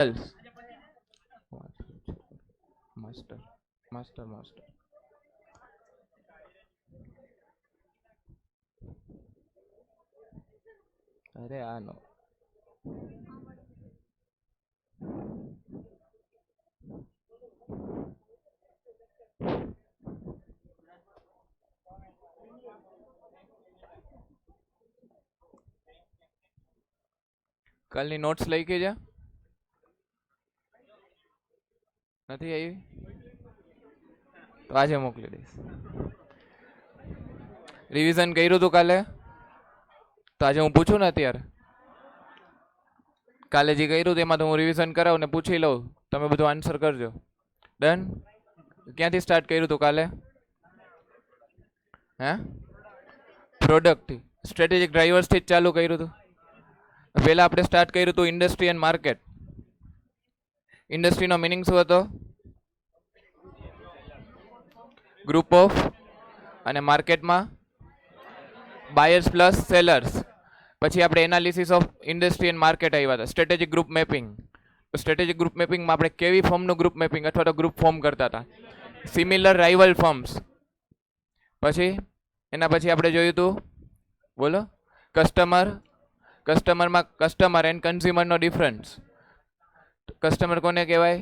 Master master master અરે આ નો કાલની નોટ્સ લખી છે નથી આવી તો આજે મોકલી દઈશ. રિવિઝન કર્યું હતું કાલે તો આજે હું પૂછું ને અત્યારે કાલે જે કર્યું હતું એમાં તો હું રિવિઝન કરાવું ને પૂછી લઉં, તમે બધું આન્સર કરજો. ડન. ક્યાંથી સ્ટાર્ટ કર્યું હતું કાલે? હે પ્રોડક્ટથી સ્ટ્રેટેજિક ડ્રાઈવર્સથી જ ચાલુ કર્યું હતું. પહેલાં આપણે સ્ટાર્ટ કર્યું હતું ઇન્ડસ્ટ્રી એન્ડ માર્કેટ. ઇન્ડસ્ટ્રીનો મિનિંગ શું હતો? ગ્રુપ ઓફ, અને માર્કેટમાં બાયર્સ પ્લસ સેલર્સ. પછી આપણે analysis of industry and market આવ્યા હતા, સ્ટ્રેટેજિક ગ્રુપ મેપિંગ. તો સ્ટ્રેટેજિક ગ્રુપ મેપિંગમાં આપણે કેવી ફોર્મનું ગ્રુપ મેપિંગ અથવા તો ગ્રુપ ફોર્મ કરતા હતા? Similar rival forms. પછી એના પછી આપણે જોયું હતું, બોલો, કસ્ટમરમાં કસ્ટમર એન્ડ કન્ઝ્યુમરનો ડિફરન્સ. કસ્ટમર કોને કહેવાય?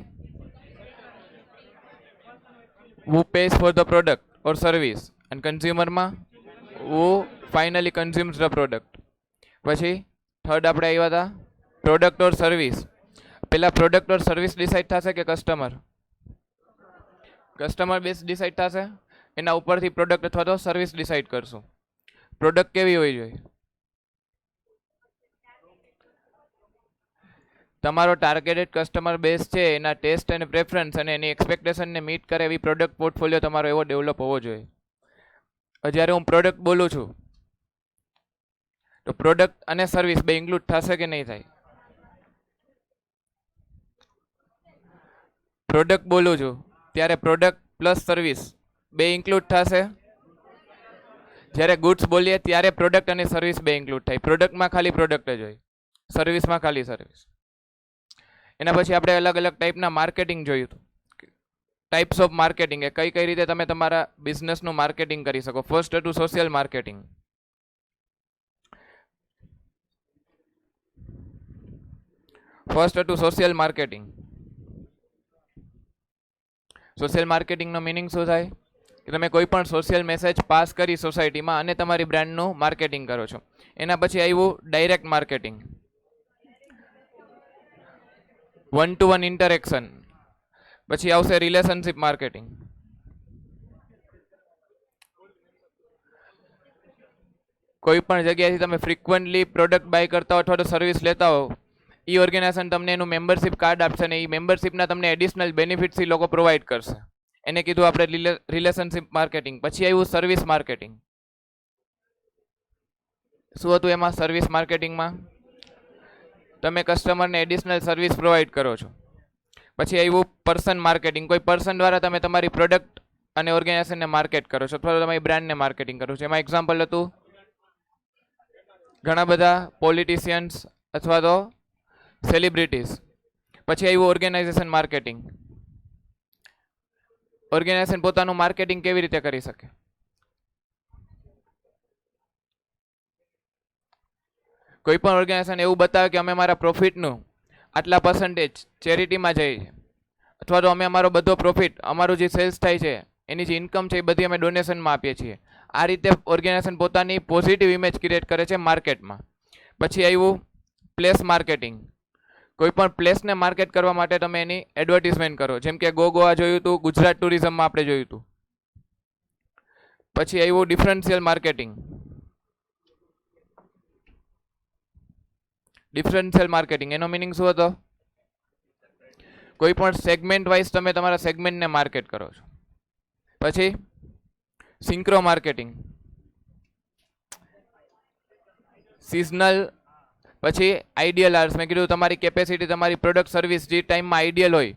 who pays for the product or service, and કન્ઝ્યુમરમાં who finally consumes the product. પછી થર્ડ આપણે આવ્યા હતા પ્રોડક્ટ ઓર સર્વિસ. પહેલા પ્રોડક્ટ ઓર સર્વિસ ડિસાઇડ થશે કે કસ્ટમર બેઝ ડિસાઇડ થશે? એના ઉપરથી પ્રોડક્ટ અથવા તો સર્વિસ ડિસાઇડ કરશું. પ્રોડક્ટ કેવી હોવી જોઈએ? તમારો ટાર્ગેટેડ કસ્ટમર બેઝ છે એના ટેસ્ટ અને પ્રેફરન્સ અને એની એક્સપેક્ટેશનને મીટ કરે એવી પ્રોડક્ટ પોર્ટફોલિયો તમારો એવો ડેવલપ હોવો જોઈએ. જ્યારે હું પ્રોડક્ટ બોલું છું તો પ્રોડક્ટ અને સર્વિસ બે ઇન્ક્લુડ થશે કે નહીં થાય? પ્રોડક્ટ બોલું છું ત્યારે પ્રોડક્ટ પ્લસ સર્વિસ બે ઇન્ક્લુડ થશે. જ્યારે ગુડ્સ બોલીએ ત્યારે પ્રોડક્ટ અને સર્વિસ બે ઇન્ક્લુડ થાય. પ્રોડક્ટમાં ખાલી પ્રોડક્ટ જ હોય, સર્વિસમાં ખાલી સર્વિસ. એના પછી આપણે અલગ અલગ ટાઈપના માર્કેટિંગ જોયું હતું. ટાઈપ્સ ઓફ માર્કેટિંગ, એ કઈ કઈ રીતે તમે તમારા બિઝનેસનું માર્કેટિંગ કરી શકો. ફર્સ્ટ હતું સોશિયલ માર્કેટિંગ. સોશિયલ માર્કેટિંગનો મિનિંગ શું થાય? કે તમે કોઈ પણ સોશિયલ મેસેજ પાસ કરી સોસાયટીમાં અને તમારી બ્રાન્ડનું માર્કેટિંગ કરો છો. એના પછી આવ્યું ડાયરેક્ટ માર્કેટિંગ, 1-to-1 ઇન્ટરેક્શન. પછી આવશે રિલેશનશિપ માર્કેટિંગ. કોઈ પણ જગ્યાએથી તમે ફ્રિકવન્ટલી પ્રોડક્ટ બાય કરતા હો અથવા તો સર્વિસ લેતા હો, એ ઓર્ગેનાઇઝેશન તમને એનું મેમ્બરશિપ કાર્ડ આપશે ને એ મેમ્બરશિપના તમને એડિશનલ બેનિફિટ્સ એ લોકો પ્રોવાઈડ કરશે. એને કીધું આપણે રિલેશનશિપ માર્કેટિંગ. પછી આવ્યું સર્વિસ માર્કેટિંગ. શું હતું એમાં? સર્વિસ માર્કેટિંગમાં તમે કસ્ટમરને એડિશનલ સર્વિસ પ્રોવાઈડ કરો છો. પછી આવ્યું પર્સન માર્કેટિંગ. કોઈ પર્સન દ્વારા તમે તમારી પ્રોડક્ટ અને ઓર્ગેનાઇઝેશનને માર્કેટ કરો છો અથવા તો તમારી બ્રાન્ડને માર્કેટિંગ કરો છો. એમાં એક્ઝામ્પલ હતું ઘણા બધા પોલિટિશિયન્સ અથવા તો સેલિબ્રિટીઝ. પછી આવ્યું ઓર્ગેનાઇઝેશન માર્કેટિંગ. ઓર્ગેનાઇઝેશન પોતાનું માર્કેટિંગ કેવી રીતે કરી શકે? કોઈ પણ ઓર્ગેનાઇઝેશન એવું બતાવે કે અમે અમારા પ્રોફિટનું આટલા પર્સન્ટેજ ચેરિટીમાં જઈએ છીએ, અથવા તો અમે અમારો બધો પ્રોફિટ, અમારું જે સેલ્સ થાય છે એની જે ઇન્કમ છે એ બધી અમે ડોનેશનમાં આપીએ છીએ. આ રીતે ઓર્ગેનાઇઝેશન પોતાની પોઝિટિવ ઇમેજ ક્રિએટ કરે છે માર્કેટમાં. પછી આવ્યું પ્લેસ માર્કેટિંગ. કોઈ પણ પ્લેસને માર્કેટ કરવા માટે તમે એની એડવર્ટિઝમેન્ટ કરો. જેમ કે ગોવા જોયું હતું, ગુજરાત ટુરિઝમમાં આપણે જોયું હતું. પછી આવ્યું ડિફરન્શિયલ માર્કેટિંગ. ડિફરન્શિયલ માર્કેટિંગ એનો મિનિંગ શું હતો? કોઈ પણ સેગમેન્ટ વાઇઝ તમે તમારા સેગમેન્ટને માર્કેટ કરો છો. પછી સિન્ક્રો માર્કેટિંગ, સિઝનલ. પછી આઈડિયલ આર્સ. મેં કીધું તમારી કેપેસિટી, તમારી પ્રોડક્ટ સર્વિસ જે ટાઈમમાં આઈડિયલ હોય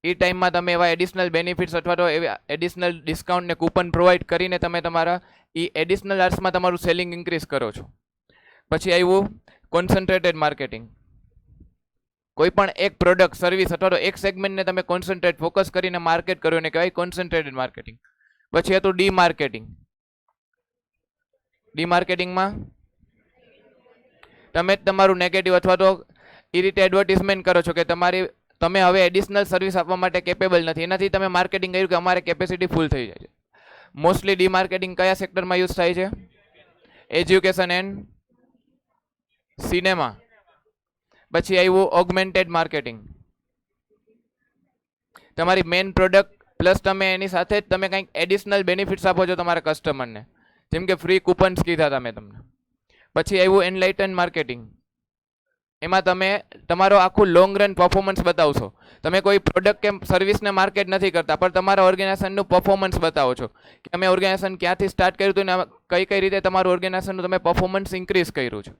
એ ટાઈમમાં તમે એવા એડિશનલ બેનિફિટ્સ અથવા તો એવા એડિશનલ ડિસ્કાઉન્ટ ને કૂપન પ્રોવાઈડ કરીને તમે તમારા એ એડિશનલ આર્સમાં તમારું સેલિંગ ઇન્ક્રીઝ કરો છો. પછી આવ્યું કોન્સન્ટ્રેટેડ માર્કેટિંગ. કોઈ પણ એક પ્રોડક્ટ સર્વિસ અથવા તો એક સેગમેન્ટને તમે કોન્સન્ટ્રેટ ફોકસ કરીને માર્કેટ કર્યું એને કહેવાય કોન્સન્ટ્રેટેડ માર્કેટિંગ. પછી હતું ડી માર્કેટિંગ. ડી માર્કેટિંગમાં તમે તમારું નેગેટિવ અથવા તો એ રીતે એડવર્ટિઝમેન્ટ કરો છો કે તમે હવે એડિશનલ સર્વિસ આપવા માટે કેપેબલ નથી, એનાથી તમે માર્કેટિંગ કર્યું કે અમારે કેપેસિટી ફૂલ થઈ જાય છે. મોસ્ટલી ડી માર્કેટિંગ કયા સેક્ટરમાં યુઝ થાય છે? Education and cinema. પછી આવ્યું ઓગમેન્ટેડ માર્કેટિંગ. તમારી મેઇન પ્રોડક્ટ પ્લસ તમે એની સાથે જ તમે કંઈક એડિશનલ બેનિફિટ્સ આપો છો તમારા કસ્ટમરને, જેમ કે ફ્રી કૂપન્સ કીધા તમે તમને. પછી આવ્યું એનલાઇટન માર્કેટિંગ. એમાં તમે તમારો આખું લોંગ રન પરફોર્મન્સ બતાવશો. તમે કોઈ પ્રોડક્ટ કે સર્વિસને માર્કેટ નથી કરતા, પણ તમારા ઓર્ગેનાઇઝેશનનું પરફોર્મન્સ બતાવો છો કે અમે ઓર્ગેનાઇઝેશન ક્યાંથી સ્ટાર્ટ કર્યું હતું ને કઈ કઈ રીતે તમારું ઓર્ગેનાઇઝેશનનું તમે પરફોર્મન્સ ઇન્ક્રીઝ કર્યું છે,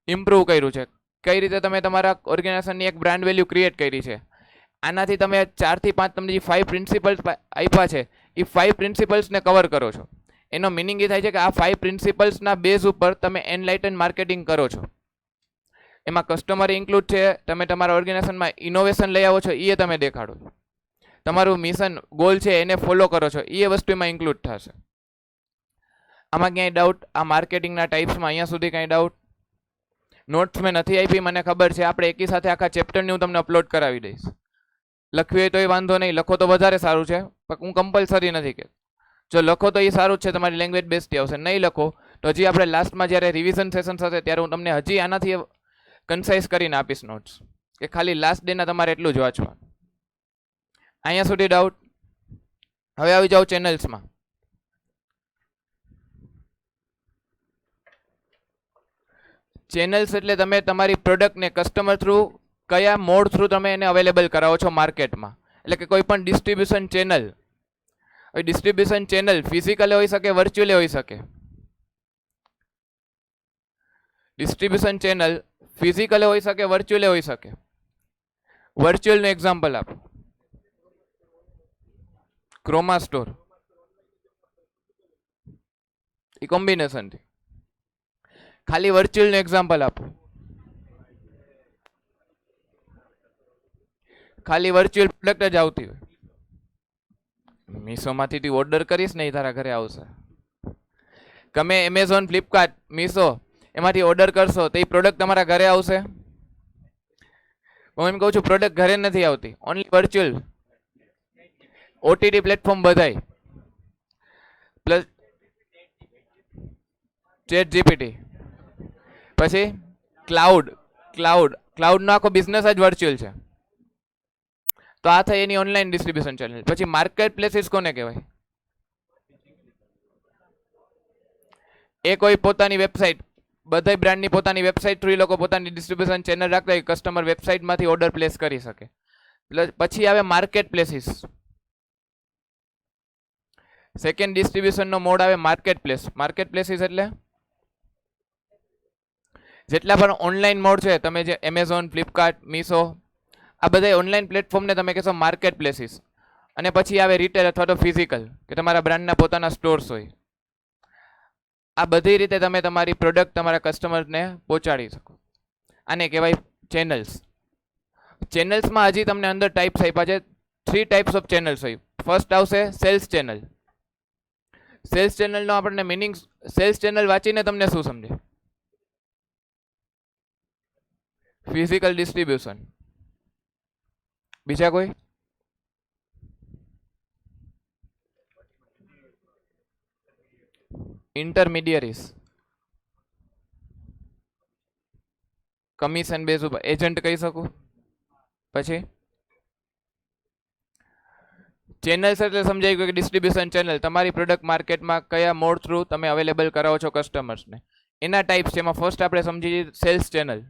ઇમ્પ્રૂવ કર્યું છે, કઈ રીતે તમે તમારા ઓર્ગેનાઇઝેશનની એક બ્રાન્ડ વેલ્યુ ક્રિએટ કરી છે. આનાથી તમે 4 થી 5 તમને જે 5 પ્રિન્સિપલ્સ આપ્યા છે એ 5 પ્રિન્સિપલ્સને કવર કરો છો. એનો મિનિંગ એ થાય છે કે આ 5 પ્રિન્સિપલ્સના બેઝ ઉપર તમે એનલાઇટન માર્કેટિંગ કરો છો. એમાં કસ્ટમર ઇન્ક્લુડ છે, તમે તમારા ઓર્ગેનાઇઝેશનમાં ઇનોવેશન લઈ આવો છો એ તમે દેખાડો છો, તમારું મિશન ગોલ છે એને ફોલો કરો છો એ વસ્તુ એમાં ઇન્ક્લુડ થશે. આમાં ક્યાંય ડાઉટ? આ માર્કેટિંગના ટાઈપ્સમાં અહીંયા સુધી કાંઈ ડાઉટ? નોટ્સ મેં નથી આપી મને ખબર છે, આપણે એકી સાથે આખા ચેપ્ટરની હું તમને અપલોડ કરાવી દઈશ. લખવી હોય તો એ વાંધો નહીં, લખો તો વધારે સારું છે, પણ હું કમ્પલસરી નથી કે જો લખો તો એ સારું જ છે, તમારી લેંગ્વેજ બેસ્ટ આવશે. નહીં લખો તો હજી આપણે લાસ્ટમાં જ્યારે રિવિઝન સેશન થશે ત્યારે હું તમને હજી આનાથી કન્સાઇઝ કરીને આપીશ નોટ્સ, કે ખાલી લાસ્ટ ડેના તમારે એટલું જ વાંચવાનું. અહીંયા સુધી ડાઉટ? હવે આવી જાઓ ચેનલ્સમાં. ચેનલ્સ એટલે તમે તમારી પ્રોડક્ટને કસ્ટમર થ્રુ કયા મોડ થ્રુ તમે એને અવેલેબલ કરાવો છો માર્કેટમાં. એટલે કે કોઈ પણ distribution channel, distribution channel physical હોઈ શકે, વર્ચ્યુઅલ હોઈ શકે. ડિસ્ટ્રીબ્યુશન ચેનલ ફિઝિકલ હોઈ શકે, વર્ચ્યુઅલ હોઈ શકે. વર્ચ્યુઅલનું એક્ઝામ્પલ આપો. ક્રોમા સ્ટોર, એ કોમ્બિનેશનથી. ખાલી વર્ચ્યુઅલનું એક્ઝામ્પલ આપો. ખાલી વર્ચ્યુઅલ પ્રોડક્ટ જ આવતી હોય. મીશોમાંથી તું ઓર્ડર કરીશ ને એ તારા ઘરે આવશે. તમે એમેઝોન, ફ્લિપકાર્ટ, મીશો એમાંથી ઓર્ડર કરશો તો એ પ્રોડક્ટ તમારા ઘરે આવશે. હું એમ કહું છું પ્રોડક્ટ ઘરે નથી આવતી, ઓનલી વર્ચ્યુઅલ. ઓટીટી પ્લેટફોર્મ બધાય પ્લસ ચેટ જીપીટી, પછી ક્લાઉડનો આખો બિઝનેસ જ વર્ચ્યુઅલ છે. તો આ થઈ એની ઓનલાઈન ડિસ્ટ્રીબ્યુશન ચેનલ. પછી માર્કેટ પ્લેસીસ કોને કહેવાય? એ કોઈ પોતાની વેબસાઇટ, બધા બ્રાન્ડની પોતાની વેબસાઇટ થ્રુ એ લોકો પોતાની ડિસ્ટ્રીબ્યુશન ચેનલ રાખતા હોય, કસ્ટમર વેબસાઇટમાંથી ઓર્ડર પ્લેસ કરી શકે. પછી આવે માર્કેટ પ્લેસીસ. સેકન્ડ ડિસ્ટ્રીબ્યુશનનો મોડ આવે માર્કેટ પ્લેસ. માર્કેટ પ્લેસીસ એટલે જેટલા પણ ઓનલાઈન મોડ છે, તમે જે એમેઝોન, ફ્લિપકાર્ટ, મીશો, આ બધા ઓનલાઈન પ્લેટફોર્મને તમે કહેશો માર્કેટ પ્લેસીસ. અને પછી આવે રિટેલ અથવા તો ફિઝિકલ, કે તમારા બ્રાન્ડના પોતાના સ્ટોર્સ હોય. આ બધી રીતે તમે તમારી પ્રોડક્ટ તમારા કસ્ટમરને પહોંચાડી શકો. આને કહેવાય ચેનલ્સ. ચેનલ્સમાં હજી તમને અંદર ટાઈપ્સ આપ્યા છે. 3 ટાઈપ્સ ઓફ ચેનલ્સ હોય. ફર્સ્ટ આવશે સેલ્સ ચેનલ. સેલ્સ ચેનલનો આપણને મિનિંગ, સેલ્સ ચેનલ વાંચીને તમને શું સમજે? Physical distribution. બીજા કોઈ? ઇન્ટરમીડિયરીઝ, કમિશન બેઝ ઉપર એજન્ટ કહી શકું. પછી ચેનલ્સ એટલે સમજાઈ ગયું કે ડિસ્ટ્રીબ્યુશન ચેનલ, તમારી પ્રોડક્ટ માર્કેટમાં કયા મોડ થ્રુ તમે અવેલેબલ કરાવો છો કસ્ટમર્સને. એના ટાઈપ્સ છે. એમાં ફર્સ્ટ આપણે સમજી સેલ્સ ચેનલ.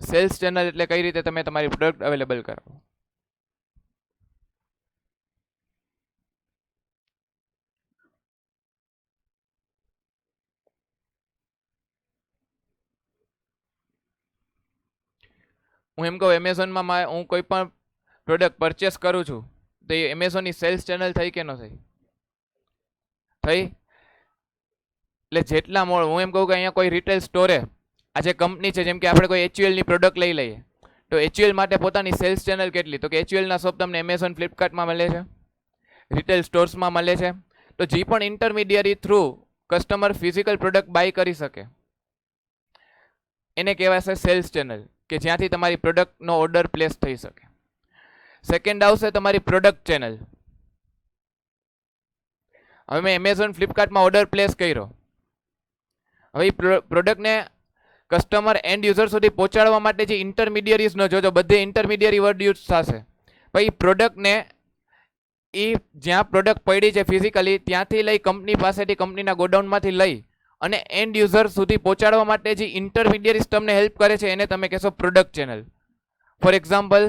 સેલ્સ ચેનલ એટલે કઈ રીતે તમે તમારી પ્રોડક્ટ અવેલેબલ કરાવો. હું એમ કહું એમેઝોનમાં હું કોઈ પણ પ્રોડક્ટ પરચેસ કરું છું તો એ એમેઝોનની સેલ્સ ચેનલ થઈ કે ન થઈ? થઈ. એટલે જેટલા મોડ, હું એમ કહું કે અહીંયા કોઈ રિટેલ સ્ટોરે આ જે કંપની છે, જેમ કે આપણે કોઈ HUL ની પ્રોડક્ટ લઈ લઈએ, તો HUL માટે પોતાની સેલ્સ ચેનલ કેટલી? તો કે HUL ના શોપ તમને એમેઝોન, ફ્લિપકાર્ટમાં મળે છે, રિટેલ સ્ટોર્સમાં મળે છે. તો જે પણ intermediary through customer physical product buy કરી શકે એને કહેવાશે સેલ્સ ચેનલ, કે જ્યાંથી તમારી પ્રોડક્ટનો ઓર્ડર પ્લેસ થઈ શકે. સેકન્ડ આવશે તમારી પ્રોડક્ટ ચેનલ. હવે મેં એમેઝોન, ફ્લિપકાર્ટમાં ઓર્ડર પ્લેસ કર્યો. હવે પ્રોડક્ટને કસ્ટમર એન્ડ યુઝર સુધી પહોંચાડવા માટે જે ઇન્ટરમીડિયરીઝ નો જોજો, બધે ઇન્ટરમીડિયરી વર્ડ યુઝ થશે. પછી પ્રોડક્ટને એ જ્યાં પ્રોડક્ટ પડી છે ફિઝિકલી ત્યાંથી લઈ કંપની પાસેથી, કંપનીના ગોડાઉનમાંથી લઈ અને એન્ડ યુઝર સુધી પહોંચાડવા માટે જે ઇન્ટરમીડિયરીઝ તમને હેલ્પ કરે છે એને તમે કહેશો પ્રોડક્ટ ચેનલ. ફોર એક્ઝામ્પલ,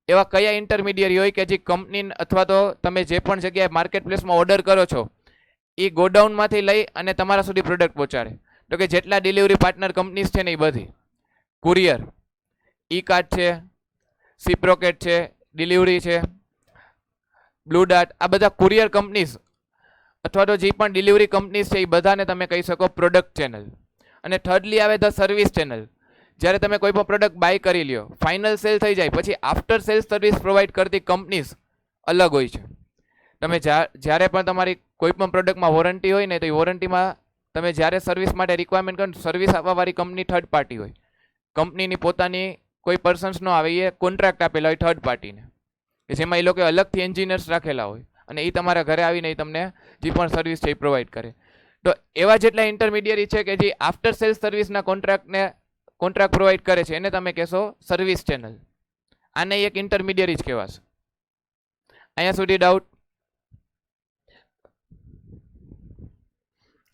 એવા કયા ઇન્ટરમીડિયરી હોય કે જે કંપની અથવા તો તમે જે પણ જગ્યાએ માર્કેટ પ્લેસમાં ઓર્ડર કરો છો એ ગોડાઉનમાંથી લઈ અને તમારા સુધી પ્રોડક્ટ પહોંચાડે? તો કે જેટલા ડિલિવરી પાર્ટનર કંપનીઝ છે ને એ બધી. કુરિયર, ઈ કાર્ટ છે, સીપ્રોકેટ છે, ડિલિવરી છે, બ્લુ ડાર્ટ, આ બધા કુરિયર કંપનીઝ અથવા તો જે પણ ડિલિવરી કંપનીઝ છે એ બધાને તમે કહી શકો પ્રોડક્ટ ચેનલ. અને થર્ડલી આવે ધ સર્વિસ ચેનલ. જ્યારે તમે કોઈ પણ પ્રોડક્ટ બાય કરી લ્યો, ફાઇનલ સેલ થઈ જાય પછી આફ્ટર સેલ સર્વિસ પ્રોવાઈડ કરતી કંપનીઝ અલગ હોય છે. તમે જ્યારે પણ તમારી કોઈ પણ પ્રોડક્ટમાં વોરંટી હોય ને, તો એ વોરંટીમાં તમે જ્યારે સર્વિસ માટે રિક્વાયરમેન્ટ કરો, સર્વિસ આપવાવાળી કંપની થર્ડ પાર્ટી હોય. કંપનીની પોતાની કોઈ પર્સન્સ નો આવે, એ કોન્ટ્રાક્ટ આપેલા હોય થર્ડ પાર્ટીને, કે જેમાં એ લોકો અલગથી એન્જિનિયર્સ રાખેલા હોય અને એ તમારા ઘરે આવીને તમને જે પણ સર્વિસ છે એ પ્રોવાઈડ કરે. તો એવા જેટલા ઇન્ટરમીડિયરી છે કે જે આફ્ટર સેલ્સ સર્વિસના કોન્ટ્રાક્ટ પ્રોવાઈડ કરે છે એને તમે કહેશો સર્વિસ ચેનલ. આને એક ઇન્ટરમીડિયરી જ કહેવાશે. અહીંયા સુધી ડાઉટ?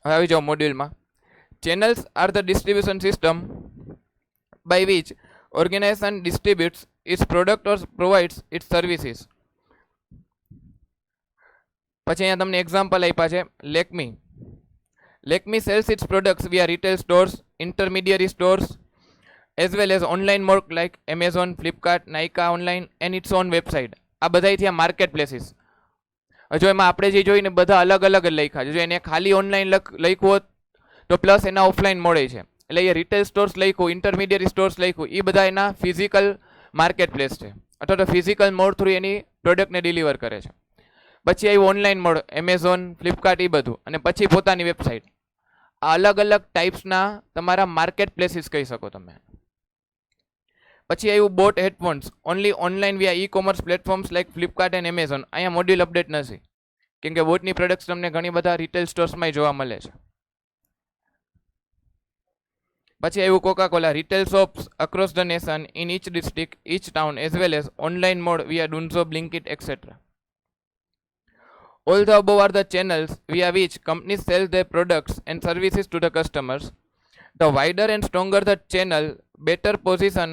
હવે આવી જાઓ મોડ્યુલમાં. Channels are the distribution system by which organization distributes its product or provides its services. પછી અહીંયા તમને એક્ઝામ્પલ આપ્યા છે. Lakme sells its products via retail stores, intermediary stores, as well as online mode like Amazon, Flipkart, Nykaa online and its own website. આ બધા થયા market places. જો એમાં આપણે જે જોઈને બધા અલગ અલગ લખ્યા છે. જો એને ખાલી ઓનલાઈન લખ્યું હોત તો પ્લસ એના ઓફલાઈન મળે છે. એટલે એ રિટેલ સ્ટોર્સ લખ્યું, ઇન્ટરમીડિયરી સ્ટોર્સ લખ્યું, એ બધા એના ફિઝિકલ માર્કેટ પ્લેસ છે અથવા તો ફિઝિકલ મોડ થ્રુ એની પ્રોડક્ટને ડિલિવર કરે છે. પછી આવ્યું ઓનલાઈન મોડ, એમેઝોન, ફ્લિપકાર્ટ, એ બધું, અને પછી પોતાની વેબસાઇટ. આ અલગ અલગ ટાઈપ્સના તમારા માર્કેટ પ્લેસીસ કહી શકો તમે. પછી આવ્યું boAt headphones, only online via e commerce platforms like Flipkart and Amazon. અહીંયા મોડ્યુલ અપડેટ નથી કેમ કે બોટની પ્રોડક્ટ્સ તમને ઘણી બધા રિટેલ સ્ટોર્સમાં જોવા મળે છે. પછી આવ્યું Coca-Cola, retail shops across the nation in each district, each town, as well as online mode via Dunzo, Blinkit, etcetera. All the above are the channels via which companies sell their products and services to the customers. The wider and stronger the channel, better position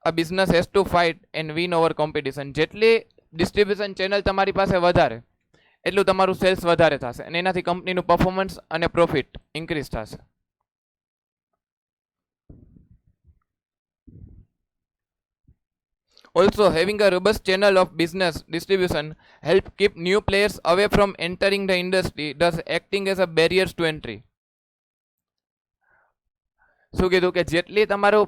a business has to fight and win over competition. જેટલી distribution channel તમારી પાસે વધારે એટલું તમારું cells વધારે થશે અને એનાથી કંપનીનું પરફોર્મન્સ અને પ્રોફિટ ઇન્ક્રીઝ થશે. Also, having a robust channel of business distribution help keep new players away from entering the industry, thus acting as a barriers to entry. શું કીધું કે જેટલી તમારું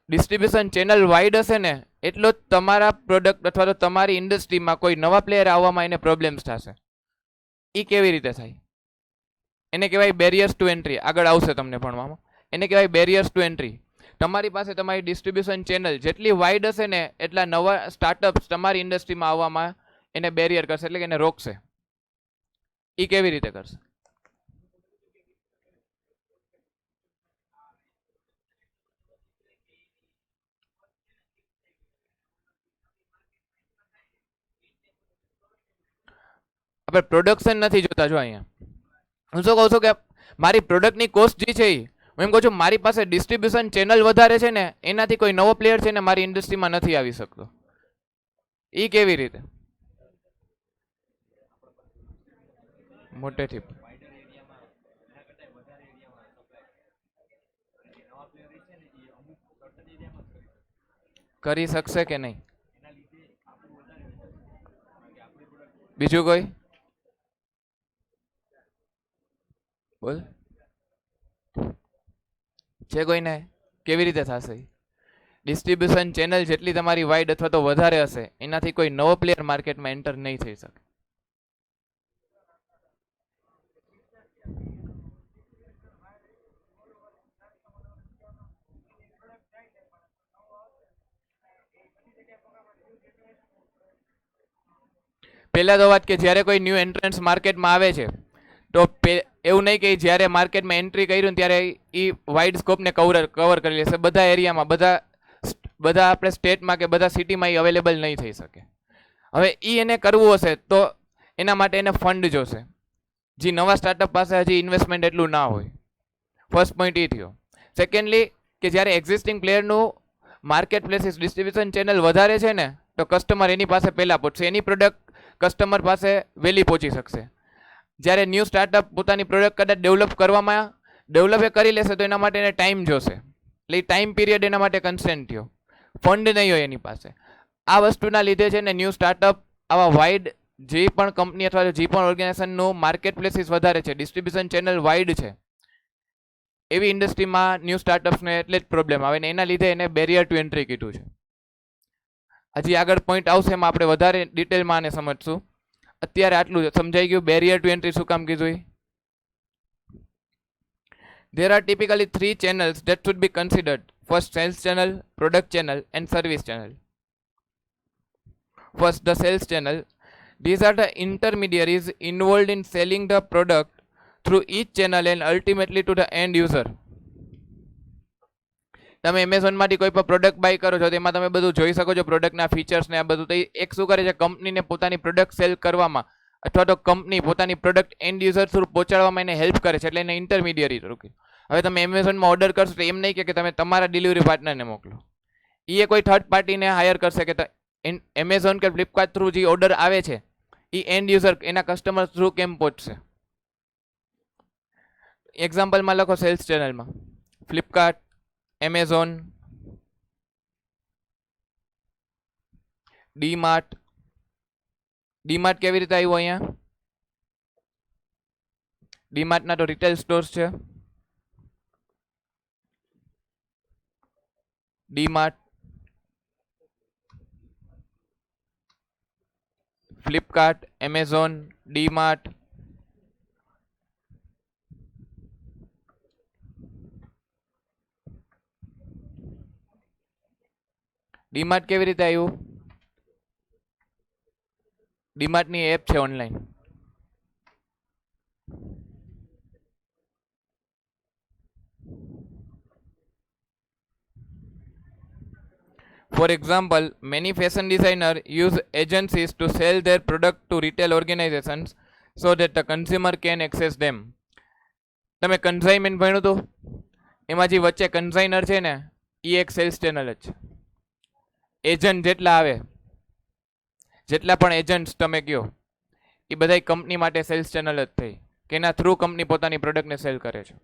ડિસ્ટ્રીબ્યુશન ચેનલ વાઇડ હશે ને એટલો જ તમારા પ્રોડક્ટ અથવા તો તમારી ઇન્ડસ્ટ્રીમાં કોઈ નવા પ્લેયર આવવામાં એને પ્રોબ્લેમ્સ થશે. એ કેવી રીતે થાય? એને કહેવાય બેરિયર્સ ટુ એન્ટ્રી. આગળ આવશે તમને ભણવામાં. એને કહેવાય બેરિયર્સ ટુ એન્ટ્રી. તમારી પાસે તમારી ડિસ્ટ્રીબ્યુશન ચેનલ જેટલી વાઇડ હશે ને એટલા નવા સ્ટાર્ટઅપ્સ તમારી ઇન્ડસ્ટ્રીમાં આવવામાં એને બેરિયર કરશે, એટલે કે એને રોકશે. એ કેવી રીતે કરશે? આપણે પ્રોડક્શન નથી જોતા. જો અહીંયા હું શું કહું છું કે મારી પ્રોડક્ટની કોસ્ટ જે છે હું એમ કહું છું મારી પાસે ડિસ્ટ્રીબ્યુશન ચેનલ વધારે છે ને એનાથી કોઈ નવો પ્લેયર છે ને મારી ઇન્ડસ્ટ્રીમાં નથી આવી શકતો. એ કેવી રીતે? મોટેથી કરી શકશે કે નહીં? બીજું કોઈ બોલ. છે કોઈને? કેવી રીતે થશે? ડિસ્ટ્રીબ્યુશન ચેનલ જેટલી તમારી વાઇડ અથવા તો વધારે હશે એનાથી કોઈ નવો પ્લેયર માર્કેટમાં એન્ટર નહીં થઈ શકે. પહેલા તો વાત કે જ્યારે કોઈ ન્યૂ એન્ટ્રન્સ માર્કેટમાં આવે છે તો એવું નહીં કે જ્યારે માર્કેટમાં એન્ટ્રી કર્યું ને ત્યારે એ વાઇડ સ્કોપને કવર કરી લેશે. બધા એરિયામાં બધા આપણે સ્ટેટમાં કે બધા સિટીમાં એ અવેલેબલ નહીં થઈ શકે. હવે એને કરવું હશે તો એના માટે એને ફંડ જોશે, જે નવા સ્ટાર્ટઅપ પાસે હજી ઇન્વેસ્ટમેન્ટ એટલું ના હોય. ફર્સ્ટ પોઈન્ટ એ થયો. સેકન્ડલી કે જ્યારે એક્ઝિસ્ટિંગ પ્લેયરનું માર્કેટ પ્લેસીસ ડિસ્ટ્રીબ્યુશન ચેનલ વધારે છે ને તો કસ્ટમર એની પાસે પહેલાં પહોંચશે, એની પ્રોડક્ટ કસ્ટમર પાસે વહેલી પહોંચી શકશે. જ્યારે ન્યૂ સ્ટાર્ટઅપ પોતાની પ્રોડક્ટ કદાચ ડેવલપ કરી લેશે તો એના માટે એને ટાઈમ જોશે, એટલે ટાઈમ પીરિયડ એના માટે કન્સ્ટન્ટ થયો. ફંડ નહીં હોય એની પાસે. આ વસ્તુના લીધે છે ને ન્યૂ સ્ટાર્ટઅપ આવા વાઇડ જે પણ કંપની અથવા જે પણ ઓર્ગેનાઇઝેશનનું માર્કેટ પ્લેસીસ વધારે છે, ડિસ્ટ્રીબ્યુશન ચેનલ વાઇડ છે, એવી ઇન્ડસ્ટ્રીમાં ન્યૂ સ્ટાર્ટઅપ્સને એટલે જ પ્રોબ્લેમ આવે ને એના લીધે એને બેરિયર ટુ એન્ટ્રી કીધું છે. હજી આગળ પોઈન્ટ આવશે એમાં આપણે વધારે ડિટેલમાં આને સમજશું. અત્યારે આટલું સમજાઈ ગયું બેરિયર ટુ એન્ટ્રી શું કામ કીધું. There are typically 3 channels that should be considered. First, sales channel, product channel, and service channel. First, the sales channel. These are the intermediaries involved in selling the product through each channel and ultimately to the end user. તમે એમેઝોનમાંથી કોઈ પણ product by કરો છો તેમાં તમે બધું જોઈ શકો છો, પ્રોડક્ટના ફીચર્સ ને આ બધું. તો એક શું કરે છે, કંપનીને પોતાની પ્રોડક્ટ સેલ કરવામાં અથવા તો કંપની પોતાની પ્રોડક્ટ એન્ડ યુઝર થ્રુ પહોંચાડવામાં એને હેલ્પ કરે છે, એટલે એને ઇન્ટરમીડિયરી તરીકે. હવે તમે એમેઝોનમાં ઓર્ડર કરશો તો એમ નહીં કે તમે તમારા ડિલિવરી પાર્ટનરને મોકલો, એ કોઈ થર્ડ પાર્ટીને હાયર કરશે કે એમેઝોન કે ફ્લિપકાર્ટ થ્રુ જે ઓર્ડર આવે છે એ એન્ડ યુઝર એના કસ્ટમર થ્રુ કેમ પહોંચશે. એક્ઝામ્પલમાં લખો સેલ્સ ચેનલમાં ફ્લિપકાર્ટ, એમેઝોન, ડીમાર્ટ. ડીમાર્ટ કેવી રીતે આવ્યું અહીંયા? ડીમાર્ટના તો રિટેલ સ્ટોર્સ છે. DMart, Flipkart, Amazon, DMart. ડીમાર્ટ કેવી રીતે આવ્યું? ડીમાર્ટની એપ છે online. For example, many fashion designers use agencies to sell their product to retail organizations so that the consumer can access them. તમે કન્સાઇનમેન્ટ ભણ્યું હતું, એમાં જે વચ્ચે કન્સાઇનર છે ને એ એક સેલ્સ ચેનલ જ છે. એજન્ટ જેટલા આવે, જેટલા પણ એજન્ટ્સ તમે કહો એ બધા કંપની માટે સેલ્સ ચેનલ જ થઈ કે એના થ્રુ કંપની પોતાની પ્રોડક્ટને સેલ કરે છે.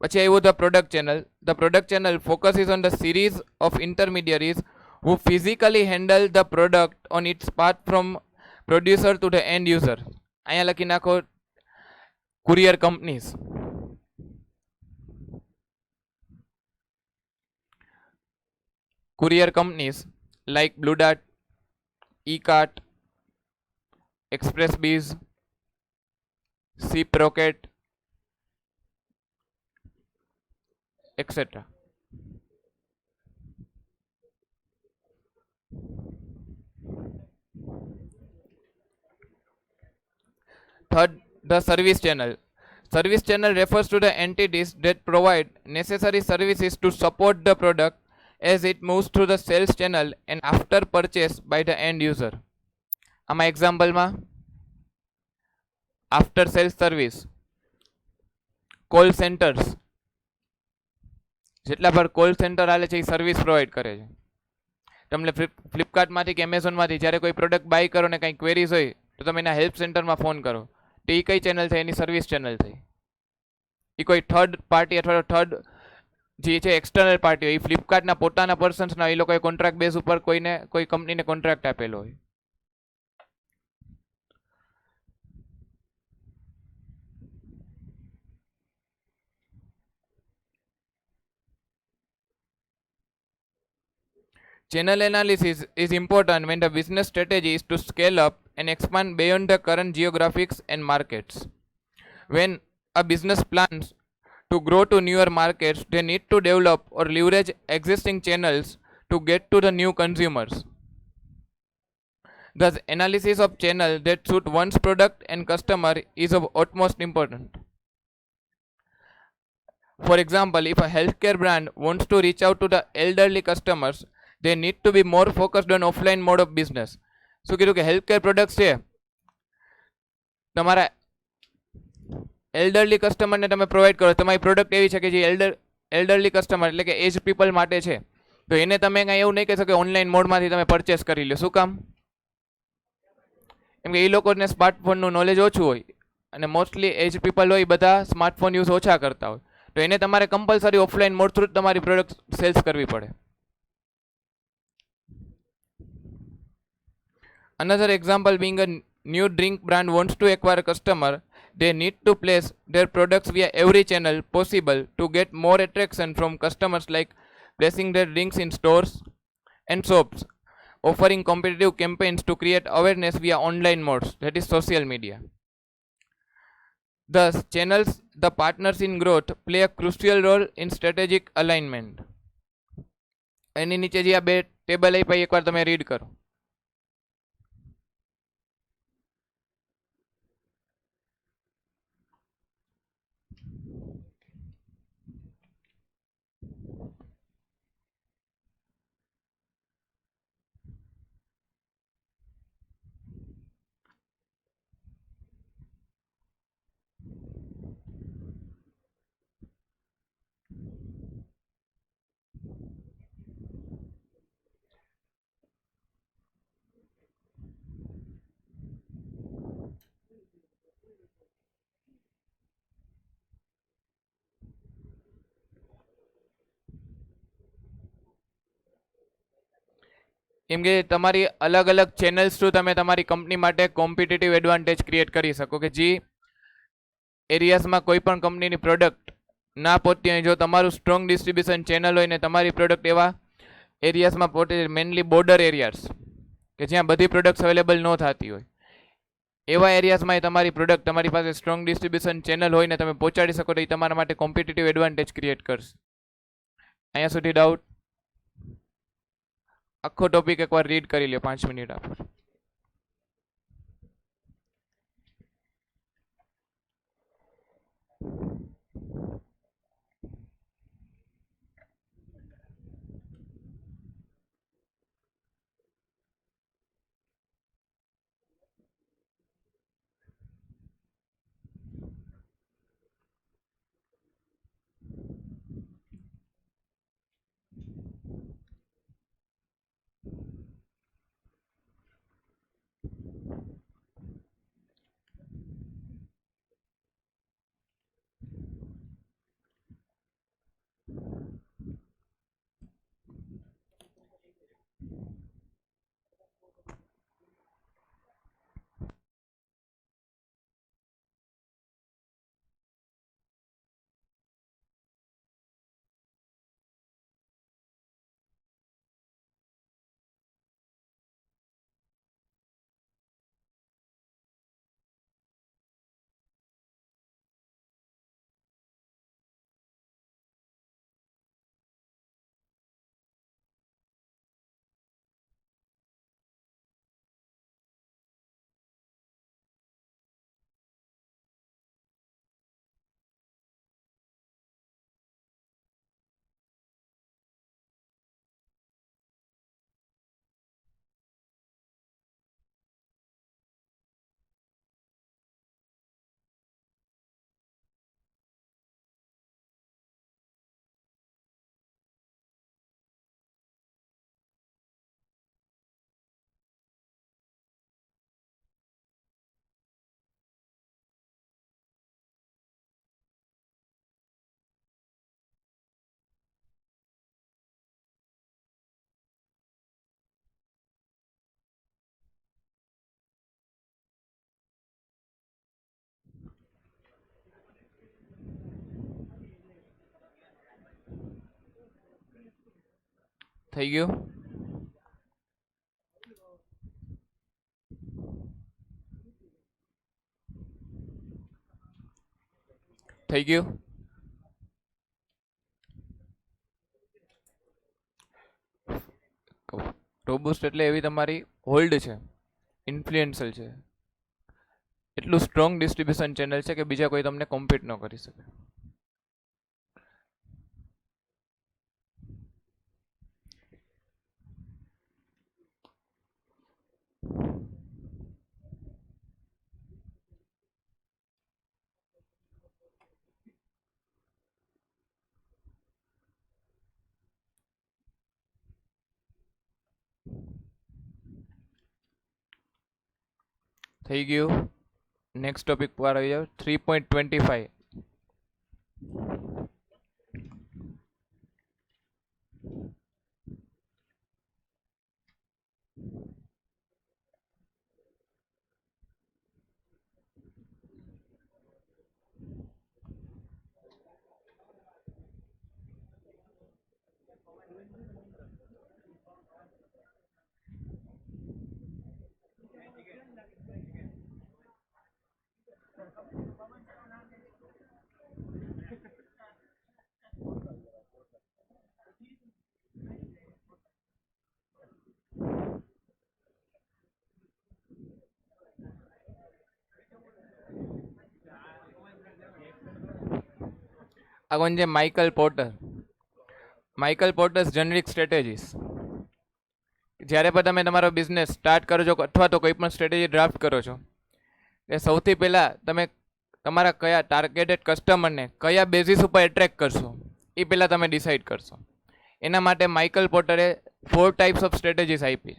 પછી આવ્યું the product channel. The product channel focuses on the series of intermediaries who physically handle the product on its path from producer to the end user. અહીંયા લખી નાખો courier companies. Courier companies like Blue Dart, eCart, ExpressBiz, Ship Rocket, etc. Third, the service channel. Service channel refers to the entities that provide necessary services to support the product as it moves through the sales channel and after purchase by the end user. આમાં એક્ઝામ્પલમાં after sales service, call centres, જેટલા પર call centre આલે છે એ service provide કરે છે. તમને ફ્લિપકાર્ટમાંથી કે એમેઝોનમાંથી જ્યારે કોઈ પ્રોડક્ટ બાય કરો ને કંઈ ક્વેરીઝ હોય તો તમે એના હેલ્પ સેન્ટરમાં ફોન કરો તો એ કઈ ચેનલ છે? એની સર્વિસ ચેનલ થઈ. એ કોઈ થર્ડ પાર્ટી અથવા થર્ડ જે છે એક્સટર્નલ પાર્ટી હોય, એ ફ્લિપકાર્ટના પોતાના પર્સન્સના એ લોકોએ કોન્ટ્રાક્ટ બેઝ ઉપર કોઈ કંપનીને કોન્ટ્રાક્ટ આપેલો હોય. Channel analysis is important when the business strategy is to scale up and expand beyond the current geographics and markets. When a business plans to grow to newer markets, they need to develop or leverage existing channels to get to the new consumers. Thus, analysis of channel that suit one's product and customer is of utmost importance. For example, if a healthcare brand wants to reach out to the elderly customers, they need to be more focused on offline mode of business. શું કીધું કે healthcare products છે તમારા elderly કસ્ટમરને તમે provide કરો, તમારી product એવી છે કે જે એલ્ડરલી કસ્ટમર એટલે કે એજ પીપલ માટે છે, તો એને તમે કાંઈ એવું નહીં કહી શકો કે ઓનલાઈન મોડમાંથી તમે પરચેસ કરી લો. શું કામ? કેમ કે એ લોકોને સ્માર્ટફોનનું નોલેજ ઓછું હોય અને મોસ્ટલી એજ પીપલ હોય બધા સ્માર્ટફોન યુઝ ઓછા કરતા હોય, તો એને તમારે કમ્પલસરી ઓફલાઈન મોડ થ્રુ તમારી પ્રોડક્ટ સેલ્સ કરવી પડે. Another example being a new drink brand wants to acquire a customer, they need to place their products via every channel possible to get more attraction from customers, like placing their drinks in stores and shops, offering competitive campaigns to create awareness via online modes, that is social media. Thus, channels, the partners in growth, play a crucial role in strategic alignment. એની નીચે જે આ બે table આપ્યા એકવાર તમે read કરો. કેમ કે તમારી અલગ અલગ ચેનલ્સ થ્રુ તમે તમારી કંપની માટે કોમ્પિટિટિવ એડવાન્ટેજ ક્રિએટ કરી શકો કે જે એરિયાઝમાં કોઈ પણ કંપનીની પ્રોડક્ટ ના પહોંચતી હોય, જો તમારું સ્ટ્રોંગ ડિસ્ટ્રીબ્યુશન ચેનલ હોય ને તમારી પ્રોડક્ટ એવા એરિયાઝમાં પહોંચે, મેનલી બોર્ડર એરિયાઝ કે જ્યાં બધી પ્રોડક્ટ્સ અવેલેબલ ન થતી હોય, એવા એરિયાઝમાં તમારી પ્રોડક્ટ તમારી પાસે સ્ટ્રોંગ ડિસ્ટ્રીબ્યુશન ચેનલ હોય ને તમે પહોંચાડી શકો, તો એ તમારા માટે કોમ્પિટિટિવ એડવાન્ટેજ ક્રિએટ કરશે. અહીંયા સુધી ડાઉટ? આખો ટોપિક એકવાર રીડ કરી લે 5 મિનિટ આપણે. થઈ ગયું? થઈ ગયું? રોબુસ્ટ એટલે એવી તમારી હોલ્ડ છે, ઇન્ફ્લુએન્શિયલ છે, એટલું સ્ટ્રોંગ ડિસ્ટ્રીબ્યુશન ચેનલ છે કે બીજા કોઈ તમને કોમ્પીટ ન કરી શકે. થઈ ગયું? નેક્સ્ટ ટોપિક પર આવી જાવ. 3.25. આગળ છે Michael Porter. Michael Porter's generic strategies. જ્યારે પણ તમે તમારો બિઝનેસ સ્ટાર્ટ કરો છો અથવા તો કોઈ પણ સ્ટ્રેટેજી ડ્રાફ્ટ કરો છો, એ સૌથી પહેલાં તમે તમારા કયા ટાર્ગેટેડ કસ્ટમરને કયા બેઝિસ ઉપર એટ્રેક્ટ કરશો એ પહેલાં તમે ડિસાઇડ કરશો. એના માટે માઇકલ પોર્ટરે 4 ટાઈપ્સ ઓફ સ્ટ્રેટેજીસ આપી.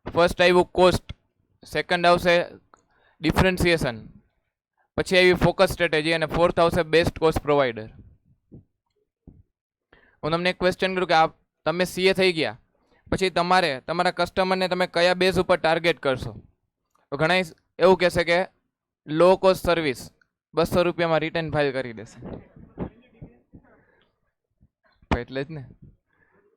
ફર્સ્ટ આવ્યું કોસ્ટ, સેકન્ડ આવશે ડિફરન્સિએશન, પછી આવી ફોકસ સ્ટ્રેટેજી, અને ફોર્થ આવશે બેસ્ટ કોસ્ટ પ્રોવાઈડર. હું તમને એક ક્વેશ્ચન કરું કે તમે સીએ થઈ ગયા પછી તમારે તમારા કસ્ટમરને તમે કયા બેઝ ઉપર ટાર્ગેટ કરશો? તો ઘણા એવું કહેશે કે લો કોસ્ટ સર્વિસ, 200 રૂપિયામાં રિટર્ન ફાઇલ કરી દેશે. એટલે જ ને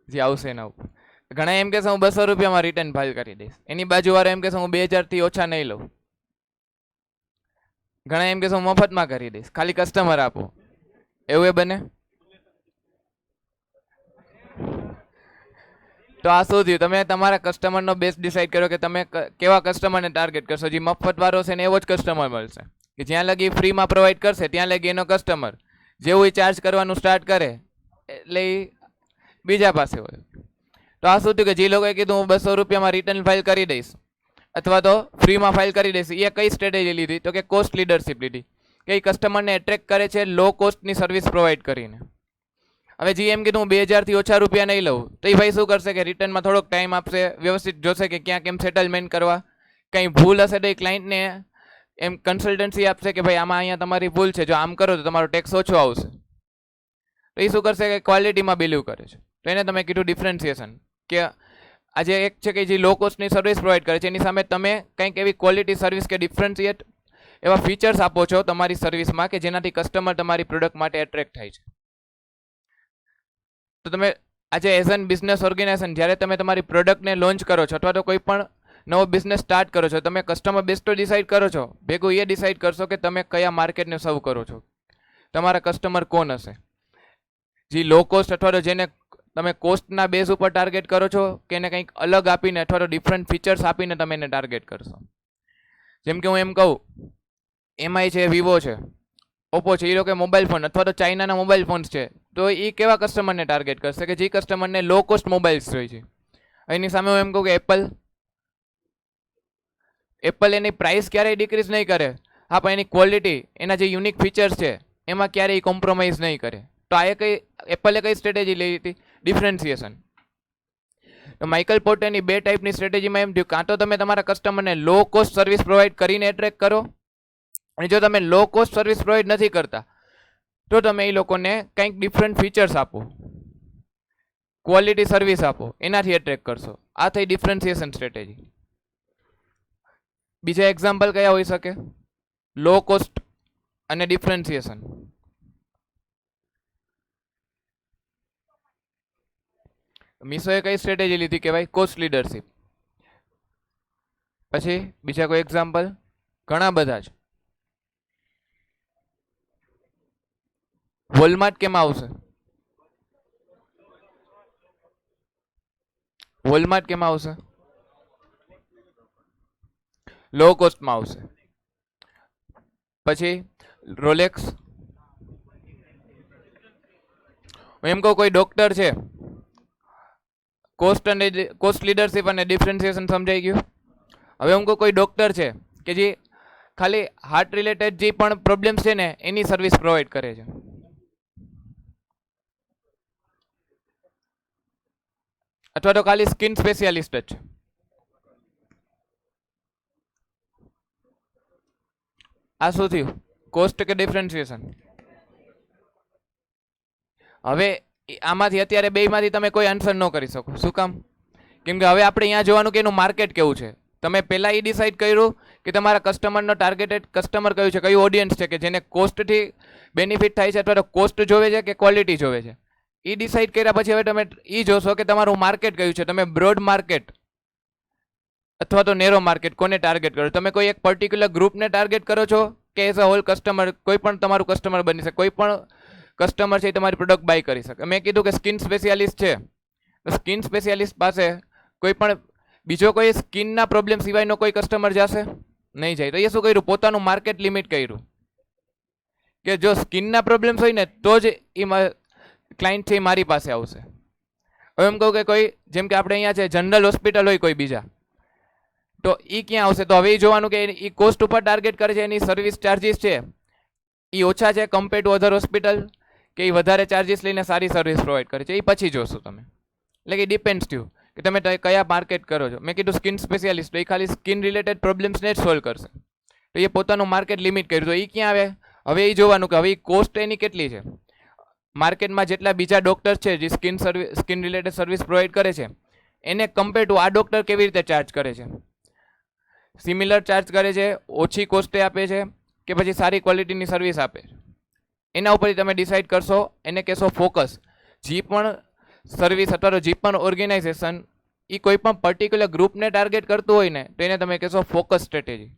જે આવશે એના ઉપર. ઘણા એમ કહેશે હું 200 રૂપિયામાં રિટર્ન ફાઇલ કરી દઈશ, એની બાજુવાળો એમ કહેશે હું 2000 થી ઓછા નહીં લઉં. ઘણા એમ કહેશે હું મફતમાં કરી દઈશ, ખાલી કસ્ટમર આપો. એવું એ બને? તો આ શું થયું? તમે તમારા કસ્ટમરનો બેઝ ડિસાઇડ કરો કે તમે કેવા કસ્ટમરને ટાર્ગેટ કરશો. જે મફતવાળો છે ને એવો જ કસ્ટમર મળશે, કે જ્યાં લગી ફ્રીમાં પ્રોવાઈડ કરશે ત્યાં લગી એનો કસ્ટમર, જેવું એ ચાર્જ કરવાનું સ્ટાર્ટ કરે એટલે એ બીજા પાસે હોય. તો આ શું થયું કે જે લોકોએ કીધું હું 200 રૂપિયામાં રિટર્ન ફાઇલ કરી દઈશ અથવા તો ફ્રીમાં ફાઇલ કરી દઈશ, એ કઈ સ્ટ્રેટેજી લીધી? તો કે કોસ્ટ લીડરશિપ લીધી, કે એ કસ્ટમરને એટ્રેક્ટ કરે છે લો કોસ્ટની સર્વિસ પ્રોવાઈડ કરીને. હવે જે એમ કીધું હું 2000 થી ઓછા રૂપિયા નહીં લઉં, તો એ ભાઈ શું કરશે કે રિટર્નમાં થોડોક ટાઈમ આપશે, વ્યવસ્થિત જોશે કે ક્યાં કેમ સેટલમેન્ટ કરવા, કંઈ ભૂલ હશે તો એ ક્લાયન્ટને એમ કન્સલ્ટન્સી આપશે કે ભાઈ આમાં અહીંયા તમારી ભૂલ છે, જો આમ કરો તો તમારો ટેક્સ ઓછો આવશે. તો એ શું કરશે કે ક્વોલિટીમાં બિલીવ કરે છે. તો એને તમે કીધું ડિફરન્સિએશન, કે આજે એક છે કે જે લો કોસ્ટની સર્વિસ પ્રોવાઈડ કરે છે એની સામે તમે કંઈક એવી ક્વોલિટી સર્વિસ કે ડિફરન્શિએટ એવા ફીચર્સ આપો છો તમારી સર્વિસમાં કે જેનાથી કસ્ટમર તમારી પ્રોડક્ટ માટે એટ્રેક્ટ થાય છે. તો તમે આજે એઝ એન બિઝનેસ ઓર્ગેનાઇઝેશન જ્યારે તમે તમારી પ્રોડક્ટને લોન્ચ કરો છો અથવા તો કોઈ પણ નવો બિઝનેસ સ્ટાર્ટ કરો છો, તમે કસ્ટમર બેઝ તો ડિસાઇડ કરો છો, ભેગું એ ડિસાઇડ કરશો કે તમે કયા માર્કેટને સર્વ કરો છો, તમારા કસ્ટમર કોણ હશે. જે લો કોસ્ટ અથવા તો જેને તમે કોસ્ટના બેઝ ઉપર ટાર્ગેટ કરો છો કે એને કંઈક અલગ આપીને અથવા તો ડિફરન્ટ ફીચર્સ આપીને તમે એને ટાર્ગેટ કરશો. જેમ કે હું એમ કહું, એમઆઈ છે, વિવો છે, ઓપ્પો છે, એ લોકો મોબાઈલ ફોન અથવા તો ચાઇનાના મોબાઈલ ફોન્સ છે, તો એ કેવા કસ્ટમરને ટાર્ગેટ કરશે કે જે કસ્ટમરને લો કોસ્ટ મોબાઈલ્સ જોઈએ છે. એની સામે હું એમ કહું કે એપલ એની પ્રાઇસ ક્યારેય ડિક્રીઝ નહીં કરે, હા પણ એની ક્વોલિટી, એના જે યુનિક ફીચર્સ છે એમાં ક્યારેય કોમ્પ્રોમાઇઝ નહીં કરે. તો આ એપલે કઈ સ્ટ્રેટેજી લઈ હતી? ડિફરન્સિએશન. તો માઇકલ પોર્ટરની 2 ટાઈપની સ્ટ્રેટેજીમાં એમ થયું, કાં તો તમે તમારા કસ્ટમરને લો કોસ્ટ સર્વિસ પ્રોવાઈડ કરીને એટ્રેક્ટ કરો, અને જો તમે લો કોસ્ટ સર્વિસ પ્રોવાઈડ નથી કરતા તો તમે એ લોકોને કંઈક ડિફરન્ટ ફીચર્સ આપો, ક્વોલિટી સર્વિસ આપો, એનાથી એટ્રેક્ટ કરશો. આ થઈ ડિફરન્સિએશન સ્ટ્રેટેજી. બીજા એક્ઝામ્પલ કયા હોઈ શકે? લો કોસ્ટ અને ડિફરન્સિએશન. મીશોએ કઈ સ્ટ્રેટેજી લીધી કહેવાય? Cost leadership. પછી બીજા કોઈ એક્ઝામ્પલ? ઘણા બધા છે. વોલમાર્ટ કેમાં આવશે? વોલમાર્ટ કેમાં આવશે? લો કોસ્ટમાં આવશે. પછી રોલેક્સ. હું એમ કહું કોઈ ડોક્ટર છે, કોસ્ટ લીડરશિપ અને ડિફરન્સિએશન સમજાઈ ગયું. હવે હું કહું કોઈ ડોક્ટર છે કે જે ખાલી હાર્ટ રિલેટેડ જે પણ પ્રોબ્લેમ્સ છે ને એની સર્વિસ પ્રોવાઈડ કરે છે. અથવા તો ખાલી સ્કિન સ્પેશિયાલિસ્ટ જ છે. આ શું થયું? કોસ્ટ કે ડિફરન્સિએશન? હવે આમાંથી અત્યારે બેમાંથી તમે કોઈ આન્સર ન કરી શકો. શું કામ? કેમ કે હવે આપણે અહીંયા જોવાનું કે એનું માર્કેટ કેવું છે. તમે પહેલાં એ ડિસાઇડ કર્યું કે તમારા કસ્ટમરનો ટાર્ગેટેડ કસ્ટમર કયું છે, કયું ઓડિયન્સ છે કે જેને કોસ્ટથી બેનિફિટ થાય છે અથવા તો કોસ્ટ જોવે છે કે ક્વોલિટી જોવે છે. એ ડિસાઇડ કર્યા પછી હવે તમે એ જોશો કે તમારું માર્કેટ કયું છે. તમે બ્રોડ માર્કેટ અથવા તો નેરો માર્કેટ કોને ટાર્ગેટ કરો? તમે કોઈ એક પર્ટિક્યુલર ગ્રુપને ટાર્ગેટ કરો છો કે એઝ અ હોલ કસ્ટમર કોઈ પણ તમારું કસ્ટમર બની શકે, કોઈ પણ કસ્ટમર છે એ તમારી પ્રોડક્ટ બાય કરી શકે. મેં કીધું કે સ્કિન સ્પેશિયાલિસ્ટ છે, સ્કિન સ્પેશિયાલિસ્ટ પાસે કોઈ પણ બીજો કોઈ સ્કિનના પ્રોબ્લેમ સિવાયનો કોઈ કસ્ટમર જશે નહીં જાય. તો એ શું કર્યું? પોતાનું માર્કેટ લિમિટ કર્યું કે જો સ્કિનના પ્રોબ્લેમ્સ હોય ને તો જ એ ક્લાયન્ટ છે એ મારી પાસે આવશે. હવે એમ કહું કે કોઈ જેમ કે આપણે અહીંયા છે જનરલ હોસ્પિટલ હોય કોઈ બીજા, તો એ ક્યાં આવશે? તો હવે એ જોવાનું કે એ કોસ્ટ ઉપર ટાર્ગેટ કરે છે, એની સર્વિસ ચાર્જિસ છે એ ઓછા છે કમ્પેર ટુ અધર હોસ્પિટલ કે એ વધારે ચાર્જિસ લઈને સારી સર્વિસ પ્રોવાઈડ કરે છે. એ પછી જોશો તમે. એટલે કે ડિપેન્ડ્સ થયું કે તમે કયા માર્કેટ કરો છો. મેં કીધું સ્કિન સ્પેશિયાલિસ્ટ, એ ખાલી સ્કિન રિલેટેડ પ્રોબ્લેમ્સને જ સોલ્વ કરશે. તો એ પોતાનું માર્કેટ લિમિટ કર્યું. તો એ ક્યાં આવે? હવે એ જોવાનું કે હવે એ કોસ્ટ એની કેટલી છે. માર્કેટમાં જેટલા બીજા ડૉક્ટર છે જે સ્કિન રિલેટેડ સર્વિસ પ્રોવાઈડ કરે છે એને કમ્પેર ટુ આ ડૉક્ટર કેવી રીતે ચાર્જ કરે છે. સિમિલર ચાર્જ કરે છે, ઓછી કોસ્ટે આપે છે કે પછી સારી ક્વોલિટીની સર્વિસ આપે છે. એના ઉપર તમે ડિસાઇડ કરશો. એને કહેશો ફોકસ. જે પણ સર્વિસ અથવા તો જે પણ ઓર્ગેનાઇઝેશન એ કોઈ પણ પર્ટિક્યુલર ગ્રુપને ટાર્ગેટ કરતું હોય ને તો એને તમે કહેશો ફોકસ સ્ટ્રેટેજી.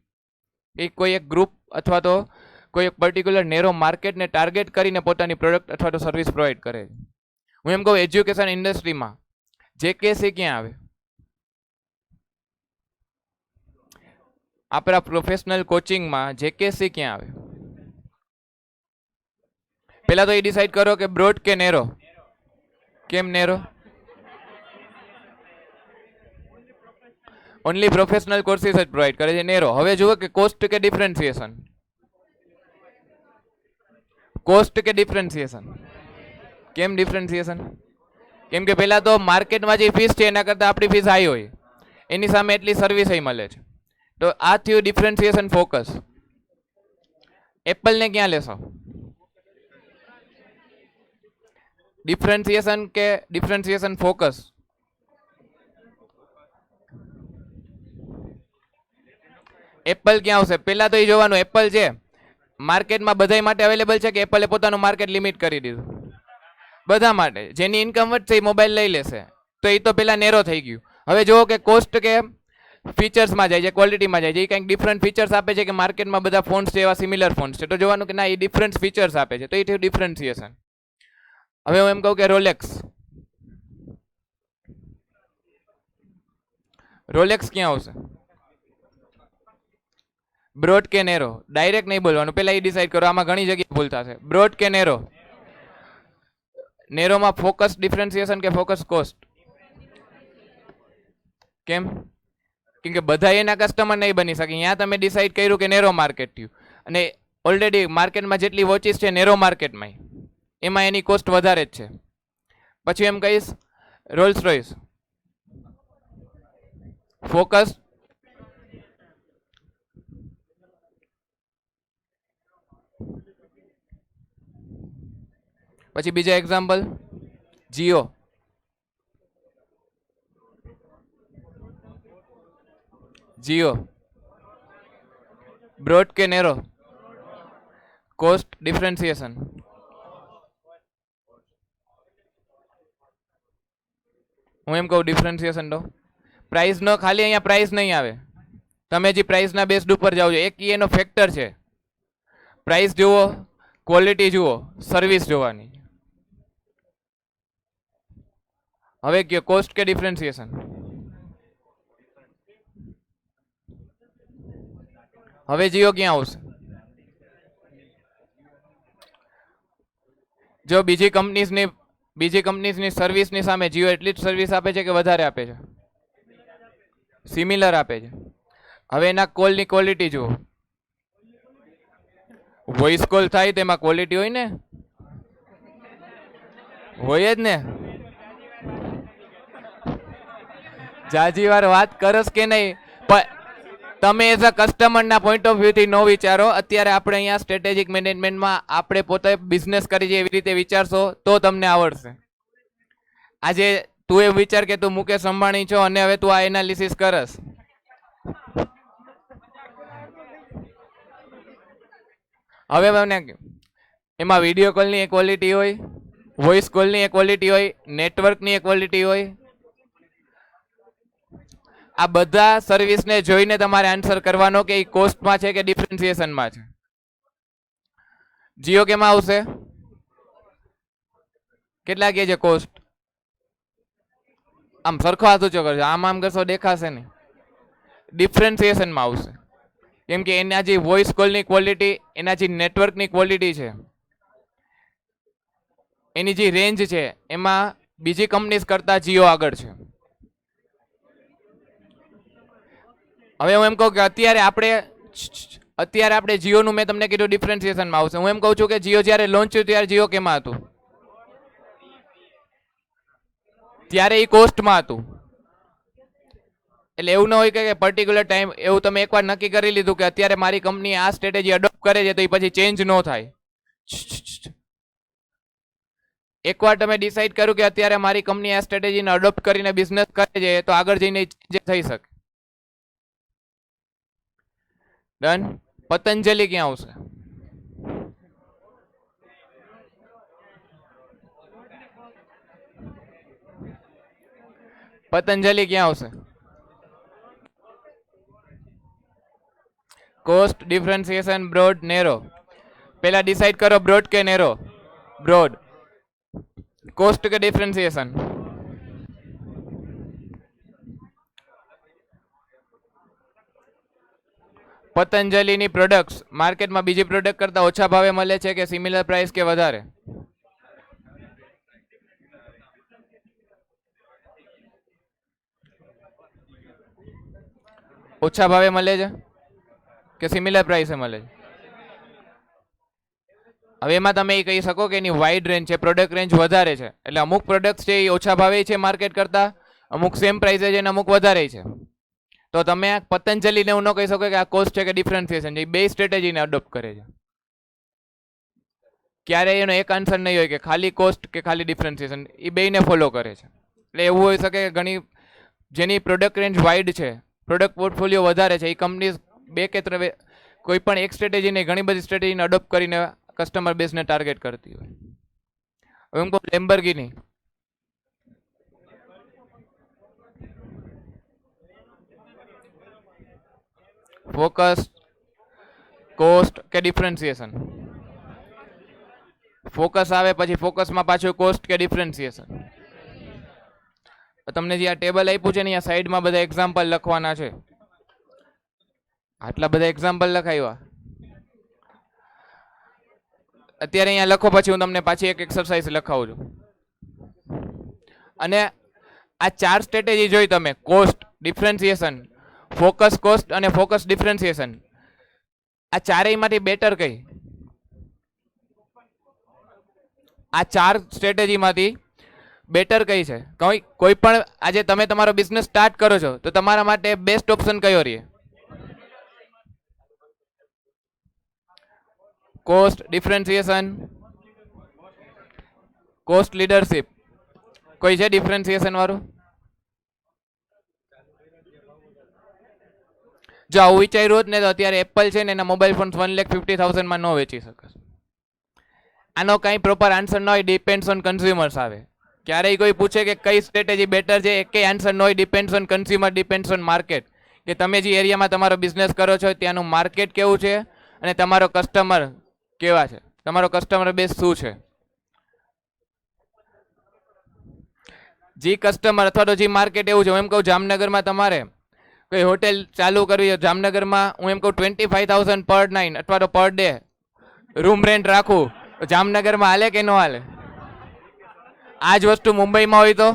એ કોઈ એક ગ્રુપ અથવા તો કોઈ એક પર્ટિક્યુલર નેરો માર્કેટને ટાર્ગેટ કરીને પોતાની પ્રોડક્ટ અથવા તો સર્વિસ પ્રોવાઈડ કરે છે. હું એમ કહું એજ્યુકેશન ઇન્ડસ્ટ્રીમાં JKC ક્યાં આવે? આપણા પ્રોફેશનલ કોચિંગમાં JKC ક્યાં આવે? પહેલા તો એ ડિસાઇડ કરો કે બ્રોડ કે નેરો. કેમ નેરો? ઓનલી પ્રોફેશનલ કોર્સિસ જ પ્રોવાઈડ કરે છે નેરો. હવે જુઓ કે કોસ્ટ કે ડિફરન્સિએશન. કોસ્ટ કે ડિફરન્સિએશન? કેમ ડિફરન્સિએશન? કેમ કે પહેલાં તો માર્કેટમાં જે ફીસ છે એના કરતાં આપણી ફીસ હાઈ હોય, એની સામે એટલી સર્વિસ મળે છે. તો આ થયું ડિફરન્સિએશન ફોકસ. એપલને ક્યાં લેશો? ડિફરન્સિએશન કે ડિફરન્સિએશન ફોકસ? એપલ ક્યાં આવશે? પહેલાં તો એ જોવાનું એપલ છે માર્કેટમાં બધા માટે અવેલેબલ છે કે એપલે પોતાનું માર્કેટ લિમિટ કરી દીધું? બધા માટે. જેની ઇન્કમ વધશે એ મોબાઈલ લઈ લેશે. તો એ તો પહેલાં નેરો થઈ ગયું. હવે જુઓ કે કોસ્ટ કે ફીચર્સમાં જાય છે, ક્વોલિટીમાં જાય છે. એ કંઈક ડિફરન્ટ ફીચર્સ આપે છે કે માર્કેટમાં બધા ફોન્સ છે એવા સિમિલર ફોન્સ છે. તો જોવાનું કે ના એ ડિફરન્ટ ફીચર્સ આપે છે. તો એ થયું ડિફરન્સિએશન. હવે હું એમ કહું કે રોલેક્સ. રોલેક્સ ક્યાં આવશે? બ્રોડ કે નેરો? ડાયરેક્ટ નહીં બોલવાનું, પહેલાં એ ડિસાઇડ કરો. આમાં ઘણી જગ્યાએ ભૂલ થશે. બ્રોડ કે નેરો? નેરોમાં ફોકસ ડિફરન્સિએશન કે ફોકસ કોસ્ટ? કેમ? કેમ કે બધા એના કસ્ટમર નહીં બની શકે. અહીંયા તમે ડિસાઇડ કર્યું કે નેરો માર્કેટ થયું અને ઓલરેડી માર્કેટમાં જેટલી વોચિસ છે નેરો માર્કેટમાં એમાં એની કોસ્ટ વધારે જ છે. પછી એમ કહીશ રોલ્સ રોયસ. ફોકસ પછી બીજા એક્ઝામ્પલ જીઓ. જીઓ બ્રોડ કે નેરો? Cost differentiation? હું એમ કહું ડિફરન્સિએશન તો પ્રાઇસનો ખાલી અહીંયા પ્રાઇસ નહીં આવે. તમે જે પ્રાઇસના બેઝ ઉપર જાઓ છો એક એનો ફેક્ટર છે. પ્રાઇસ જુઓ, ક્વોલિટી જુઓ, સર્વિસ જોવાની. હવે કે કોસ્ટ કે ડિફરન્સિએશન? હવે જીઓ ક્યાં આવશે? જો બીજી કંપનીઝની સર્વિસની સામે જીઓ એટલી જ સર્વિસ આપે છે કે વધારે આપે છે? સિમિલર આપે છે. હવે એના કોલની ક્વોલિટી જુઓ. વોઇસ કોલ થાય તેમાં ક્વોલિટી હોય ને? હોય જ ને. જાજી વાર વાત કરસ કે નહીં, પણ તમે એઝ અ કસ્ટમરના પોઈન્ટ ઓફ વ્યૂથી નો વિચારો. અત્યારે આપણે અહીંયા સ્ટ્રેટેજિક મેનેજમેન્ટમાં આપણે પોતે બિઝનેસ કરી છે એવી રીતે વિચારશો તો તમને આવડશે. આજે તું એ વિચાર કે તું મુકેશ અંબાણી છો અને હવે તું આ એનાલિસિસ કરસ. હવે મને એમાં વિડીયો કોલની એક ક્વોલિટી હોય, વોઇસ કોલની એક ક્વોલિટી હોય, નેટવર્કની એક ક્વોલિટી હોય. આ બધા સર્વિસને જોઈને તમારે આન્સર કરવાનો કે એ કોસ્ટમાં છે કે ડિફરન્સિએશનમાં છે. જીઓ કેમાં આવશે? કેટલા કે છે કોસ્ટ? આમ સરખો હાથ ઊંચો કરજો, આમ કરશો દેખાશે ને. ડિફરન્સિએશનમાં આવશે, કેમ કે એના જે વોઇસ કોલની ક્વોલિટી, એના જે નેટવર્કની ક્વોલિટી છે, એની જે રેન્જ છે એમાં બીજી કંપનીઝ કરતાં જીઓ આગળ છે. હવે હું એમ કહું કે અત્યારે આપણે જીઓનું મેં તમને કીધું ડિફરન્સિએશનમાં આવશે. હું એમ કહું છું કે જીઓ જ્યારે લોન્ચ થયું ત્યારે જીઓ કેમાં હતું? ત્યારે એ કોસ્ટમાં હતું. એટલે એવું ન હોય કે પર્ટિક્યુલર ટાઈમ એવું તમે એકવાર નક્કી કરી લીધું કે અત્યારે મારી કંપની આ સ્ટ્રેટેજી અડોપ્ટ કરે છે તો એ પછી ચેન્જ ન થાય. એકવાર તમે ડિસાઈડ કર્યું કે અત્યારે મારી કંપની આ સ્ટ્રેટેજીને અડોપ્ટ કરીને બિઝનેસ કરે છે તો આગળ જઈને ચેન્જ થઈ શકે. ડન. પતંજલિ ક્યાં આવશે? પતંજલિ ક્યાં આવશે? Cost, differentiation, broad, narrow. પહેલા ડિસાઈડ કરો બ્રોડ કે નેરો? બ્રોડ. કોસ્ટ કે ડિફરન્સિએશન? પતંજલિની પ્રોડક્ટ્સ માર્કેટમાં બીજી પ્રોડક્ટ કરતાં ઓછા ભાવે મળે છે કે સિમિલર પ્રાઇસ કે વધારે? ઓછા ભાવે મળે છે કે સિમિલર પ્રાઇસે મળે છે? હવે એમાં તમે એ કહી શકો કે એની વાઇડ રેન્જ છે, પ્રોડક્ટ રેન્જ વધારે છે, એટલે અમુક પ્રોડક્ટ્સ છે એ ઓછા ભાવે છે માર્કેટ કરતાં, અમુક સેમ પ્રાઇસે છે અને અમુક વધારે છે. તો તમે આ પતંજલિને એવું ન કહી શકો કે આ કોસ્ટ છે કે ડિફરન્સિએશન છે. એ બે સ્ટ્રેટેજીને અડોપ્ટ કરે છે. ક્યારેય એનો એક આન્સર નહીં હોય કે ખાલી કોસ્ટ કે ખાલી ડિફરન્સિએશન. એ બેયને ફોલો કરે છે. એટલે એવું હોઈ શકે કે ઘણી જેની પ્રોડક્ટ રેન્જ વાઇડ છે, પ્રોડક્ટ પોર્ટફોલિયો વધારે છે, એ કંપની બે કે ત્રણ કોઈ પણ એક સ્ટ્રેટેજીને ઘણી બધી સ્ટ્રેટેજીને અડોપ્ટ કરીને કસ્ટમર બેઝને ટાર્ગેટ કરતી હોય. હવે હું કહું લેમ્બોર્ગિની. ફોકસ, કોસ્ટ કે ડિફરન્સિએશન? ફોકસ આવે પછી ફોકસમાં પાછું કોસ્ટ કે ડિફરન્સિએશન? તમને જે આ ટેબલ આપ્યું છે ને અહીંયા સાઈડમાં બધા એક્ઝામ્પલ લખવાના છે. આટલા બધા એક્ઝામ્પલ લખાવ્યા. અત્યારે અહીંયા લખો, પછી હું તમને પાછી એક એક્સરસાઇઝ લખાવું છું. અને આ ચાર સ્ટ્રેટેજી જોઈ તમે, કોસ્ટ, ડિફરન્સિએશન, ફોકસ કોસ્ટ અને ફોકસ ડિફરન્સિએશન. આ ચારેયમાંથી બેટર કઈ? આ ચાર સ્ટ્રેટેજીમાંથી બેટર કઈ છે? કોઈ પણ આજે તમે તમારો બિઝનેસ સ્ટાર્ટ કરો છો તો તમારા માટે બેસ્ટ ઓપ્શન કયો રહે? Cost, differentiation, cost leadership. કોઈ છે ડિફરન્સિએશન વાળું? જો આવું વિચાર્યું હોત ને તો અત્યારે એપલ છે ને એના મોબાઈલ ફોન 1,50,000 માં ન વેચી શકે. આનો કઈ પ્રોપર આન્સર ન હોય, ડિપેન્ડ્સ ઓન કન્ઝ્યુમર્સ આવે. ક્યારેય કોઈ પૂછે કે કઈ સ્ટ્રેટેજી બેટર છે, એક આન્સર ન હોય. Depends on consumer, depends on market. કે તમે જે એરિયામાં તમારો બિઝનેસ કરો છો ત્યાંનું માર્કેટ કેવું છે અને તમારો કસ્ટમર કેવા છે. તમારો કસ્ટમર બેઝ શું છે? જે કસ્ટમર અથવા તો જે માર્કેટ એવું છે, હું એમ કહું જામનગરમાં તમારે કોઈ હોટેલ ચાલુ કરવી હોય જામનગરમાં, હું એમ કહું 25,000 પર નાઇટ અથવા તો પર ડે રૂમ રેન્ટ રાખું, તો જામનગરમાં હાલે કે ન હાલે? આ જ વસ્તુ મુંબઈમાં હોય તો?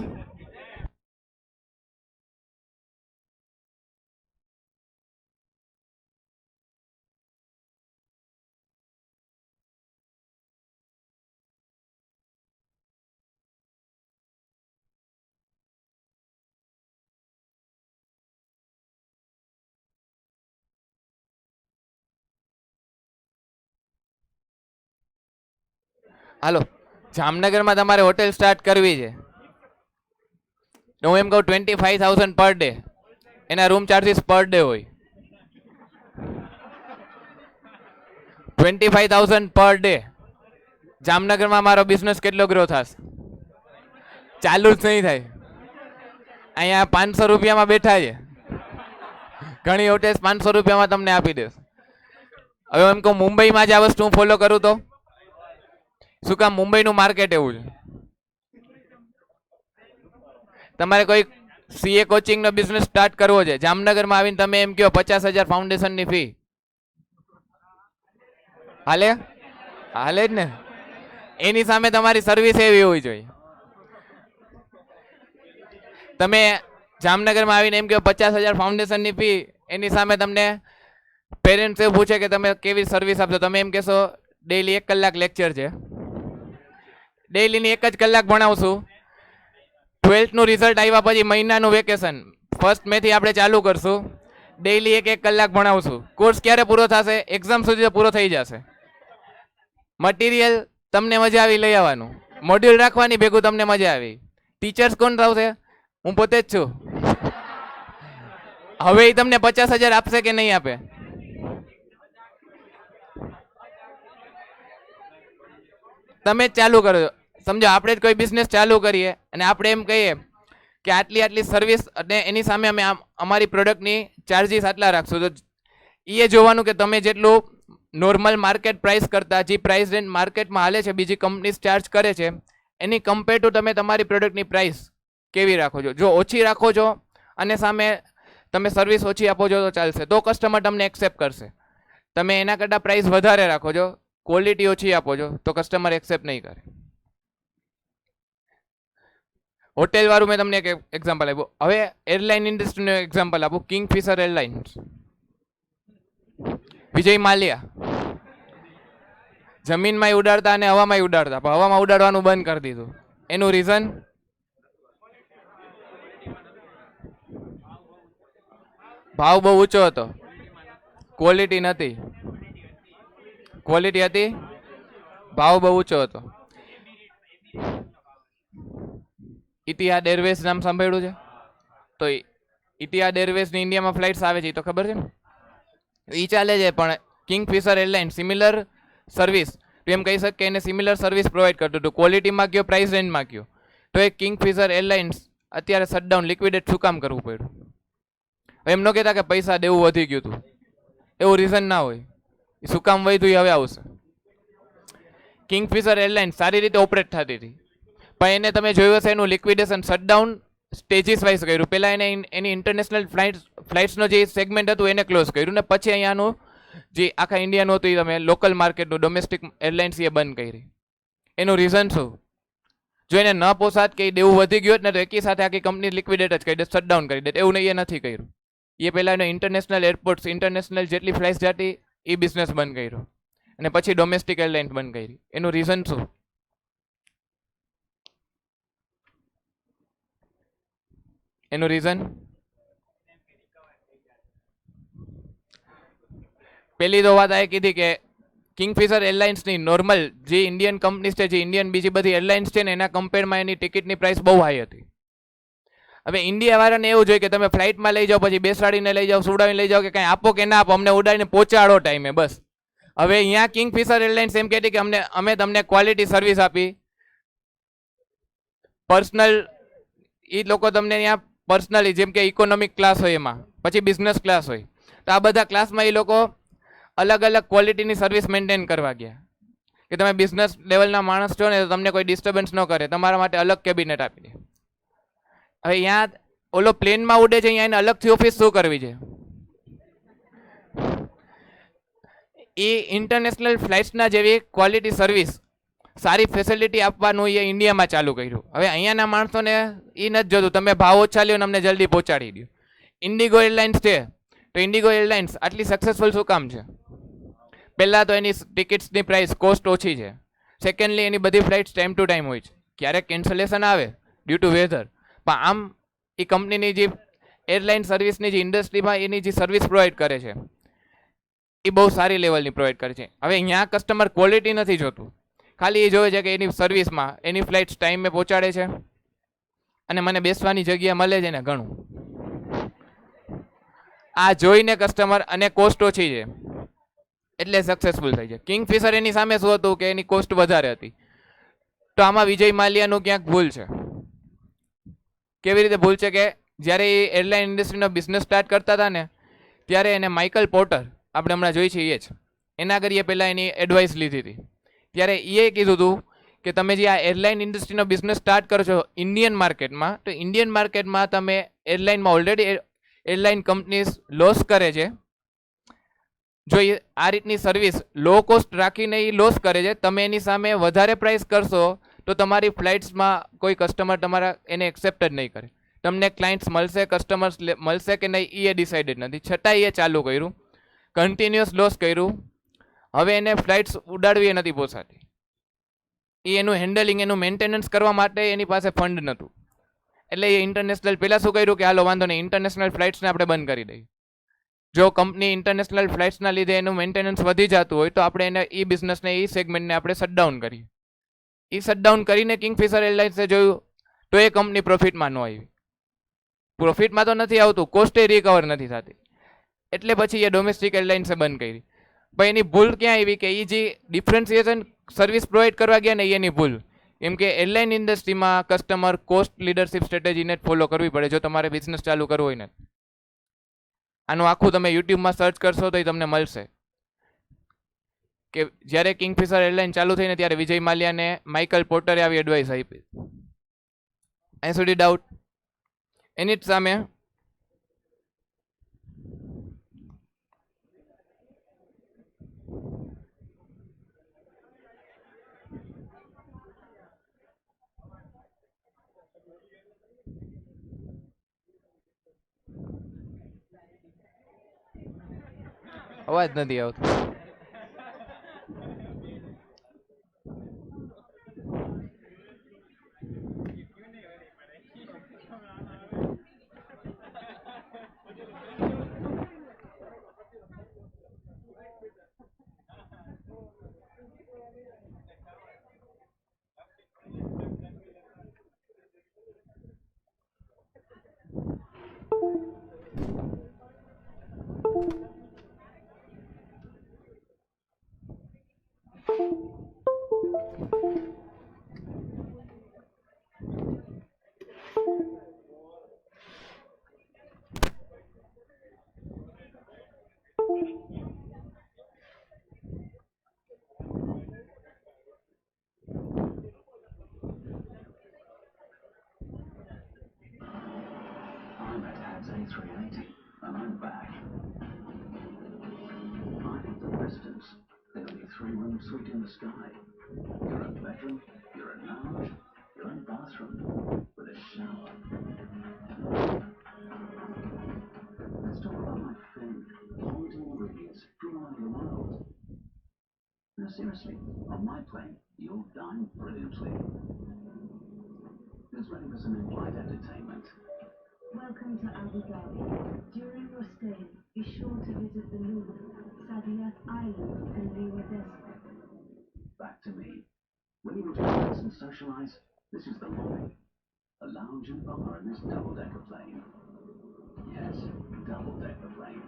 હાલો, જામનગરમાં તમારે હોટેલ સ્ટાર્ટ કરવી છે તો હું એમ કહું 25,000 પર ડે, એના રૂમ ચાર્જીસ પર ડે હોય. 25,000 પર ડે. જામનગરમાં મારો બિઝનેસ કેટલો ગ્રો થશે? ચાલુ જ નહીં થાય. અહીંયા 500 રૂપિયામાં બેઠા છે, ઘણી હોટેલ્સ 500 રૂપિયામાં તમને આપી દેશે. હવે એમ કહું મુંબઈમાં જ આ વસ્તુ હું ફોલો કરું તો શું કામ? મુંબઈનું માર્કેટ એવું છે. તમારે કોઈ સીએ કોચિંગનો બિઝનેસ સ્ટાર્ટ કરવો છે, જામનગરમાં આવીને તમે એમ કહો 50,000 ફાઉન્ડેશનની ફી, હાલે? હાલે જ ને. એની સામે તમારી સર્વિસ એવી હોવી જોઈએ. તમે જામનગરમાં આવીને એમ કહો 50,000 ફાઉન્ડેશનની ફી, એની સામે તમને પેરેન્ટ્સ એવું પૂછે કે તમે કેવી સર્વિસ આપશો, તમે એમ કહેશો ડેઈલી 1 કલાક લેક્ચર છે, ડેઈલીની 1 જ કલાક ભણાવશું. 12th નું રિઝલ્ટ આવ્યા પછી મહિનાનું વેકેશન 1 મે થી આપણે ચાલુ કરશું, ડેઈલી 1 કલાક ભણાવશું. કોર્સ ક્યારે પૂરો થશે? એક્ઝામ સુધી પૂરો થઈ જશે. મટીરિયલ તમને મજા આવી લઈ આવવાનું, મોડ્યુલ રાખવાની ભેગું તમને મજા આવી. ટીચર્સ કોણ થશે? હું પોતે જ છું. હવે એ તમને 50,000 આપશે કે નહીં આપે? તમે જ ચાલુ કરો. સમજો આપણે જ કોઈ બિઝનેસ ચાલુ કરીએ અને આપણે એમ કહીએ કે આટલી આટલી સર્વિસ અને એની સામે અમે અમારી પ્રોડક્ટની ચાર્જીસ આટલા રાખશું, તો એ જોવાનું કે તમે જેટલું નોર્મલ માર્કેટ પ્રાઇસ કરતાં જે પ્રાઇસ રેન્જ માર્કેટમાં હાલે છે, બીજી કંપનીઝ ચાર્જ કરે છે, એની કમ્પેર ટુ તમે તમારી પ્રોડક્ટની પ્રાઇસ કેવી રાખો છો. જો ઓછી રાખો છો અને સામે તમે સર્વિસ ઓછી આપો છો તો ચાલશે, તો કસ્ટમર તમને એક્સેપ્ટ કરશે. તમે એના કરતાં પ્રાઇસ વધારે રાખો છો, ક્વોલિટી ઓછી આપો છો, તો કસ્ટમર એક્સેપ્ટ નહીં કરે. હોટેલ વાળું મેં તમને એક એક્ઝામ્પલ આપ્યું. હવે એરલાઇન ઇન્ડસ્ટ્રીનું એક્ઝામ્પલ આપું. કિંગફિશર એરલાઇન્સ, વિજય માલ્યા જમીનમાં ઉડાડતા અને હવામાં ઉડાડતા, પણ હવામાં ઉડાડવાનું બંધ કરી દીધું. એનું રીઝન? ભાવ બહુ ઊંચો હતો, ક્વોલિટી નથી. ક્વોલિટી હતી, ભાવ બહુ ઊંચો હતો. ઇતિહાદ એરવેઝ નામ સાંભળ્યું છે? તો ઇતિહાદ એરવેઝની ઇન્ડિયામાં ફ્લાઇટ્સ આવે છે, તો ખબર છે ને? એ ચાલે છે, પણ કિંગફિશર એરલાઇન્સ સિમિલર સર્વિસ, તો એમ કહી શકે કે એને સિમિલર સર્વિસ પ્રોવાઈડ કરતું હતું, ક્વોલિટીમાં કયો, પ્રાઇસ રેન્જમાં કયો. તો એ કિંગફિશર એરલાઇન્સ અત્યારે શટડાઉન, લિક્વિડેટ શું કામ કરવું પડ્યું? એમ ન કહેતા કે પૈસા દેવું વધી ગયું હતું, એવું રીઝન ના હોય. શું કામ વધ્યું એ હવે આવશે. કિંગફિશર એરલાઇન્સ સારી રીતે ઓપરેટ થતી હતી, પણ એને તમે જોયું હશે એનું લિક્વિડેશન શટડાઉન સ્ટેજીસ વાઇઝ કર્યું. પહેલાં એને એની ઇન્ટરનેશનલ ફ્લાઇટ્સનો જે સેગમેન્ટ હતું એને ક્લોઝ કર્યું, ને પછી અહીંયાનું જે આખા ઇન્ડિયાનું હતું એ તમે લોકલ માર્કેટનું ડોમેસ્ટિક એરલાઇન્સ એ બંધ કરી. એનું રીઝન શું? જો એને ન પોસાત કે દેવું વધી ગયું ને તો એકી સાથે આખી કંપની લિક્વિડેટ જ કરી દે, શટડાઉન કરી દે. એવું નહીં, એ નથી કર્યું. એ પહેલાં એનો ઇન્ટરનેશનલ એરપોર્ટ્સ, ઇન્ટરનેશનલ જેટલી ફ્લાઇટ્સ જતી એ બિઝનેસ બંધ કર્યો, અને પછી ડોમેસ્ટિક એરલાઇન્સ બંધ કરી. એનું રીઝન શું? એનું રીઝન પહેલી તો વાત આ કીધી કે કિંગફિશર એરલાઇન્સની નોર્મલ જે ઇન્ડિયન કંપનીઝ છે, જે ઇન્ડિયન બીજી બધી એરલાઇન્સ છે ને એના કમ્પેરમાં એની ટિકિટની પ્રાઇસ બહુ હાઈ હતી. હવે ઇન્ડિયા વાળાને એવું જોઈએ કે તમે ફ્લાઇટમાં લઈ જાઓ, પછી બેસાડીને લઈ જાઓ, સુડાવીને લઈ જાઓ, કે કાંઈ આપો કે ના આપો, અમને ઉડાડીને પહોંચાડો ટાઈમે બસ. હવે અહીંયા કિંગફિશર એરલાઇન્સ એમ કહેતી કે અમે તમને ક્વોલિટી સર્વિસ આપી, પર્સનલ, એ લોકો તમને અહીંયા પર્સનલી, જેમ કે ઇકોનોમિક ક્લાસ હોય એમાં, પછી બિઝનેસ ક્લાસ હોય, તો આ બધા ક્લાસમાં એ લોકો અલગ અલગ ક્વોલિટીની સર્વિસ મેન્ટેન કરવા ગયા. કે તમે બિઝનેસ લેવલના માણસ છો ને તો તમને કોઈ ડિસ્ટર્બન્સ ન કરે, તમારા માટે અલગ કેબિનેટ આપી દે. હવે અહીંયા ઓલો પ્લેનમાં ઉડે છે, અહીંયા એને અલગથી ઓફિસ શું કરવી છે? એ ઇન્ટરનેશનલ ફ્લાઇટ્સના જેવી ક્વોલિટી સર્વિસ, સારી ફેસિલિટી આપવાનું એ ઇન્ડિયામાં ચાલુ કર્યું. હવે અહીંયાના માણસોને એ નથી જોતું તમે ભાવ ઓછા લ્યો ને અમને જલ્દી પહોંચાડી દો. ઇન્ડિગો એરલાઇન્સ છે, તો ઇન્ડિગો એરલાઇન્સ આટલી સક્સેસફુલ શું કામ છે? પહેલાં તો એની ટિકિટ્સની પ્રાઇસ કોસ્ટ ઓછી છે. સેકન્ડલી એની બધી ફ્લાઇટ્સ ટાઈમ ટુ ટાઈમ હોય છે. ક્યારેક કેન્સલેશન આવે ડ્યુ ટુ વેધર, પણ આમ એ કંપનીની જે એરલાઇન સર્વિસની જે ઇન્ડસ્ટ્રીમાં એની જે સર્વિસ પ્રોવાઈડ કરે છે એ બહુ સારી લેવલની પ્રોવાઈડ કરે છે. હવે અહીંયા કસ્ટમર ક્વોલિટી નથી જોતું, ખાલી એ જોવે છે કે એની સર્વિસમાં એની ફ્લાઇટ્સ ટાઈમે પહોંચાડે છે અને મને બેસવાની જગ્યા મળે છે ને ઘણું. આ જોઈને કસ્ટમર, અને કોસ્ટ ઓછી છે એટલે સક્સેસફુલ થઈ છે. કિંગફિશર એની સામે શું હતું કે એની કોસ્ટ વધારે હતી. તો આમાં વિજય માલ્યાનું ક્યાંક ભૂલ છે. કેવી રીતે ભૂલ છે કે જ્યારે એ એરલાઇન ઇન્ડસ્ટ્રીનો બિઝનેસ સ્ટાર્ટ કરતા હતા ને ત્યારે એને માઇકલ પોર્ટર, આપણે હમણાં જોઈ છીએ એ જ, એના કરીએ પહેલાં એની એડવાઇસ લીધી હતી. ત્યારે એ કીધું હતું કે તમે જે આ એરલાઇન ઇન્ડસ્ટ્રીનો બિઝનેસ સ્ટાર્ટ કરો છો ઇન્ડિયન માર્કેટમાં, તો ઇન્ડિયન માર્કેટમાં તમે એરલાઇનમાં ઓલરેડી એરલાઇન કંપનીઝ લોસ કરે છે. જો એ આ રીતની સર્વિસ લો કોસ્ટ રાખીને એ લોસ કરે છે, તમે એની સામે વધારે પ્રાઇસ કરશો તો તમારી ફ્લાઇટ્સમાં કોઈ કસ્ટમર તમારા એને એક્સેપ્ટ જ નહીં કરે. તમને ક્લાયન્ટ્સ મળશે, કસ્ટમર્સ મળશે કે નહીં એ ડિસાઇડેડ નથી. છતાંય એ ચાલુ કર્યું, કન્ટિન્યુઅસ લોસ કર્યું. હવે એને ફ્લાઇટ્સ ઉડાડવી એ નથી પોસાતી. એ એનું હેન્ડલિંગ, એનું મેન્ટેનન્સ કરવા માટે એની પાસે ફંડ નહોતું. એટલે એ ઇન્ટરનેશનલ પહેલાં શું કર્યું કે હાલો વાંધો નહીં, ઇન્ટરનેશનલ ફ્લાઇટ્સને આપણે બંધ કરી દઈએ. જો કંપની ઇન્ટરનેશનલ ફ્લાઇટ્સના લીધે એનું મેન્ટેનન્સ વધી જતું હોય તો આપણે એને એ બિઝનેસને, એ સેગમેન્ટને આપણે શટડાઉન કરીએ. એ શટડાઉન કરીને કિંગફિશર એરલાઇન્સે જોયું તો એ કંપની પ્રોફિટમાં ન આવી. પ્રોફિટમાં તો નથી આવતું, કોસ્ટે રિકવર નથી થતી. એટલે પછી એ ડોમેસ્ટિક એરલાઇન્સે બંધ કરી. પણ એની ભૂલ ક્યાં આવી કે એ જે ડિફરન્સિએશન સર્વિસ પ્રોવાઈડ કરવા ગયા ને એની ભૂલ. કેમ કે એરલાઇન ઇન્ડસ્ટ્રીમાં કસ્ટમર કોસ્ટ લીડરશિપ સ્ટ્રેટેજીને જ ફોલો કરવી પડે જો તમારે બિઝનેસ ચાલુ કરવો હોય ને. આનું આખું તમે યુટ્યુબમાં સર્ચ કરશો તો એ તમને મળશે કે જ્યારે કિંગફિશર એરલાઇન ચાલુ થઈને ત્યારે વિજય માલ્યાને માઇકલ પોર્ટરે આવી એડવાઇસ આપી. અહીં સુધી ડાઉટ? એની જ સામે અવાજ નથી આવતો. A380 and I'm back. I think the residence, there'll be 3-room suite in the sky. You're a bedroom, you're a lounge, you're a bathroom with a shower. Let's talk about my food, haunting ingredients from around the world. Now seriously, on my plane, you'll dine brilliantly. Who's ready for some in-flight entertainment? Welcome to Abu Dhabi. During your stay, be sure to visit the Louvre, Saadiyat Island and Liwa Desert. Back to me. When you want to relax and socialise, this is the lobby. A lounge and bar in this double-decker plane. Yes, double-decker plane.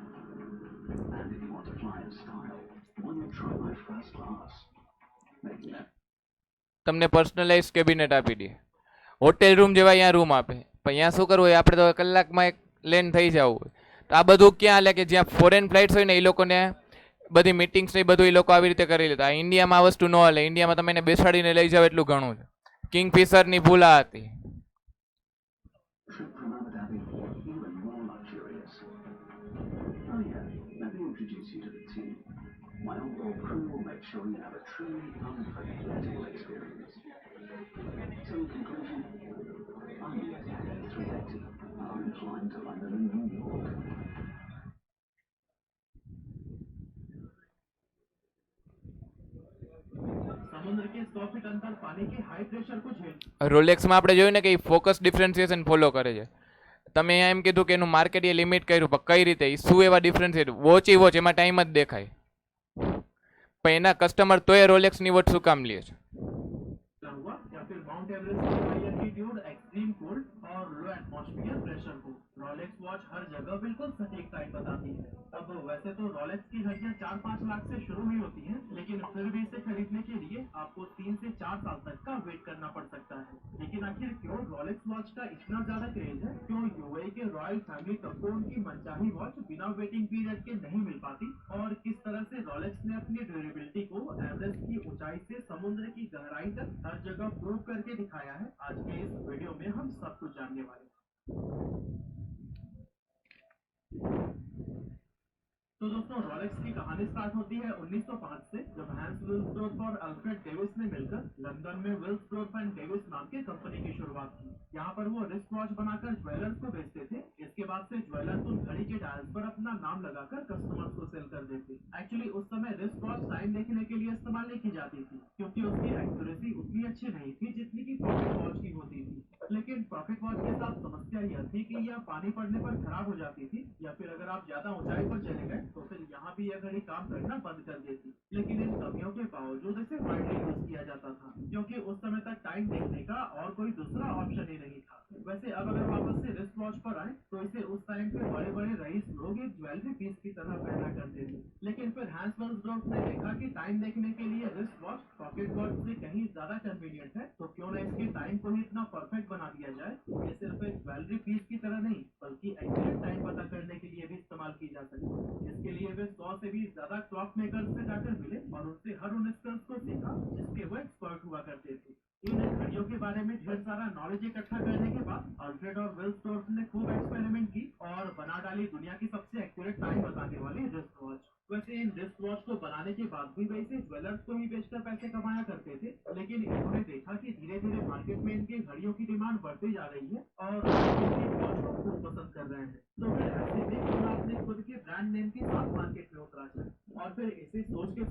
And if you want to fly in style, why not try my first class? Maybe that. તમને personalise cabinet આપી દે, hotel room જેવા અહીંયા room આપે. પણ અહીંયા શું કરવું હોય, આપણે તો કલાકમાં એક લેન્ડ થઈ જવું હોય. તો આ બધું ક્યાં હાલે કે જ્યાં ફોરેન ફ્લાઇટ્સ હોય ને એ લોકોને બધી મીટિંગ્સ ને એ બધું એ લોકો આવી રીતે કરી લેતા. ઇન્ડિયામાં આ વસ્તુ ન હાલે. ઇન્ડિયામાં તમે એને બેસાડીને લઈ જાવ એટલું ઘણું છે. કિંગફિશરની ભૂલ આ હતી. Trip from Abu Dhabi, even more luxurious. Oh yeah, let me introduce you to the team. My onboard crew will make sure you have a truly unforgettable experience. So in conclusion, I'm the Etihad A380. I'm flying to London and New York. समुद्र के 100 feet अंतर पानी के high pressure को झेल રોલેક્સમાં આપણે જોયું ને કે એ ફોકસ ડિફરન્સિએશન ફોલો કરે છે. તમે અહીંયા એમ કીધું કે એનું માર્કેટ એ લિમિટ કર્યું, પણ કઈ રીતે એ શું એવા ડિફરન્સિએટ વોચ એ વોચ એમાં ટાઈમ જ દેખાય, પણ એના કસ્ટમર તોય રોલેક્સની વોચ શું કામ લે છે? हुआ या फिर माउंट एवरेस्ट की हाई एल्टीट्यूड एक्सट्रीम कोल्ड और लो एटमॉस्फेयर प्रेशर को रोलेक्स वॉच हर जगह बिल्कुल सटीक टाइम बताती है। अब वैसे तो रोलेक्स की घड़ियां 4-5 लाख से शुरू हुई होती हैं, लेकिन फिर भी इसे खरीदने के लिए आपको 3 से 4 साल तक का वेट करना पड़ सकता है। लेकिन आखिर क्यों रोलेक्स वॉच का इतना ज्यादा क्रेज है? क्यों यूएई के रॉयल फैमिली सबको उनकी मनचाही वॉच बिना वेटिंग पीरियड के नहीं मिल पाती, और किस तरह से रोलेक्स ने अपनी ड्यूरेबिलिटी को एवरेस्ट की ऊंचाई से समुद्र की गहराई तक हर जगह प्रूव करके दिखाया है, आज के इस वीडियो में हम सब कुछ जानने वाले हैं। तो दोस्तों रोलेक्स की कहानी स्टार्ट होती है 1905 से, जब हैंस विल्सडोर्फ और अल्फ्रेड डेविस ने मिलकर लंदन में विल्सडोर्फ एंड डेविस नाम की कंपनी की शुरुआत की। यहाँ पर वो रिस्ट वॉच बनाकर ज्वेलर्स को बेचते थे। इसके बाद से ज्वेलर्स उन घड़ी के डायल्स पर अपना नाम लगाकर कस्टमर्स को सेल कर देते। एक्चुअली उस समय रिस्ट वॉच टाइम देखने के लिए इस्तेमाल नहीं की जाती थी, क्योंकि उसकी एक्यूरेसी उतनी अच्छी नहीं थी जितनी की पॉकेट वॉच की होती थी। लेकिन पॉकेट वॉच के साथ समस्या यह थी कि यह पानी पड़ने पर खराब हो जाती थी, या फिर अगर आप ज्यादा ऊंचाई पर चले गए तो फिर यहाँ भी यह घड़ी काम करना बंद कर देती। लेकिन इन कमियों के बावजूद इसे वाइडली यूज किया जाता था, क्योंकि उस समय तक टाइम देखने का और कोई दूसरा ऑप्शन ही नहीं था। वैसे अब अगर वापस से रिस्ट वॉच पर आए तो इसे उस टाइम पे बड़े बड़े रईस लोग एक ज्वेलरी पीस की तरह पहना करते थे। लेकिन फिर हैंस विल्सडोर्फ ने देखा कि टाइम देखने के लिए रिस्ट वॉच पॉकेट वॉच से कहीं ज्यादा कन्वीनियंट है, तो क्यों न इसके टाइम को ही इतना परफेक्ट बना दिया जाए। ये सिर्फ एक ज्वेलरी पीस की तरह नहीं, बल्कि एक्यूरेट टाइम पता करने के लिए भी इस्तेमाल की जा सकती है। इसके लिए वे 100 से भी ज्यादा क्लॉक मेकर्स से जाकर मिले और उनसे हर उन स्किल्स को सीखा जिसके वो एक्सपर्ट हुआ करते थे। इन घड़ियों के बारे में ढेर सारा नॉलेज इकट्ठा करने के बाद अल्फ्रेड और विल्सडोर्फ ने खूब एक्सपेरिमेंट की और बना डाली दुनिया की सबसे एक्यूरेट टाइम बताने वाली रिस्ट वॉच। वैसे इन रिस्ट वॉच को बनाने के बाद भी वे इसे ज्वेलर्स को ही बेचकर पैसे कमाया करते थे, लेकिन इन्होंने देखा कि धीरे धीरे मार्केट में इनकी घड़ियों की डिमांड बढ़ती जा रही है और इनकी वॉच को खूब पसंद कर रहे हैं। तो फिर ऐसे में क्यों ना अपने खुद के ब्रांड नेम के साथ मार्केट में उतरा जाए, और फिर इसे सोच के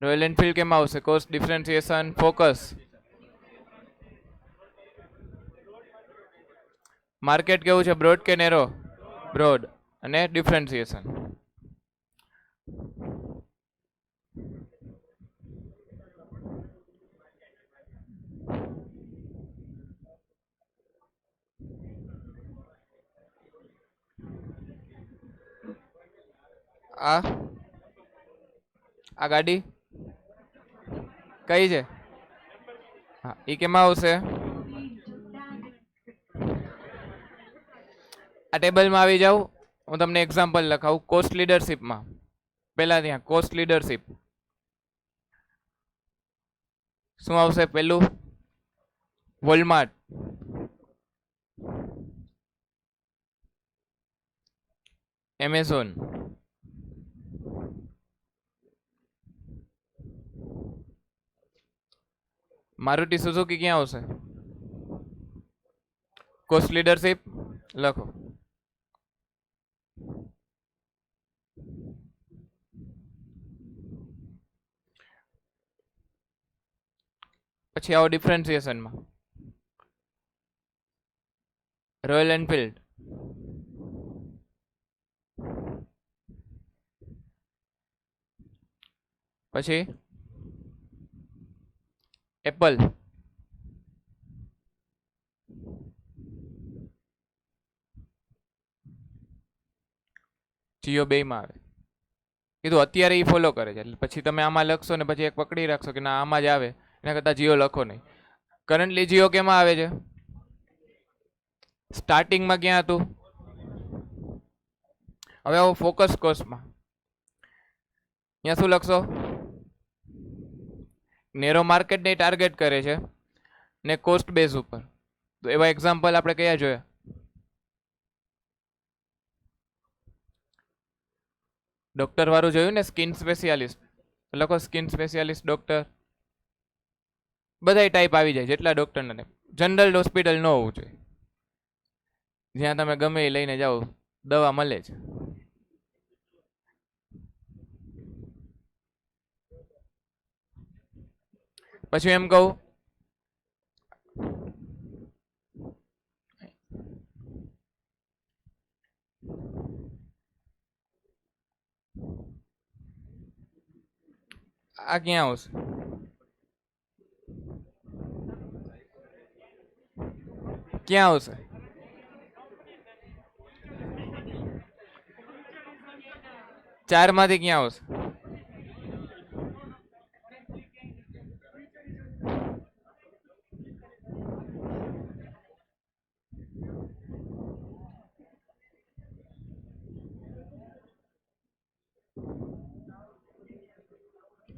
રોયલ એનફિલ્ડ કેમ આવશે? Cost, differentiation, focus. માર્કેટ કેવું છે? બ્રોડ કે નેરો? બ્રોડ. અને ડિફરન્સિએશન. આ ગાડી કઈ છે? હા, એ કેમાં આવશે? આ ટેબલમાં આવી જાવ. હું તમને એક્ઝામ્પલ લખાવું. કોસ્ટ લીડરશિપમાં પહેલા ત્યાં કોસ્ટ લીડરશિપ શું આવશે? પેલું વોલમાર્ટ, એમેઝોન, મારુતિ સુઝુકી ક્યાં આવશે? કોસ્ટ લીડરશિપ લખો. પછી આવો ડિફરન્સિએશનમાં રોયલ એનફિલ્ડ, પછી એપલ, જીઓ બેયમાં આવે. કીધું અત્યારે એ ફોલો કરે છે, એટલે પછી તમે આમાં લખશો ને પછી એક પકડી રાખશો કે ના આમાં જ આવે, એના કરતાં જીઓ લખો નહીં. કરન્ટલી જીઓ કેમાં આવે છે? સ્ટાર્ટિંગમાં ક્યાં હતું? હવે આવો ફોકસ કોસ્ટમાં. અહીંયા શું લખશો? નેરો માર્કેટને ટાર્ગેટ કરે છે ને કોસ્ટ બેઝ ઉપર. તો એવા એક્ઝામ્પલ આપણે કયા જોયા? ડોક્ટર વાળું જોયું ને, સ્કિન સ્પેશિયાલિસ્ટ. લખો સ્કિન સ્પેશિયાલિસ્ટ ડોક્ટર. બધા ટાઈપ આવી જાય જેટલા ડોક્ટરને. જનરલ હોસ્પિટલ ન હોવું જોઈએ, જ્યાં તમે ગમે એ લઈને જાઓ દવા મળે છે. પછી એમ કહું આ ક્યાં આવશે? ક્યાં આવશે? ચારમાંથી ક્યાં આવશે?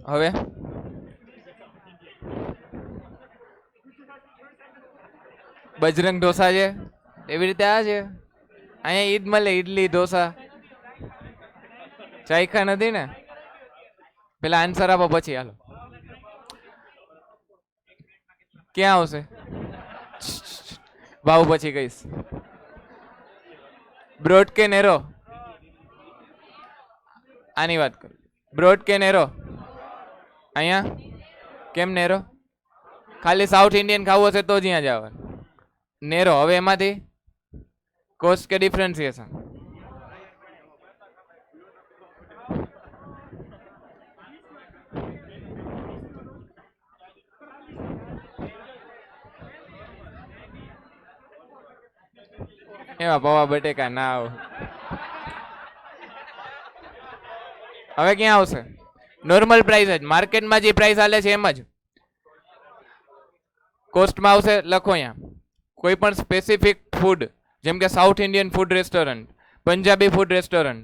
હવે બજરંગ ઢોસા છે એવી રીતે આ છે. અહીંયા ઈદ મળે, ઈડલી ઢોસા. ચાયખા નથી ને? પેલા આન્સર આપો પછી હાલો. ક્યાં આવશે? ભાવ પછી કહીશ. બ્રોડ કે નેરો? આની વાત કરું. બ્રોડ કે નેરો? અહીંયા કેમ નેરો? ખાલી સાઉથ ઇન્ડિયન ખાવું હશે તો જ અહીંયા જવાનું. નેરો. હવે એમાંથી કોસ્ટ કે ડિફરન્સિએશન? એમાં પૌવા બટેકા ના આવ. હવે ક્યાં આવશે? નોર્મલ પ્રાઇસ જ, માર્કેટમાં જે પ્રાઇસ હાલે છે એમ જ કોસ્ટમાં આવશે. લખો અહીંયા કોઈ પણ સ્પેસિફિક ફૂડ, જેમ કે south Indian food restaurant, Punjabi food restaurant,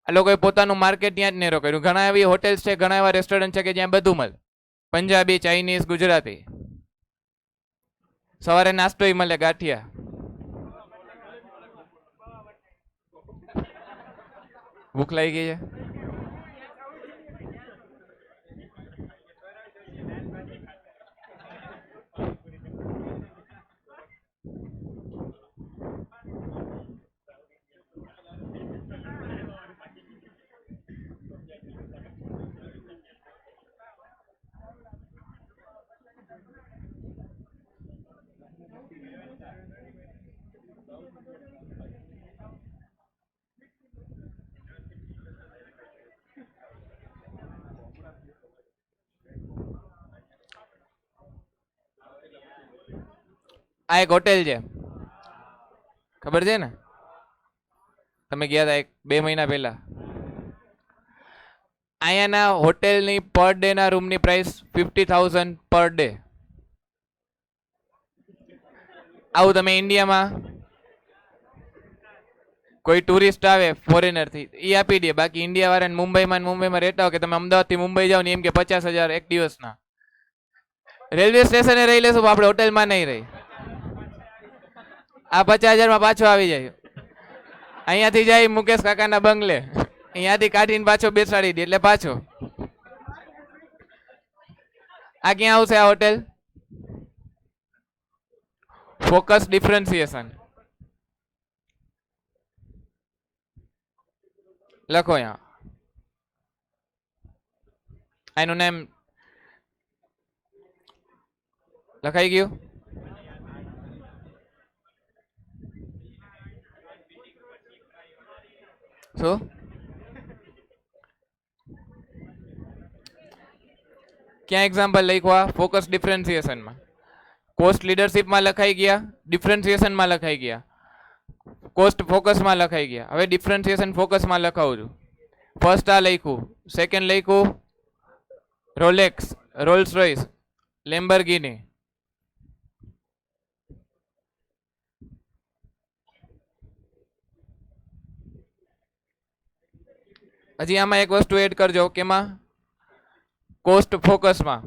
આ લોકોએ પોતાનું માર્કેટ ત્યાં જ નેરો કર્યું. ઘણા એવી હોટેલ્સ છે, ઘણા એવા રેસ્ટોરન્ટ છે કે જ્યાં બધું મળે, પંજાબી, ચાઇનીઝ, ગુજરાતી. સવારે નાસ્તોય મળે, ગાંઠિયા. ભૂખ લાગી ગઈ છે? આ એક હોટેલ છે, ખબર છે ને? તમે ગયા હતા 2 મહિના પહેલા. અહીંયાના હોટેલની પર ડે ના રૂમની પ્રાઇસ 50,000 પર ડે. આવું તમે ઇન્ડિયામાં કોઈ ટુરિસ્ટ આવે ફોરેનર થી એ આપી દે. બાકી ઇન્ડિયા વાળાને મુંબઈમાં રહેતા હોય કે તમે અમદાવાદ થી મુંબઈ જાઓ ને એમ કે 50,000 એક દિવસના. રેલવે સ્ટેશને રહી લેશું આપણે હોટેલમાં નહીં રહી. આ 50,000 પાછો આવી જાય. અહીંયાથી જાય મુકેશ કાકાના બંગલે, અહીંયાથી કાઢીને પાછો બેસાડી દે એટલે પાછો. આ ક્યાં આવશે આ હોટેલ? ફોકસ ડિફરન્સિએશન લખો અહીંયા. એનું નામ લખાઈ ગયું? શું? ક્યાં એક્ઝામ્પલ લખ્યા? ફોકસ ડિફરન્સિએશનમાં. કોસ્ટ લીડરશિપમાં લખાઈ ગયા, ડિફરન્સિએશનમાં લખાઈ ગયા, કોસ્ટ ફોકસમાં લખાઈ ગયા. હવે ડિફરન્સિએશન ફોકસમાં લખાવું છું. ફર્સ્ટ આ લખ્યું, સેકન્ડ લખ્યું રોલેક્સ, રોલ્સ રોયસ, લેમ્બરગિની. હજી આમાં એક વસ્તુ એડ કરજો, કેમાં? કોસ્ટ ફોકસમાં.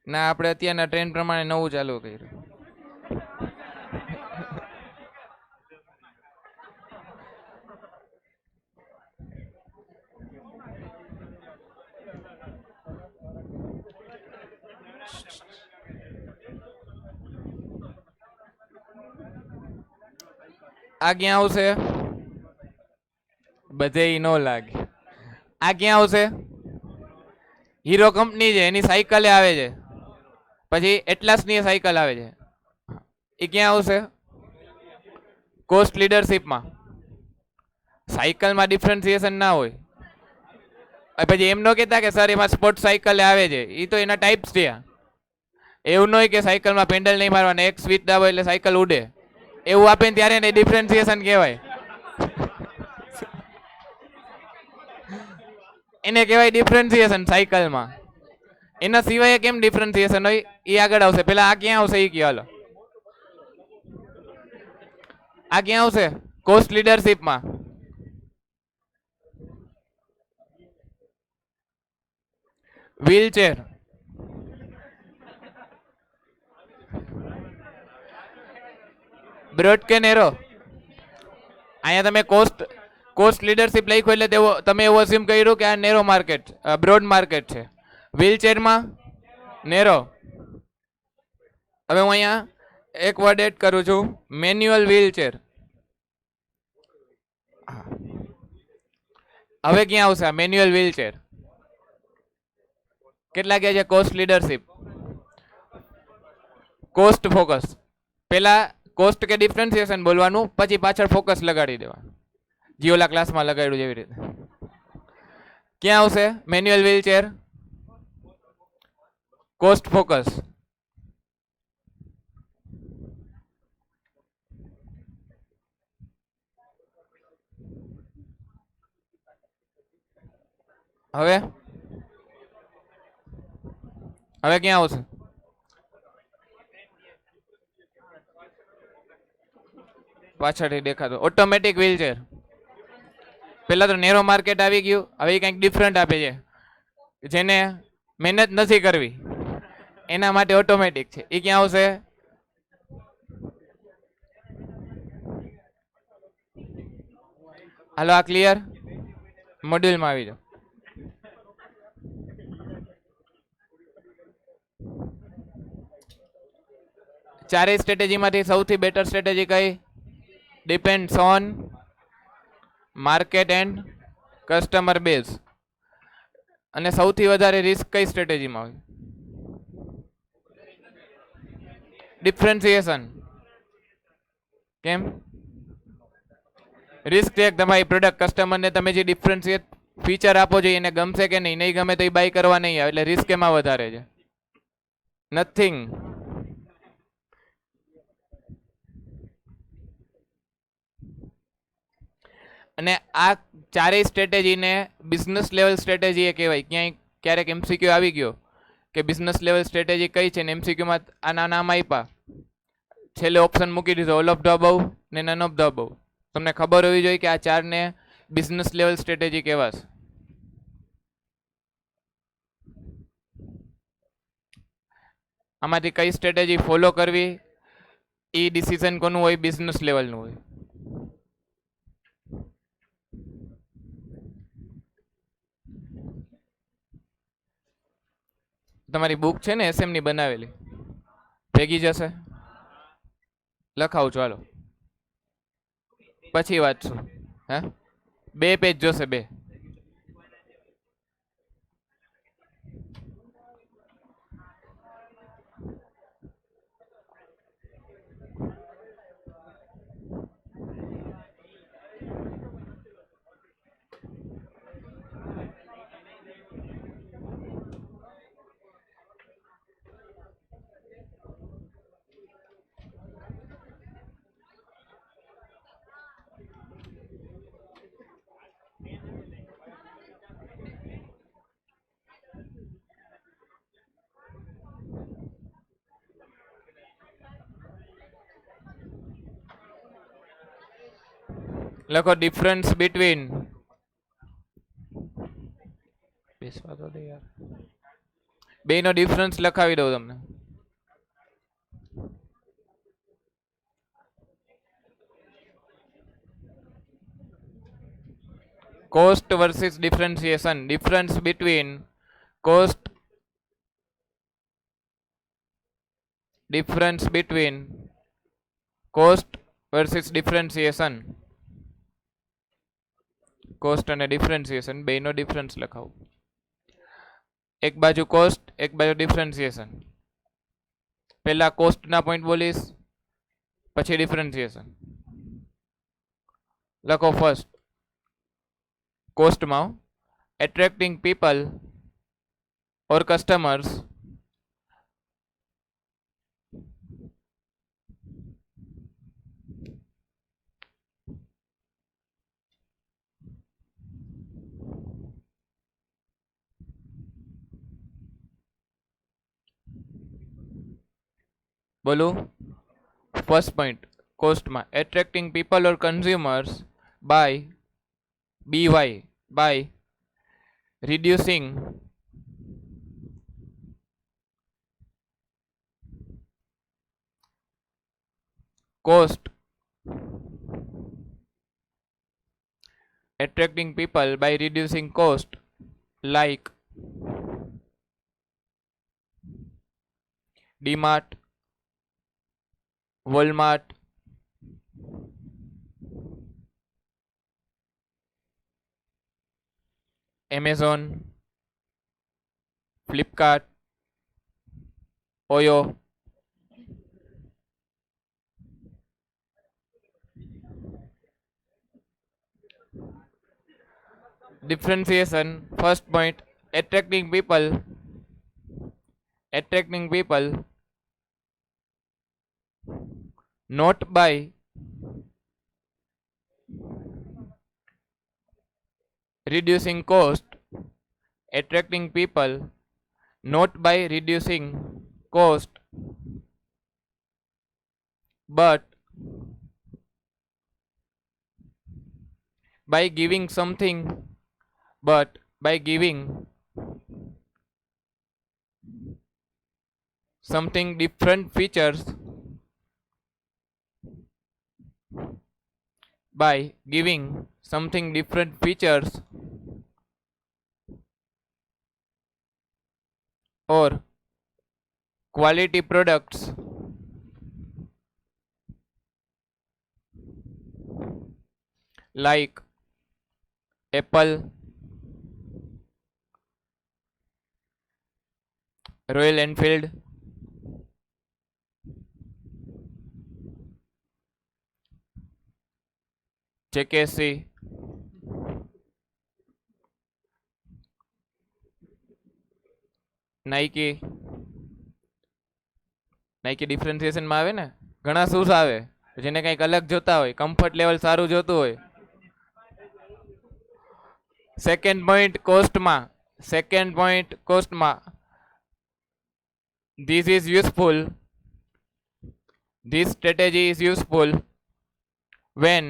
ના, આપણે અત્યારના ટ્રેન્ડ પ્રમાણે નવું ચાલુ કર્યું. આ ક્યાં આવશે? બધે નો લાગે. આ ક્યાં આવશે? હીરો કંપની છે, એની સાયકલે આવે છે. પછી એટલાસની સાયકલ આવે છે, એ ક્યાં આવશે? કોસ્ટ લીડરશિપમાં. સાયકલમાં ડિફરન્સિએશન ના હોય. પછી એમ ન કહેતા કે સર એમાં સ્પોર્ટ સાયકલ આવે છે, એ તો એના ટાઈપ્સ છે. એવું ન હોય કે સાયકલમાં પેન્ડલ નહીં મારવાના, એક સ્વિચ દાબો એટલે સાયકલ ઉડે. એવું આપે ને ત્યારે એને ડિફરન્સિએશન કહેવાય. એને કહેવાય ડિફરન્સિએશન સાયકલમાં. એના સિવાય કેમ ડિફરન્સિએશન હોય એ આગળ આવશે. પેલા આ ક્યાં આવશે એ કહો. હાલો, આ ક્યાં આવશે? કોસ્ટ લીડરશિપમાં. વ્હીલચેર. બ્રોડ કે નેરો? અહીંયા તમે કોસ્ટ લીડરશિપ લખ્યું એટલે તમે એવું અસ્યુમ કર્યું કે આ નેરો માર્કેટ, બ્રોડ માર્કેટ છે. વ્હીલચેરમાં નેરો. હવે હું અહીંયા એક વર્ડ એડ કરું છું, મેન્યુઅલ વ્હીલચેર. હવે ક્યાં આવશે આ મેન્યુઅલ વ્હીલચેર? કેટલા કહે છે? Cost leadership, cost focus. પેલા કોસ્ટ કે ડિફરન્સિએશન બોલવાનું, પછી પાછળ ફોકસ લગાડી દેવાનું. જીઓલા ક્લાસમાં લગાડ્યું જેવી રીતે. ક્યાં આવશે મેન્યુઅલ વ્હીલચેર? Cost focus. હવે ક્યાં આવશે? પાછળથી દેખાતો ઓટોમેટિક વ્હીલચેર. પેલા તો નેરો માર્કેટ આવી ગયું, હવે કંઈક ડિફરન્ટ આપે છે, જેને મહેનત નથી કરવી એના માટે ઓટોમેટિક છે. એ ક્યાં આવશે? હાલો, આ ક્લિયર? મોડ્યુલમાં આવી જાઓ. ચારેય સ્ટ્રેટેજીમાંથી સૌથી બેટર સ્ટ્રેટેજી કઈ? Depends on market and customer base. અને સૌથી વધારે રિસ્ક કઈ સ્ટ્રેટેજીમાં હોય? ડિફરન્સિએશન. કેમ? રિસ્ક છે તમારી પ્રોડક્ટ કસ્ટમરને તમે જે ડિફરન્સિએટ ફીચર આપો છો એને ગમશે કે નહીં, નહીં ગમે તો એ બાય કરવા નહીં આવે, એટલે રિસ્ક એમાં વધારે છે. નથિંગ. અને આ ચારેય સ્ટ્રેટેજીને બિઝનેસ લેવલ સ્ટ્રેટેજી એ કહેવાય. ક્યાંય ક્યારેક એમસીક્યુ આવી ગયો કે બિઝનેસ લેવલ સ્ટ્રેટેજી કઈ છે ને એમસીક્યુમાં આના નામ આપ્યા, છેલ્લે ઓપ્શન મૂકી દીધો ઓલ ઓફ ધ અબવ ને નન ઓફ ધ અબવ. તમને ખબર હોવી જોઈએ કે આ ચારને બિઝનેસ લેવલ સ્ટ્રેટેજી કહેવાશે. આમાંથી કઈ સ્ટ્રેટેજી ફોલો કરવી એ ડિસિઝન કોનું હોય? બિઝનેસ લેવલનું હોય. તમારી બુક છે ને એસએમની બનાવેલી ભેગી જશે? લખાવું ચાલો, પછી વાંચશું. હે 2 પેજ જોશે, 2. લખો ડિફરન્સ બિટવીન, બેસવા દો યાર, બેનો ડિફરન્સ લખાવી દઉં તમને. Cost versus differentiation. Difference between cost, difference between cost versus differentiation. Cost અને ડિફરન્સિએશન બેનો ડિફરન્સ લખાવું. એક બાજુ કોસ્ટ, એક બાજુ ડિફરન્સિએશન. પહેલા કોસ્ટના પોઈન્ટ બોલીશ, પછી ડિફરન્સિએશન. લખો ફર્સ્ટ કોસ્ટમાં એટ્રેક્ટિંગ પીપલ ઓર કસ્ટમર્સ બોલું. ફર્સ્ટ પોઈન્ટ કોસ્ટમાં attracting people or consumers by by reducing cost, attracting people by reducing cost like DMart, Walmart, Amazon, Flipkart, Oyo. Differentiation. First point, attracting people not by reducing cost, attracting people not by reducing cost but by giving something different features, by giving something different features or quality products like Apple, Royal Enfield, JKC, Nike, Nike ડિફરન્સિએશનમાં આવે ને, ઘણા shoes આવે જેને કંઈક અલગ જોતા હોય, કમ્ફર્ટ લેવલ સારું જોતું હોય. સેકન્ડ પોઈન્ટ કોસ્ટમાં this is useful, this strategy is useful when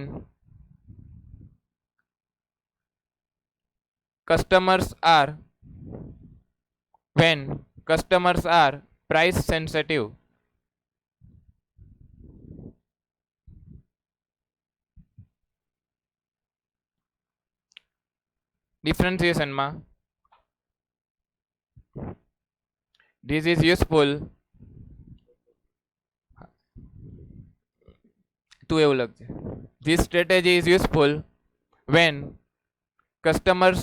customers are price sensitive. ડિફરન્સિએશનમાં this is useful, તું એવું લખજે, this strategy is useful when customers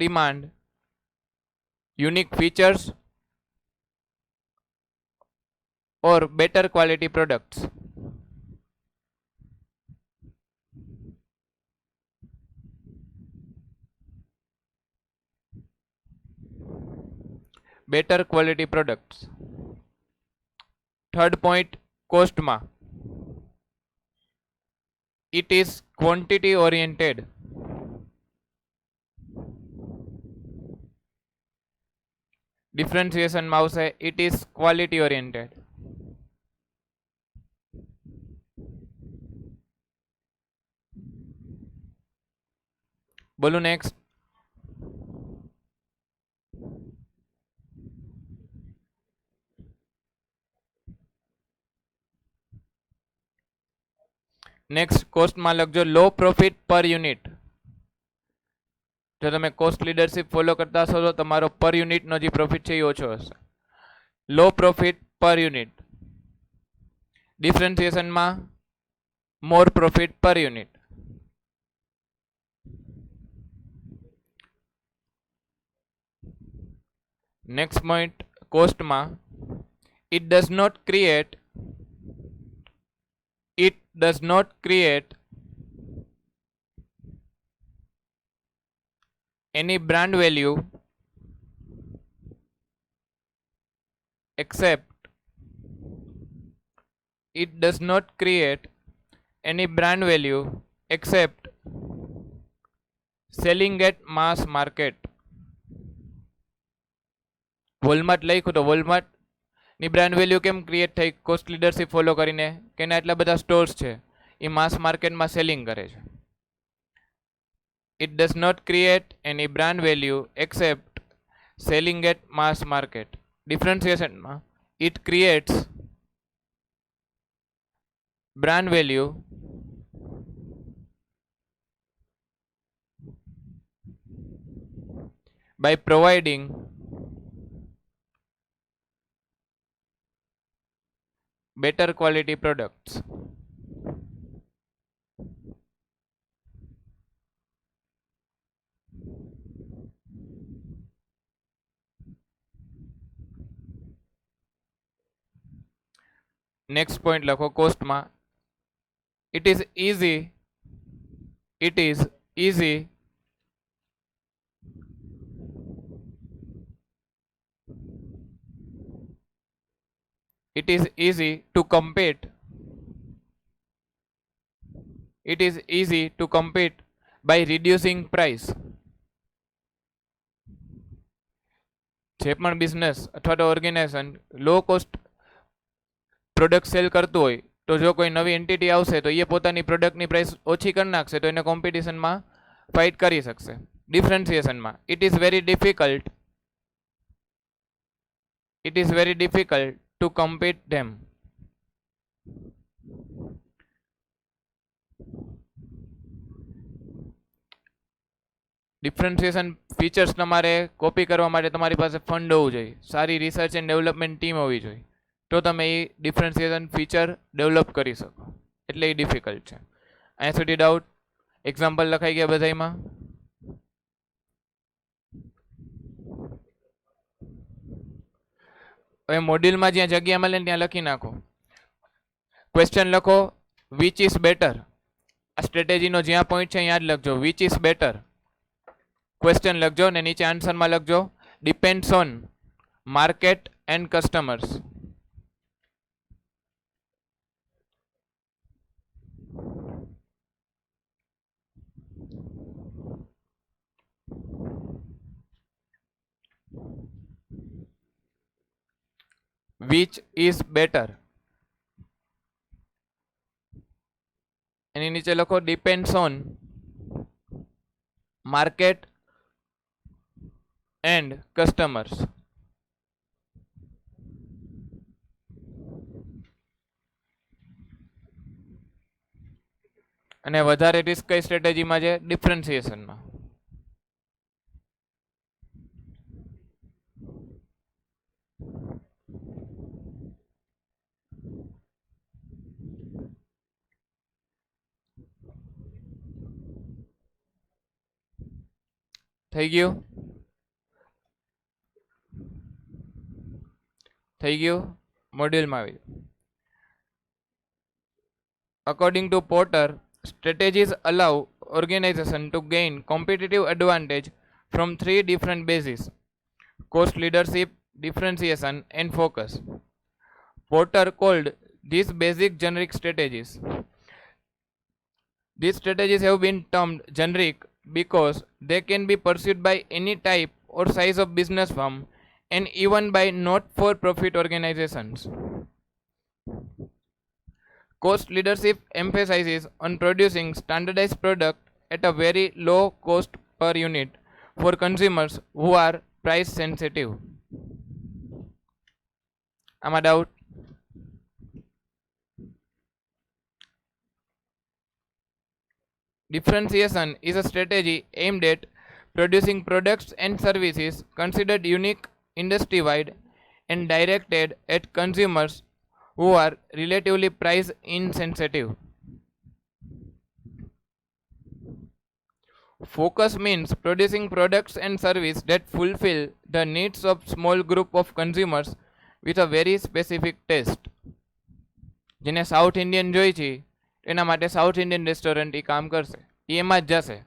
demand unique features or better quality products. Better quality products. Third point, costમાં it is quantity oriented. ડિફરન્સિએશનમાં આવશે it is quality oriented. બોલો next. Next કોસ્ટમાં લખજો લો profit per unit. જો તમે cost leadership follow કરતા હશો તો તમારો પર યુનિટનો જે પ્રોફિટ છે એ ઓછો હશે. Low profit per unit. ડિફરન્સિએશનમાં more profit per unit. Next point કોસ્ટમાં it does not create any brand value except selling at mass market. Walmart લખ્યું તો વોલમાર્ટ ની બ્રાન્ડ વેલ્યુ કેમ ક્રિએટ થઈ? કોસ્ટ લીડરશિપ ફોલો કરીને કે એના એટલા બધા સ્ટોર્સ છે એ માસ માર્કેટમાં સેલિંગ કરે છે. It does not create any brand value except selling at mass market. ડિફરન્સિએશનમાં it creates brand value by providing better quality products. Next point લખો કોસ્ટમાં it is easy to compete by reducing price. જે પણ business અથવા તો organisation low cost product sell કરતું હોય તો જો કોઈ નવી એન્ટિટી આવશે તો એ પોતાની પ્રોડક્ટની પ્રાઇસ ઓછી કરી નાખશે તો એને કોમ્પિટિશનમાં ફાઇટ કરી શકશે. ડિફરન્સિએશનમાં it is very difficult to compete them. Differentiation features તમારે કોપી કરવા માટે તમારી પાસે ફંડ હોવું જોઈએ, સારી રિસર્ચ એન્ડ ડેવલપમેન્ટ ટીમ હોવી જોઈએ, તો તમે એ ડિફરન્સિએશન ફીચર ડેવલપ કરી શકો. એટલે એ ડિફિકલ્ટ છે. અહીંયા સુધી ડાઉટ? એક્ઝામ્પલ લખાઈ ગયા બધામાં? હવે મોડ્યુલમાં જ્યાં જગ્યા મળે ને ત્યાં લખી નાખો. ક્વેશ્ચન લખો વિચ ઇઝ બેટર. આ સ્ટ્રેટેજીનો જ્યાં પોઈન્ટ છે ત્યાં જ લખજો વિચ ઇઝ બેટર. ક્વેશ્ચન લખજો ને નીચે આન્સરમાં લખજો depends on market and customers. Which is better? એની નીચે લખો depends on market and customers. અને વધારે રિસ્ક કઈ સ્ટ્રેટેજીમાં છે? ડિફરન્સિએશનમાં. થઈ ગયું? થઈ ગયું? મોડ્યુલમાં આવી. According to Porter, strategies allow organization to gain competitive advantage from three different bases: cost leadership, differentiation, and focus. Porter called these basic generic strategies. These strategies have been termed generic because they can be pursued by any type or size of business firm and even by not-for-profit organizations. Cost leadership emphasizes on producing standardized product at a very low cost per unit for consumers who are price sensitive. Am I doubt? Differentiation is a strategy aimed at producing products and services considered unique industry-wide and directed at consumers who are relatively price insensitive. Focus means producing products and services that fulfill the needs of small group of consumers with a very specific taste. જેને south Indian જોઈ છે એના માટે south Indian restaurant એ કામ કરશે, એ એમાં જ જશે.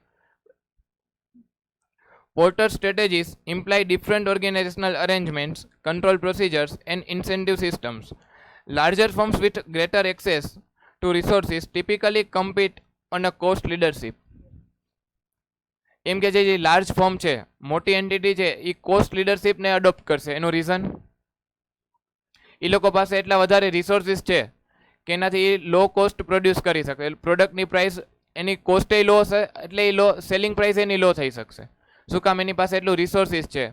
Porter strategies imply different organizational arrangements, control procedures, and incentive systems. Larger firms with greater access to resources typically compete on a cost leadership. એમ કે જે લાર્જ ફર્મ છે, મોટી એન્ટિટી છે, એ કોસ્ટ લીડરશીપને અડોપ્ટ કરશે. એનું રીઝન, એ લોકો પાસે એટલા વધારે રિસોર્સિસ છે કે એનાથી લો કોસ્ટ પ્રોડ્યુસ કરી શકે. પ્રોડક્ટની પ્રાઇસ એની કોસ્ટે લો હશે એટલે એ લો સેલિંગ પ્રાઇસ એની લો થઈ શકશે. શું કામ? એની પાસે એટલું રિસોર્સિસ છે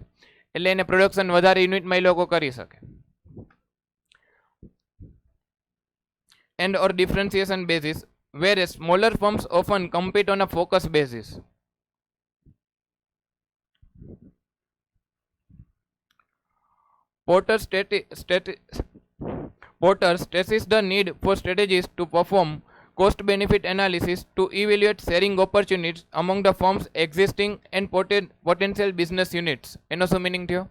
એટલે એને પ્રોડક્શન વધારે યુનિટમાં એ લોકો કરી શકે. And or differentiation basis, whereas smaller firms often compete on a focus basis. Porter stresses the need for strategies to perform cost-benefit analysis to evaluate sharing opportunities among the firm's existing and potential business units. એનો શું meaning થયો?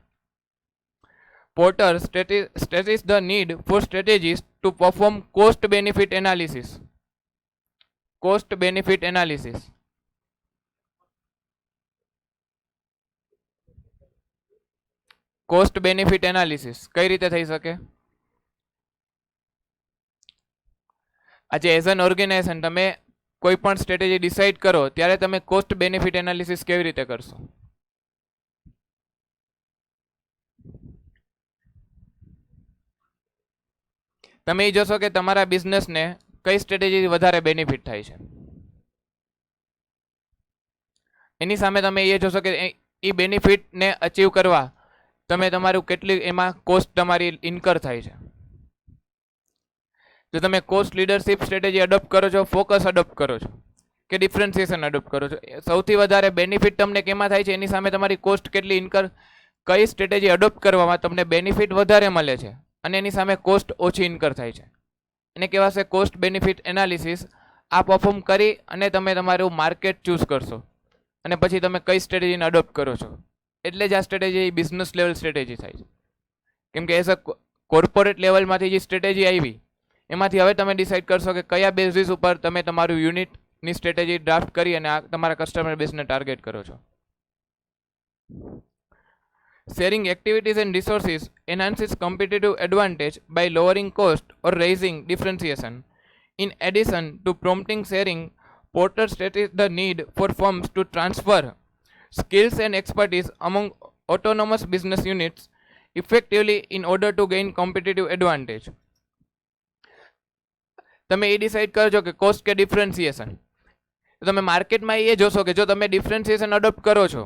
Porter stresses the need for strategies to perform cost-benefit analysis. Cost-benefit analysis. Cost-benefit analysis કઈ રીતે થઈ શકે? આજે as an organisation તમે કોઈ પણ સ્ટ્રેટેજી ડિસાઇડ કરો ત્યારે તમે કોસ્ટ બેનિફિટ એનાલિસિસ કેવી રીતે કરશો? તમે એ જોશો કે તમારા બિઝનેસને કઈ સ્ટ્રેટેજી વધારે બેનિફિટ થાય છે. એની સામે તમે એ જોશો કે એ બેનિફિટને અચીવ કરવા તમે તમારું કેટલી એમાં કોસ્ટ તમારી ઇન્કર થાય છે. જો તમે કોસ્ટ લીડરશિપ સ્ટ્રેટેજી અડોપ્ટ કરો છો, ફોકસ અડોપ્ટ કરો છો કે ડિફરન્સિએશન અડોપ્ટ કરો છો, સૌથી વધારે બેનિફિટ તમને કેમાં થાય છે એની સામે તમારી કોસ્ટ કેટલી ઇન્કર, કઈ સ્ટ્રેટેજી અડોપ્ટ કરવામાં તમને બેનિફિટ વધારે મળે છે અને એની સામે કોસ્ટ ઓછી ઇન્કર થાય છે, એને કહેવાશે કોસ્ટ બેનિફિટ એનાલિસિસ. આ પરફોર્મ કરી અને તમે તમારું માર્કેટ ચૂઝ કરશો અને પછી તમે કઈ સ્ટ્રેટેજીને અડોપ્ટ કરો છો. એટલે જ આ સ્ટ્રેટેજી બિઝનેસ લેવલ સ્ટ્રેટેજી થાય છે. કેમ કે એઝ અ કોર્પોરેટ લેવલમાંથી જે સ્ટ્રેટેજી આવી એમાંથી હવે તમે ડિસાઇડ કરશો કે કયા બેઝિસ ઉપર તમે તમારું યુનિટની સ્ટ્રેટેજી ડ્રાફ્ટ કરી અને તમારા કસ્ટમર બેઝને ટાર્ગેટ કરો છો. Sharing activities and resources enhances competitive advantage by lowering cost or raising differentiation. In addition to prompting sharing, Porter stated the need for firms to transfer skills and expertise among autonomous business units effectively in order to gain competitive advantage. તમે એ decide કરજો કે cost કે differentiation. તમે માર્કેટમાં એ જોશો કે જો તમે ડિફરન્સિએશન અડોપ્ટ કરો છો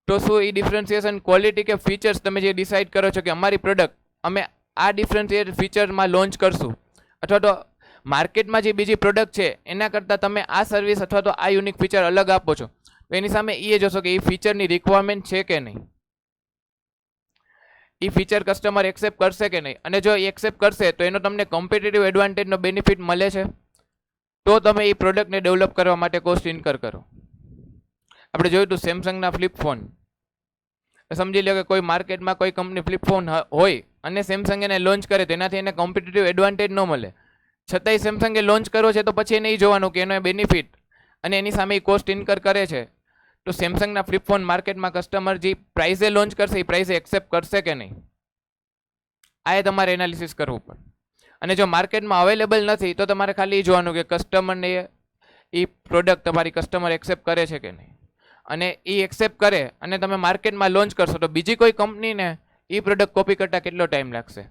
તો શું એ ડિફરન્સિએશન ક્વોલિટી કે ફીચર્સ તમે જે ડિસાઇડ કરો છો કે અમારી પ્રોડક્ટ અમે આ ડિફરન્સિએટ ફીચરમાં લોન્ચ કરશું, અથવા તો માર્કેટમાં જે બીજી પ્રોડક્ટ છે એના કરતાં તમે આ સર્વિસ અથવા તો આ યુનિક ફીચર અલગ આપો છો, તો એની સામે એ જોશો કે એ ફીચરની રિક્વાયરમેન્ટ છે કે નહીં, એ ફીચર કસ્ટમર એક્સેપ્ટ કરશે કે નહીં, અને જો એ એક્સેપ્ટ કરશે તો એનો તમને કોમ્પિટિટિવ એડવાન્ટેજનો બેનિફિટ મળે છે તો તમે એ પ્રોડક્ટને ડેવલપ કરવા માટે કોસ્ટ ઇન્કર કરો. આપણે જોયું હતું સેમસંગના ફ્લિપ ફોન. સમજી લો કે કોઈ માર્કેટમાં કોઈ કંપની ફ્લિપ ફોન હોય અને સેમસંગ એને લોન્ચ કરે તો એનાથી એને કોમ્પિટિટિવ એડવાન્ટેજ ન મળે, છતાંય સેમસંગે લોન્ચ કર્યો છે તો પછી એને એ જોવાનું કે એનો બેનિફિટ અને એની સામે કોસ્ટ ઇન્કર કરે છે તો સેમસંગના ફ્લિપ ફોન માર્કેટમાં કસ્ટમર જે પ્રાઇઝે લોન્ચ કરશે એ પ્રાઇઝે એક્સેપ્ટ કરશે કે નહીં, આ એ તમારે એનાલિસિસ કરવું પડે. અને જો માર્કેટમાં અવેલેબલ નથી તો તમારે ખાલી એ જોવાનું કે કસ્ટમરને એ પ્રોડક્ટ તમારી કસ્ટમર એક્સેપ્ટ કરે છે કે નહીં, અને એ એક્સેપ્ટ કરે અને તમે માર્કેટમાં લોન્ચ કરશો તો બીજી કોઈ કંપનીને એ પ્રોડક્ટ કોપી કરતાં કેટલો ટાઈમ લાગશે.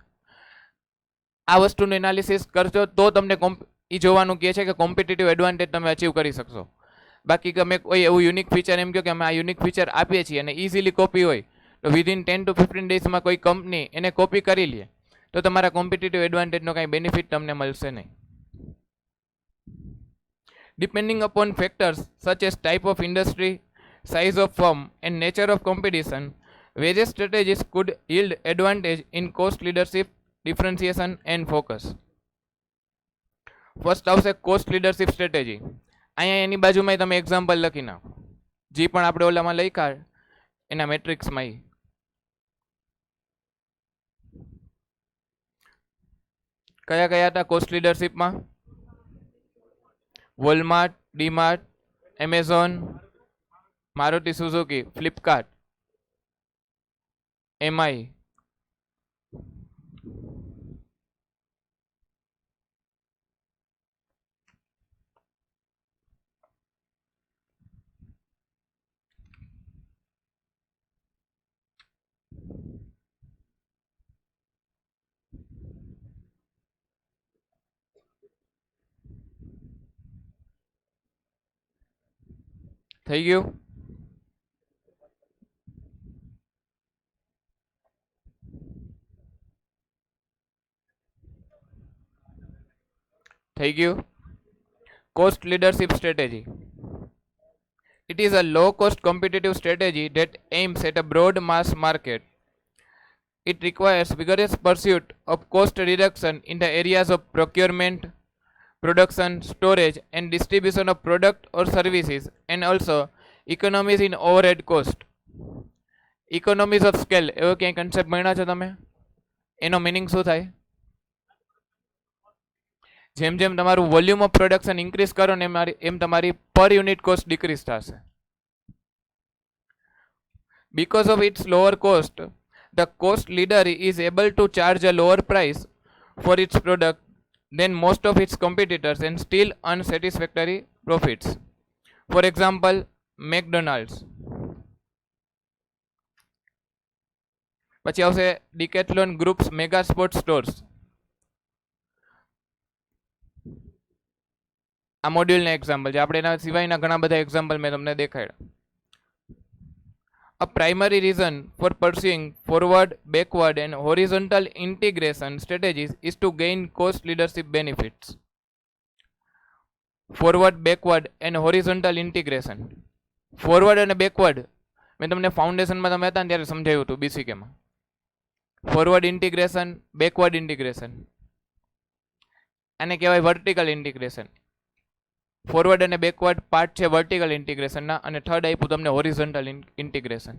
આ વસ્તુનું એનાલિસિસ કરશો તો તમને એ જોવાનું કહે છે કે કોમ્પિટિટિવ એડવાન્ટેજ તમે અચીવ કરી શકશો. બાકી તમે કોઈ એવું યુનિક ફીચર એમ કહો કે અમે આ યુનિક ફીચર આપીએ છીએ અને ઇઝીલી કોપી હોય તો વિધિન 10 to 15 ડેઝમાં કોઈ કંપની એને કોપી કરી લે તો તમારા કોમ્પિટિટિવ એડવાન્ટેજનો કાંઈ બેનિફિટ તમને મળશે નહીં. Depending upon factors such as type of industry, size of firm and nature of competition, various strategies could yield advantage in cost leadership, differentiation and focus. First આવશે કોસ્ટ લીડરશિપ સ્ટ્રેટેજી. અહીંયા એની બાજુમાં તમે example લખી નાખો જે પણ આપણે ઓલામાં લખ્યા એના મેટ્રિક્સમાં. કયા કયા હતા કોસ્ટ લીડરશિપમાં? Walmart, DMart, Amazon, Maruti Suzuki, Flipkart, MI. થઈ ગયું? થઈ ગયું? Cost leadership strategy. It is a low-cost competitive strategy that aims at a broad mass market. It requires vigorous pursuit of cost reduction in the areas of procurement, production, storage, and distribution of product or services, and also economies in overhead cost. Economies of scale એવો ક્યાંય concept ભણ્યા છો તમે? એનો meaning શું થાય? જેમ જેમ તમારું વોલ્યુમ ઓફ પ્રોડક્શન ઇન્ક્રીઝ કરો ને એમ તમારી પર યુનિટ કોસ્ટ ડિક્રીઝ થશે. Because of its lower cost, the cost leader is able to charge a lower price for its product than most of its competitors and still earn satisfactory profits. For example, McDonald's. પછી આવશે ડિકેથલોન groups mega sports stores. આ મોડ્યુલના example છે, આપણે એના સિવાયના ઘણા બધા એક્ઝામ્પલ મેં તમને દેખાડ્યા. A primary reason for pursuing forward, backward and horizontal integration strategies is to gain cost leadership benefits. Forward, backward and horizontal integration. Forward અને backward મેં તમને ફાઉન્ડેશનમાં તમે હતા ને ત્યારે સમજાવ્યું હતું BCKમાં. ફોરવર્ડ ઇન્ટિગ્રેશન, બેકવર્ડ ઇન્ટિગ્રેશન, આને કહેવાય વર્ટિકલ ઇન્ટિગ્રેશન. ફોરવર્ડ અને બેકવર્ડ પાર્ટ છે વર્ટિકલ ઇન્ટિગ્રેશનના, અને થર્ડ આપ્યું તમને હોરિઝોન્ટલ ઇન્ટિગ્રેશન.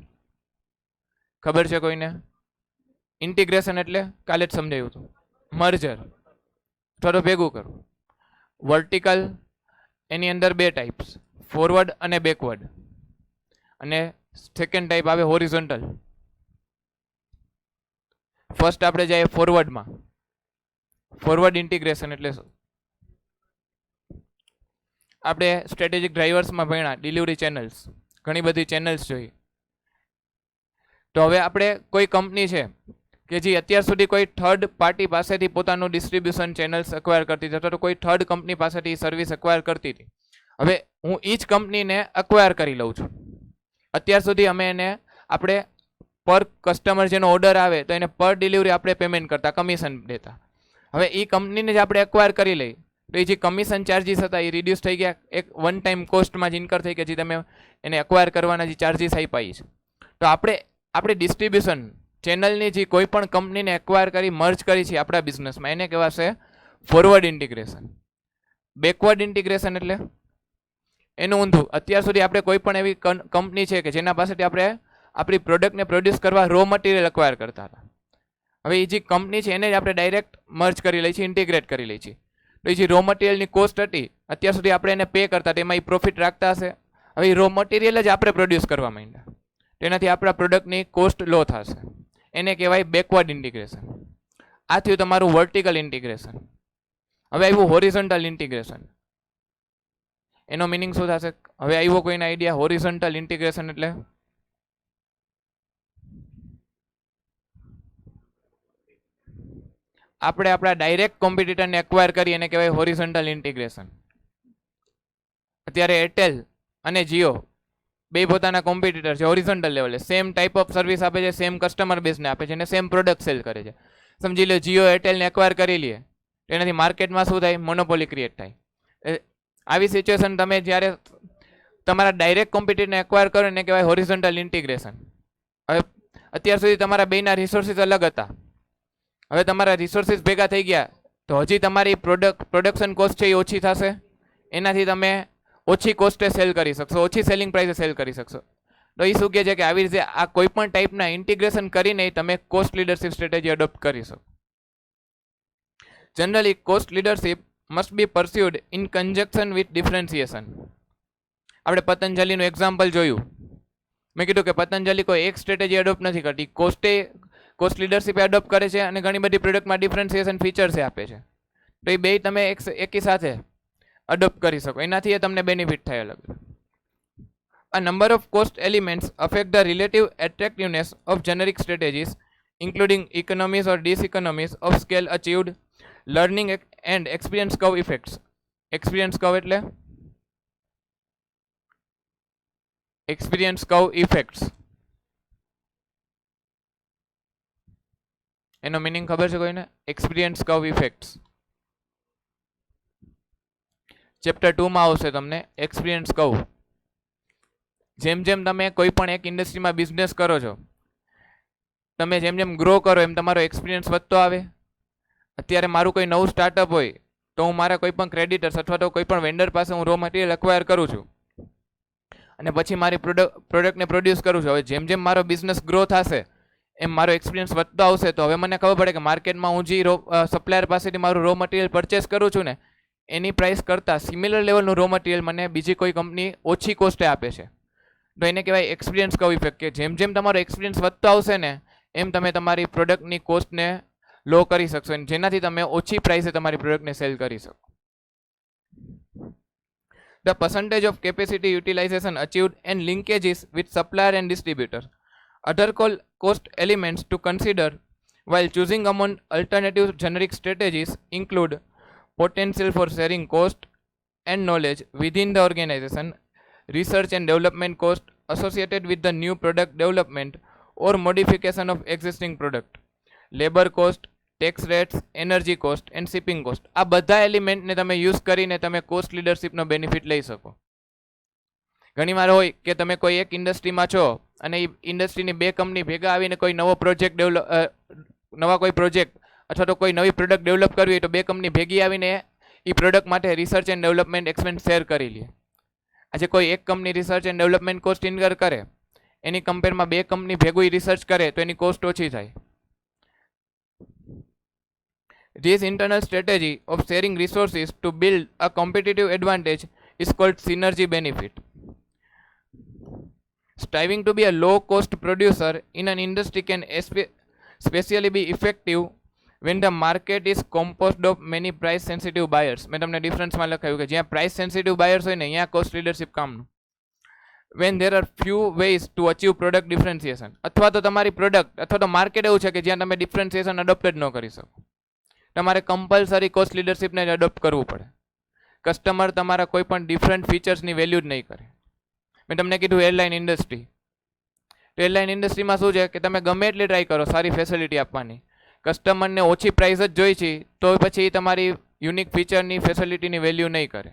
ખબર છે કોઈને? ઇન્ટિગ્રેશન એટલે કાલે જ સમજાવ્યું હતું, મર્જર અથવા તો ભેગું કરવું. વર્ટિકલ એની અંદર બે ટાઈપ્સ, ફોરવર્ડ અને બેકવર્ડ, અને સેકન્ડ ટાઈપ આવે હોરિઝોન્ટલ. ફર્સ્ટ આપણે જઈએ ફોરવર્ડમાં. ફોરવર્ડ ઇન્ટિગ્રેશન એટલે શું? આપણે સ્ટ્રેટેજિક ડ્રાઈવર્સમાં ભણ્યા ડિલિવરી ચેનલ્સ, ઘણી બધી ચેનલ્સ જોઈ. તો હવે આપણે કોઈ કંપની છે કે જે અત્યાર સુધી કોઈ થર્ડ પાર્ટી પાસેથી પોતાનું ડિસ્ટ્રીબ્યુશન ચેનલ્સ અક્વાયર કરતી હતી અથવા તો કોઈ થર્ડ કંપની પાસેથી સર્વિસ અક્વાયર કરતી હતી. હવે હું એ જ કંપનીને અક્વાયર કરી લઉં છું. અત્યાર સુધી અમે એને આપણે પર કસ્ટમર જેનો ઓર્ડર આવે તો એને પર ડિલિવરી આપણે પેમેન્ટ કરતા, કમિશન દેતા. હવે એ કંપનીને જ આપણે અક્વાયર કરી લઈ તો એ જે કમિશન ચાર્જીસ હતા એ રિડ્યુસ થઈ ગયા, એક વન ટાઈમ કોસ્ટમાં જ ઇન્કર થઈ ગયા જે તમે એને અક્વાયર કરવાના જે ચાર્જીસ આપ્યા છે. તો આપણે ડિસ્ટ્રીબ્યુશન ચેનલની જે કોઈ પણ કંપનીને એક્વાયર કરી મર્જ કરી છે આપણા બિઝનેસમાં એને કહેવાશે ફોરવર્ડ ઇન્ટિગ્રેશન. બેકવર્ડ ઇન્ટિગ્રેશન એટલે એનું ઊંધું. અત્યાર સુધી આપણે કોઈ પણ એવી કંપની છે કે જેના પાસેથી આપણે આપણી પ્રોડક્ટને પ્રોડ્યુસ કરવા રો મટીરિયલ અક્વાયર કરતા હતા. હવે એ જે કંપની છે એને જ આપણે ડાયરેક્ટ મર્જ કરી લઈએ છીએ, ઇન્ટિગ્રેટ કરી લઈએ છીએ. તો એ જે રો મટીરિયલની કોસ્ટ હતી અત્યાર સુધી આપણે એને પે કરતા હતા, એમાં એ પ્રોફિટ રાખતા હશે. હવે એ રો મટીરિયલ જ આપણે પ્રોડ્યુસ કરવા માંડ્યા, તેનાથી આપણા પ્રોડક્ટની કોસ્ટ લો થશે. એને કહેવાય બેકવર્ડ ઇન્ટિગ્રેશન. આ થયું તમારું વર્ટિકલ ઇન્ટિગ્રેશન. હવે આવ્યું હોરિઝોન્ટલ ઇન્ટિગ્રેશન. એનો મિનિંગ શું થશે? હવે આવ્યો કોઈને આઈડિયા? હોરિઝોન્ટલ ઇન્ટિગ્રેશન એટલે આપણે આપણા ડાયરેક્ટ કોમ્પિટિટરને એક્વાયર કરી એને કહેવાય હોરિઝોન્ટલ ઇન્ટિગ્રેશન. અત્યારે એરટેલ અને જીઓ બે પોતાના કોમ્પિટિટર છે હોરિઝોન્ટલ લેવલે, સેમ ટાઈપ ઓફ સર્વિસ આપે છે, સેમ કસ્ટમર બેઝને આપે છે અને સેમ પ્રોડક્ટ સેલ કરે છે. સમજી લો જીઓ એરટેલને એક્વાયર કરી લઈએ એનાથી માર્કેટમાં શું થાય? મોનોપોલી ક્રિએટ થાય. આવી સિચ્યુએશન તમે જ્યારે તમારા ડાયરેક્ટ કોમ્પિટિટરને એક્વાયર કરો એને કહેવાય હોરિઝોન્ટલ ઇન્ટિગ્રેશન. હવે અત્યાર સુધી તમારા બેના રિસોર્સિસ અલગ હતા, હવે તમારા રિસોર્સિસ ભેગા થઈ ગયા તો હજી તમારી પ્રોડક્શન કોસ્ટ છે એ ઓછી થશે, એનાથી તમે ઓછી કોસ્ટે સેલ કરી શકશો, ઓછી સેલિંગ પ્રાઇસે સેલ કરી શકશો. તો એ શું કહે છે કે આવી રીતે આ કોઈ પણ ટાઈપના ઇન્ટિગ્રેશન કરીને તમે કોસ્ટ લીડરશિપ સ્ટ્રેટેજી અડોપ્ટ કરી શકો. Generally cost leadership must be pursued in conjunction with differentiation. આપણે પતંજલિનું એક્ઝામ્પલ જોયું. મેં કીધું કે પતંજલિ કોઈ એક સ્ટ્રેટેજી અડોપ્ટ નથી કરતી, કોસ્ટ લીડરશિપ એડોપ્ટ કરે છે અને ઘણી બધી પ્રોડક્ટમાં ડિફરન્સિએશન ફીચર્સ આપે છે. તો એ બે તમે એકી સાથે અડોપ્ટ કરી શકો, એનાથી એ તમને બેનિફિટ થાય અલગ. A number of cost elements affect the relative attractiveness of generic strategies, including economies or diseconomies of scale achieved, learning and experience curve effects. Experience curve એટલે experience curve effects. એનો meaning ખબર છે કોઈને? Experience curve effects. Chapter 2 માં આવશે તમને experience curve. જેમ જેમ તમે કોઈ પણ એક ઇન્ડસ્ટ્રીમાં બિઝનેસ કરો છો, તમે જેમ જેમ ગ્રો કરો એમ તમારો એક્સપિરિયન્સ વધતો આવે. અત્યારે મારું કોઈ નવું સ્ટાર્ટઅપ હોય તો હું મારા કોઈ પણ ક્રેડિટર્સ અથવા તો કોઈ પણ વેન્ડર પાસે હું રો મટીરિયલ અક્વાયર કરું છું અને પછી મારી પ્રોડક્ટને પ્રોડ્યુસ કરું છું. હવે જેમ જેમ મારો બિઝનેસ ગ્રો થશે એમ મારો એક્સપિરિયન્સ વધતો આવશે તો હવે મને ખબર પડે કે માર્કેટમાં હું જે સપ્લાયર પાસેથી મારું રો મટીરિયલ પરચેસ કરું છું ને એની પ્રાઇસ કરતાં સિમિલર લેવલનું રો મટીરિયલ મને બીજી કોઈ કંપની ઓછી કોસ્ટે આપે છે. તો એને કહેવાય એક્સપિરિયન્સ કર્વ ઇફેક્ટ, કે જેમ જેમ તમારો એક્સપિરિયન્સ વધતો આવશે ને એમ તમે તમારી પ્રોડક્ટની કોસ્ટને લો કરી શકશો અને જેનાથી તમે ઓછી પ્રાઇસે તમારી પ્રોડક્ટને સેલ કરી શકો. The percentage of capacity utilization achieved and linkages with supplier and distributor. Other cost elements to consider while choosing among alternative generic strategies include potential for sharing cost and knowledge within the organization, research and development cost associated with the new product development or modification of existing product, labor cost, tax rates, energy cost and shipping cost. આ બધા એલિમેન્ટને તમે use કરીને તમે cost લીડરશિપનો benefit લઈ શકો. ઘણીવાર હોય કે તમે કોઈ એક ઇન્ડસ્ટ્રીમાં છો અને એ ઇન્ડસ્ટ્રીની બે કંપની ભેગા આવીને કોઈ નવો પ્રોજેક્ટ નવા કોઈ પ્રોજેક્ટ અથવા તો કોઈ નવી પ્રોડક્ટ ડેવલપ કરવી હોય તો બે કંપની ભેગી આવીને એ પ્રોડક્ટ માટે research and development expense share કરી લે. આજે કોઈ એક company research and development cost incur કરે એની કમ્પેરમાં બે કંપની ભેગું રિસર્ચ કરે તો એની કોસ્ટ ઓછી થાય. This internal strategy of sharing resources to build a competitive advantage is called synergy benefit. Striving to be a low-cost producer in an industry can specially be effective when the market is composed of many price sensitive buyers. મેં તમને ડિફરન્સમાં લખાયું કે જ્યાં price sensitive buyers હોય ને અહીંયા cost leadership કામનું. when there are few ways to achieve product differentiation, અથવા તો તમારી પ્રોડક્ટ અથવા તો માર્કેટ એવું છે કે જ્યાં તમે ડિફરન્સિએશન અડોપ્ટ જ ન કરી શકો, તમારે કમ્પલસરી કોસ્ટ લીડરશિપને જ અડોપ્ટ કરવું પડે. કસ્ટમર તમારા કોઈ પણ ડિફરન્ટ ફીચર્સની વેલ્યુ જ નહીં કરે. મેં તમને કીધું એરલાઇન ઇન્ડસ્ટ્રી, તો એરલાઇન ઇન્ડસ્ટ્રીમાં શું છે કે તમે ગમે એટલી ટ્રાય કરો સારી ફેસિલિટી આપવાની, કસ્ટમરને ઓછી પ્રાઇસ જ જોઈ છે તો પછી તમારી યુનિક ફીચરની ફેસિલિટીની વેલ્યુ નહીં કરે.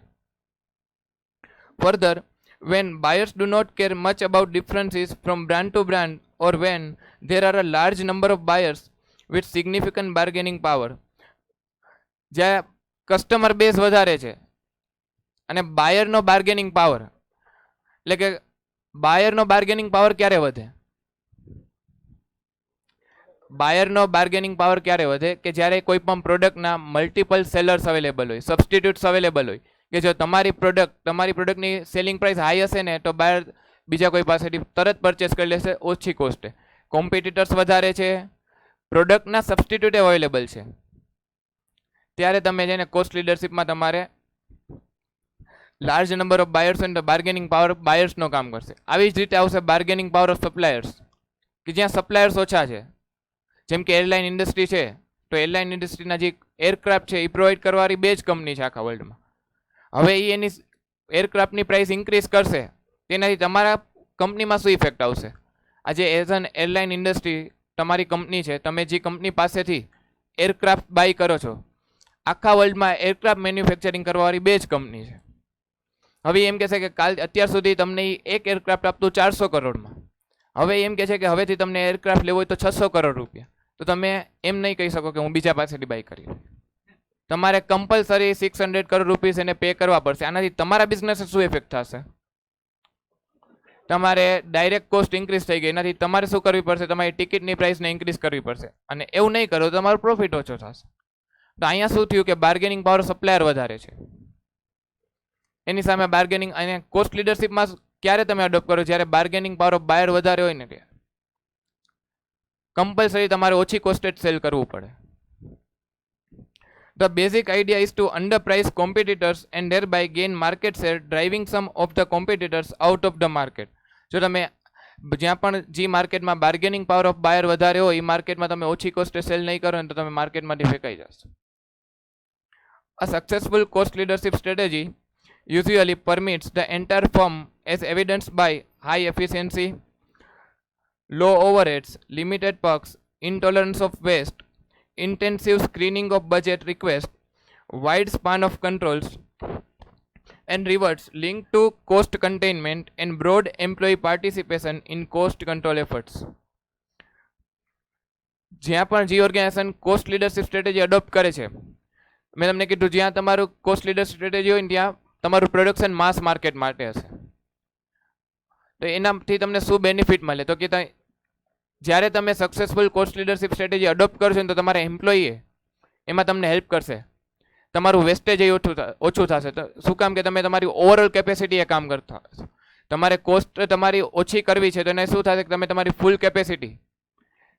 Further, when buyers do not care much about differences from brand to brand, or when there are a large number of buyers with significant bargaining power, જ્યાં કસ્ટમર બેઝ વધારે છે અને બાયરનો બાર્ગેનિંગ પાવર, એટલે કે બાયરનો bargaining power ક્યારે વધે? બાયરનો bargaining power ક્યારે વધે? કે જ્યારે કોઈ પણ પ્રોડક્ટના મલ્ટિપલ સેલર્સ અવેલેબલ હોય, સબસ્ટિટ્યુટ્સ અવેલેબલ હોય, કે જો તમારી પ્રોડક્ટની સેલિંગ પ્રાઇસ હાઈ હશે ને તો બાયર બીજા કોઈ પાસેથી તરત પરચેસ કરી લેશે ઓછી કોસ્ટે. કોમ્પિટિટર્સ વધારે છે, પ્રોડક્ટના સબસ્ટિટ્યુટ અવેલેબલ છે, ત્યારે તમે જેને કોસ્ટ લીડરશિપમાં તમારે લાર્જ નંબર ઓફ બાયર્સ હોય ને તો બાર્ગેનિંગ પાવર બાયર્સનો કામ કરશે. આવી જ રીતે આવશે બાર્ગેનિંગ પાવર ઓફ સપ્લાયર્સ, કે જ્યાં સપ્લાયર્સ ઓછા છે. જેમ કે એરલાઇન ઇન્ડસ્ટ્રી છે તો એરલાઇન ઇન્ડસ્ટ્રીના જે એરક્રાફ્ટ છે એ પ્રોવાઈડ કરવાવાળી બે જ કંપની છે આખા વર્લ્ડમાં. હવે એ એની એરક્રાફ્ટની પ્રાઇસ ઇન્ક્રીઝ કરશે, તેનાથી તમારા કંપનીમાં શું ઇફેક્ટ આવશે? આજે એઝ એન એરલાઇન ઇન્ડસ્ટ્રી તમારી કંપની છે, તમે જે કંપની પાસેથી એરક્રાફ્ટ બાય કરો છો, આખા વર્લ્ડમાં એરક્રાફ્ટ મેન્યુફેક્ચરિંગ કરવાવાળી બે જ કંપની છે. હવે એમ કહેશે કે અત્યાર સુધી તમને એક એરક્રાફ્ટ આપતું 400 કરોડમાં, હવે એમ કહે છે કે હવેથી તમને એરક્રાફ્ટ લેવો હોય તો 600 કરોડ રૂપિયા. તો તમે એમ નહીં કહી શકો કે હું બીજા પાસેથી બાય કરી લઉં. તમારે કમ્પલસરી 600 કરોડ રૂપીસ એને પે કરવા પડશે. આનાથી તમારા બિઝનેસ શું ઇફેક્ટ થશે? તમારે ડાયરેક્ટ કોસ્ટ ઇન્ક્રીઝ થઈ ગઈ, એનાથી તમારે શું કરવી પડશે? તમારી ટિકિટની પ્રાઇસને ઇન્ક્રીઝ કરવી પડશે, અને એવું નહીં કરો તો તમારો પ્રોફિટ ઓછો થશે. તો અહીંયા શું થયું કે બાર્ગેનિંગ પાવર સપ્લાયર વધારે છે, એની સામે બાર્ગેનિંગ. અને કોસ્ટ લીડરશિપમાં ક્યારે તમે અડોપ્ટ કરો? જ્યારે બાર્ગેનિંગ પાવર ઓફ બાયર વધારે હોય ને ત્યારે કમ્પલસરી તમારે ઓછી કોસ્ટે જ સેલ કરવું પડે. The basic idea is to underprice competitors and thereby gain market share, driving some of the competitors out of the market. જો તમે જ્યાં પણ જે માર્કેટમાં બાર્ગેનિંગ પાવર ઓફ બાયર વધારે હોય એ માર્કેટમાં તમે ઓછી કોસ્ટે સેલ નહીં કરો ને તો તમે માર્કેટમાંથી ફેંકાઈ જશો. A successful cost leadership strategy usually permits the entire firm, as evidenced by high efficiency, low overheads, limited perks, intolerance of waste, intensive screening of budget requests, wide span of controls and rewards linked to cost containment, and broad employee participation in cost control efforts. જ્યાં પણ જે organisation cost leadership strategy adopt કરે છે, મેં તમને કીધું જ્યાં તમારું કોસ્ટ લીડરશિપ સ્ટ્રેટેજી હોય ને ત્યાં તમારું પ્રોડક્શન માસ માર્કેટ માટે હશે. તો એનાથી તમને શું બેનિફિટ મળે? તો કે જ્યારે તમે successful cost leadership strategy adopt કરશો ને તો તમારા એમ્પ્લોયીએ એમાં તમને હેલ્પ કરશે, તમારું વેસ્ટેજ એ ઓછું થશે. તો શું કામ કે તમે તમારી ઓવરઓલ કેપેસિટીએ કામ કરતા હશો. તમારે કોસ્ટ તમારી ઓછી કરવી છે તો એને શું થશે કે તમે તમારી ફૂલ કેપેસિટી,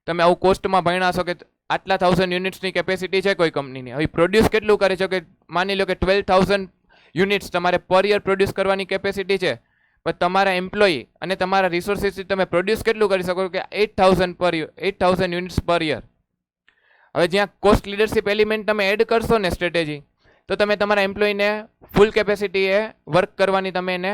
તમે આવું કોસ્ટમાં ભણ્યા હશો કે આટલા 1000 યુનિટ્સની કેપેસિટી છે કોઈ કંપનીની, હવે પ્રોડ્યુસ કેટલું કરે છે કે માની લો કે 12,000 યુનિટ્સ તમારે પર યર પ્રોડ્યુસ કરવાની કેપેસિટી છે, પણ તમારા એમ્પ્લોયી અને તમારા રિસોર્સિસથી તમે પ્રોડ્યુસ કેટલું કરી શકો કે 8,000 યુનિટ્સ પર યર. હવે જ્યાં કોસ્ટ લીડરશિપ એલિમેન્ટ તમે એડ કરશો ને સ્ટ્રેટેજી, તો તમે તમારા એમ્પ્લોયીને ફૂલ કેપેસિટીએ વર્ક કરવાની તમે એને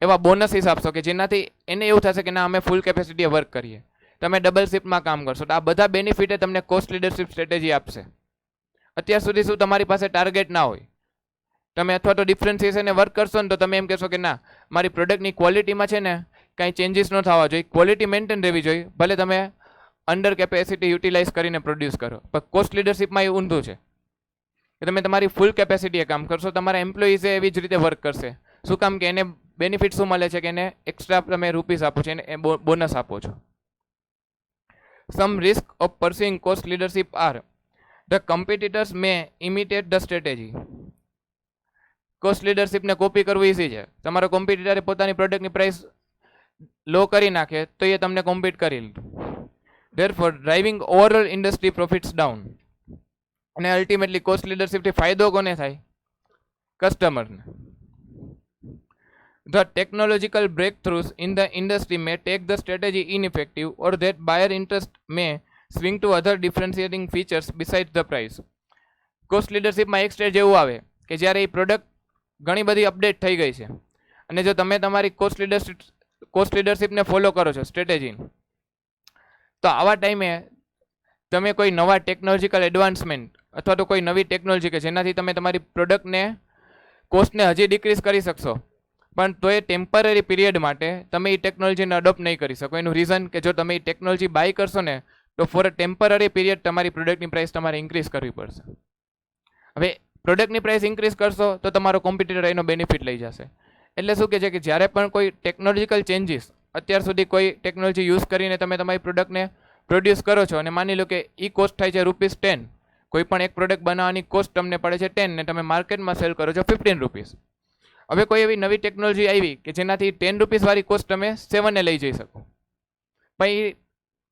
એવા બોનસીસ આપશો કે જેનાથી એને એવું થશે કે ના અમે ફૂલ કેપેસિટીએ વર્ક કરીએ, તમે ડબલ શિફ્ટમાં કામ કરશો. તો આ બધા બેનિફિટે તમને કોસ્ટ લીડરશિપ સ્ટ્રેટેજી આપશે. અત્યાર સુધી શું તમારી પાસે ટાર્ગેટ ના હોય, તમે અથવા તો ડિફરન્સિએશનને વર્ક કરશો ને તો તમે એમ કહેશો કે ના મારી પ્રોડક્ટની ક્વોલિટીમાં છે ને કાંઈ ચેન્જીસ ન થવા જોઈએ, ક્વોલિટી મેન્ટેન રહેવી જોઈએ, ભલે તમે અંડર કેપેસિટી યુટિલાઇઝ કરીને પ્રોડ્યુસ કરો. પણ કોસ્ટ લીડરશિપમાં એ ઊંધું છે કે તમે તમારી ફૂલ કેપેસિટીએ કામ કરશો, તમારા એમ્પ્લોઈઝે એવી જ રીતે વર્ક કરશે. શું કામ કે એને બેનિફિટ શું મળે છે કે એને એક્સ્ટ્રા તમે રૂપીસ આપો છો, એને બોનસ આપો છો. Some risk of pursuing cost leadership are: the competitors may imitate the strategy. Cost લીડરશિપને કોપી કરવું ઈઝી છે. તમારો કોમ્પિટિટરે પોતાની પ્રોડક્ટની પ્રાઇસ લો કરી નાખે તો એ તમને કોમ્પિટ કરી લીધું. therefore driving overall industry profits down. અને અલ્ટિમેટલી કોસ્ટ લીડરશિપથી ફાયદો કોને થાય? કસ્ટમરને. The technological breakthroughs in the industry may take the strategy ineffective, or that buyer interest may swing to other differentiating features besides the price. Cost લીડરશિપમાં એક stage એવું આવે કે જ્યારે એ પ્રોડક્ટ ઘણી બધી અપડેટ થઈ ગઈ છે અને જો તમે તમારી કોસ્ટ લીડરશિપને ફોલો કરો છો સ્ટ્રેટેજી, તો આવા ટાઈમે તમે કોઈ નવા ટેકનોલોજીકલ એડવાન્સમેન્ટ અથવા તો કોઈ નવી ટેકનોલોજી કે જેનાથી તમે તમારી પ્રોડક્ટને કોસ્ટને હજી ડિક્રીઝ કરી શકશો, પણ તો એ ટેમ્પરરી પીરિયડ માટે તમે એ ટેકનોલોજીને અડોપ્ટ નહીં કરી શકો. એનું રીઝન કે જો તમે એ ટેકનોલોજી બાય કરશો ને તો ફોર અ ટેમ્પરરી પીરિયડ તમારી પ્રોડક્ટની પ્રાઇસ તમારે ઇન્ક્રીઝ કરવી પડશે. હવે પ્રોડક્ટની પ્રાઇસ ઇન્ક્રીઝ કરશો તો તમારો કોમ્પિટિટર એનો બેનિફિટ લઈ જશે. એટલે શું કહે છે કે જ્યારે પણ કોઈ ટેકનોલોજીકલ ચેન્જીસ, અત્યાર સુધી કોઈ ટેકનોલોજી યુઝ કરીને તમે તમારી પ્રોડક્ટને પ્રોડ્યુસ કરો છો અને માની લો કે એ કોસ્ટ થાય છે ₹10, કોઈ પણ એક પ્રોડક્ટ બનાવવાની કોસ્ટ તમને પડે છે 10 ને તમે માર્કેટમાં સેલ કરો છો ₹15. હવે કોઈ એવી નવી ટેકનોલોજી આવી કે જેનાથી ₹10 વાળી કોસ્ટ તમે 7 લઈ જઈ શકો, પણ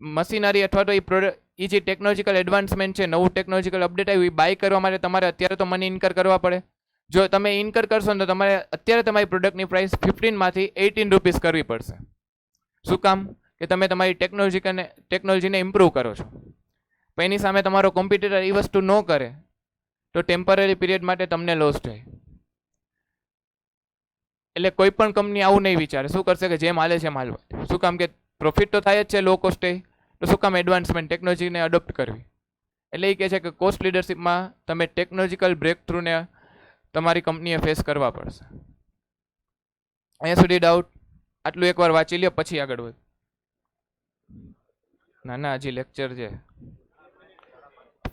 મશીનરી અથવા તો એ પ્રોડક્ટ એ જે ટેકનોલોજીકલ એડવાન્સમેન્ટ છે, નવું ટેકનોલોજીકલ અપડેટ આવ્યું, એ બાય કરવા માટે તમારે અત્યારે તો મની ઇન્કર કરવા પડે. જો તમે ઇન્કર કરશો ને તો તમારે અત્યારે તમારી પ્રોડક્ટની પ્રાઇસ 15 માંથી ₹18 કરવી પડશે. શું કામ? કે તમે તમારી ટેકનોલોજીને ઇમ્પ્રૂવ કરો છો. પણ એની સામે તમારો કોમ્પિટિટર એ વસ્તુ ન કરે તો ટેમ્પરરી પીરિયડ માટે તમને લોસ થાય. એટલે કોઈ પણ કંપની આવું નહીં વિચારે. શું કરશે કે જેમ હાલે છે એમ હાલવા. શું કામ? કે પ્રોફિટ તો થાય જ છે લો કોસ્ટે, તો શું કામ એડવાન્સમેન્ટ ટેકનોલોજીને અડોપ્ટ કરવી. એટલે એ કહે છે કે કોસ્ટ લીડરશિપમાં તમે ટેકનોલોજીકલ બ્રેક થ્રુને તમારી કંપનીએ ફેસ કરવા પડશે. અહીંયા સુધી ડાઉટ? આટલું એકવાર વાંચી લ્યો પછી આગળ વધ. ના ના, હજી લેક્ચર છે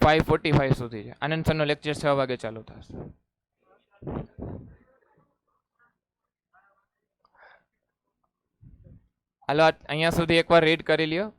5:45 સુધી છે. આનંદ સરનો લેક્ચર 6 વાગે ચાલુ થશે. હાલો અહીંયા સુધી એકવાર રીડ કરી લ્યો.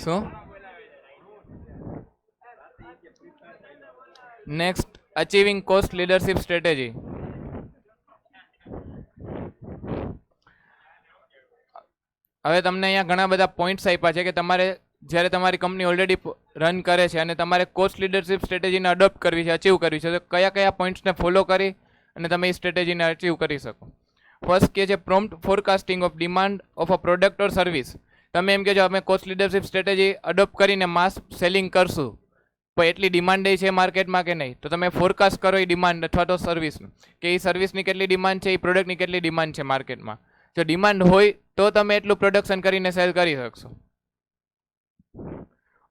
શું? Next, achieving cost leadership strategy. હવે તમને અહીંયા ઘણા બધા પોઈન્ટ્સ આપ્યા છે કે તમારે જ્યારે તમારી કંપની ઓલરેડી રન કરે છે અને તમારે કોસ્ટ લીડરશિપ સ્ટ્રેટેજીને અડોપ્ટ કરવી છે, અચીવ કરવી છે, તો કયા કયા પોઈન્ટ્સને ફોલો કરી અને તમે એ સ્ટ્રેટેજીને અચીવ કરી શકો. ફર્સ્ટ કે છે prompt forecasting of demand of a product or service. તમે એમ કહેજો અમે કોસ્ટ લીડરશિપ સ્ટ્રેટેજી અડોપ્ટ કરીને માસ સેલિંગ કરશું, પણ એટલી ડિમાન્ડ છે માર્કેટમાં કે નહીં, તો તમે ફોરકાસ્ટ કરો એ ડિમાન્ડ અથવા તો સર્વિસનું, કે એ સર્વિસની કેટલી ડિમાન્ડ છે, એ પ્રોડક્ટની કેટલી ડિમાન્ડ છે માર્કેટમાં. જો ડિમાન્ડ હોય તો તમે એટલું પ્રોડક્શન કરીને સેલ કરી શકશો.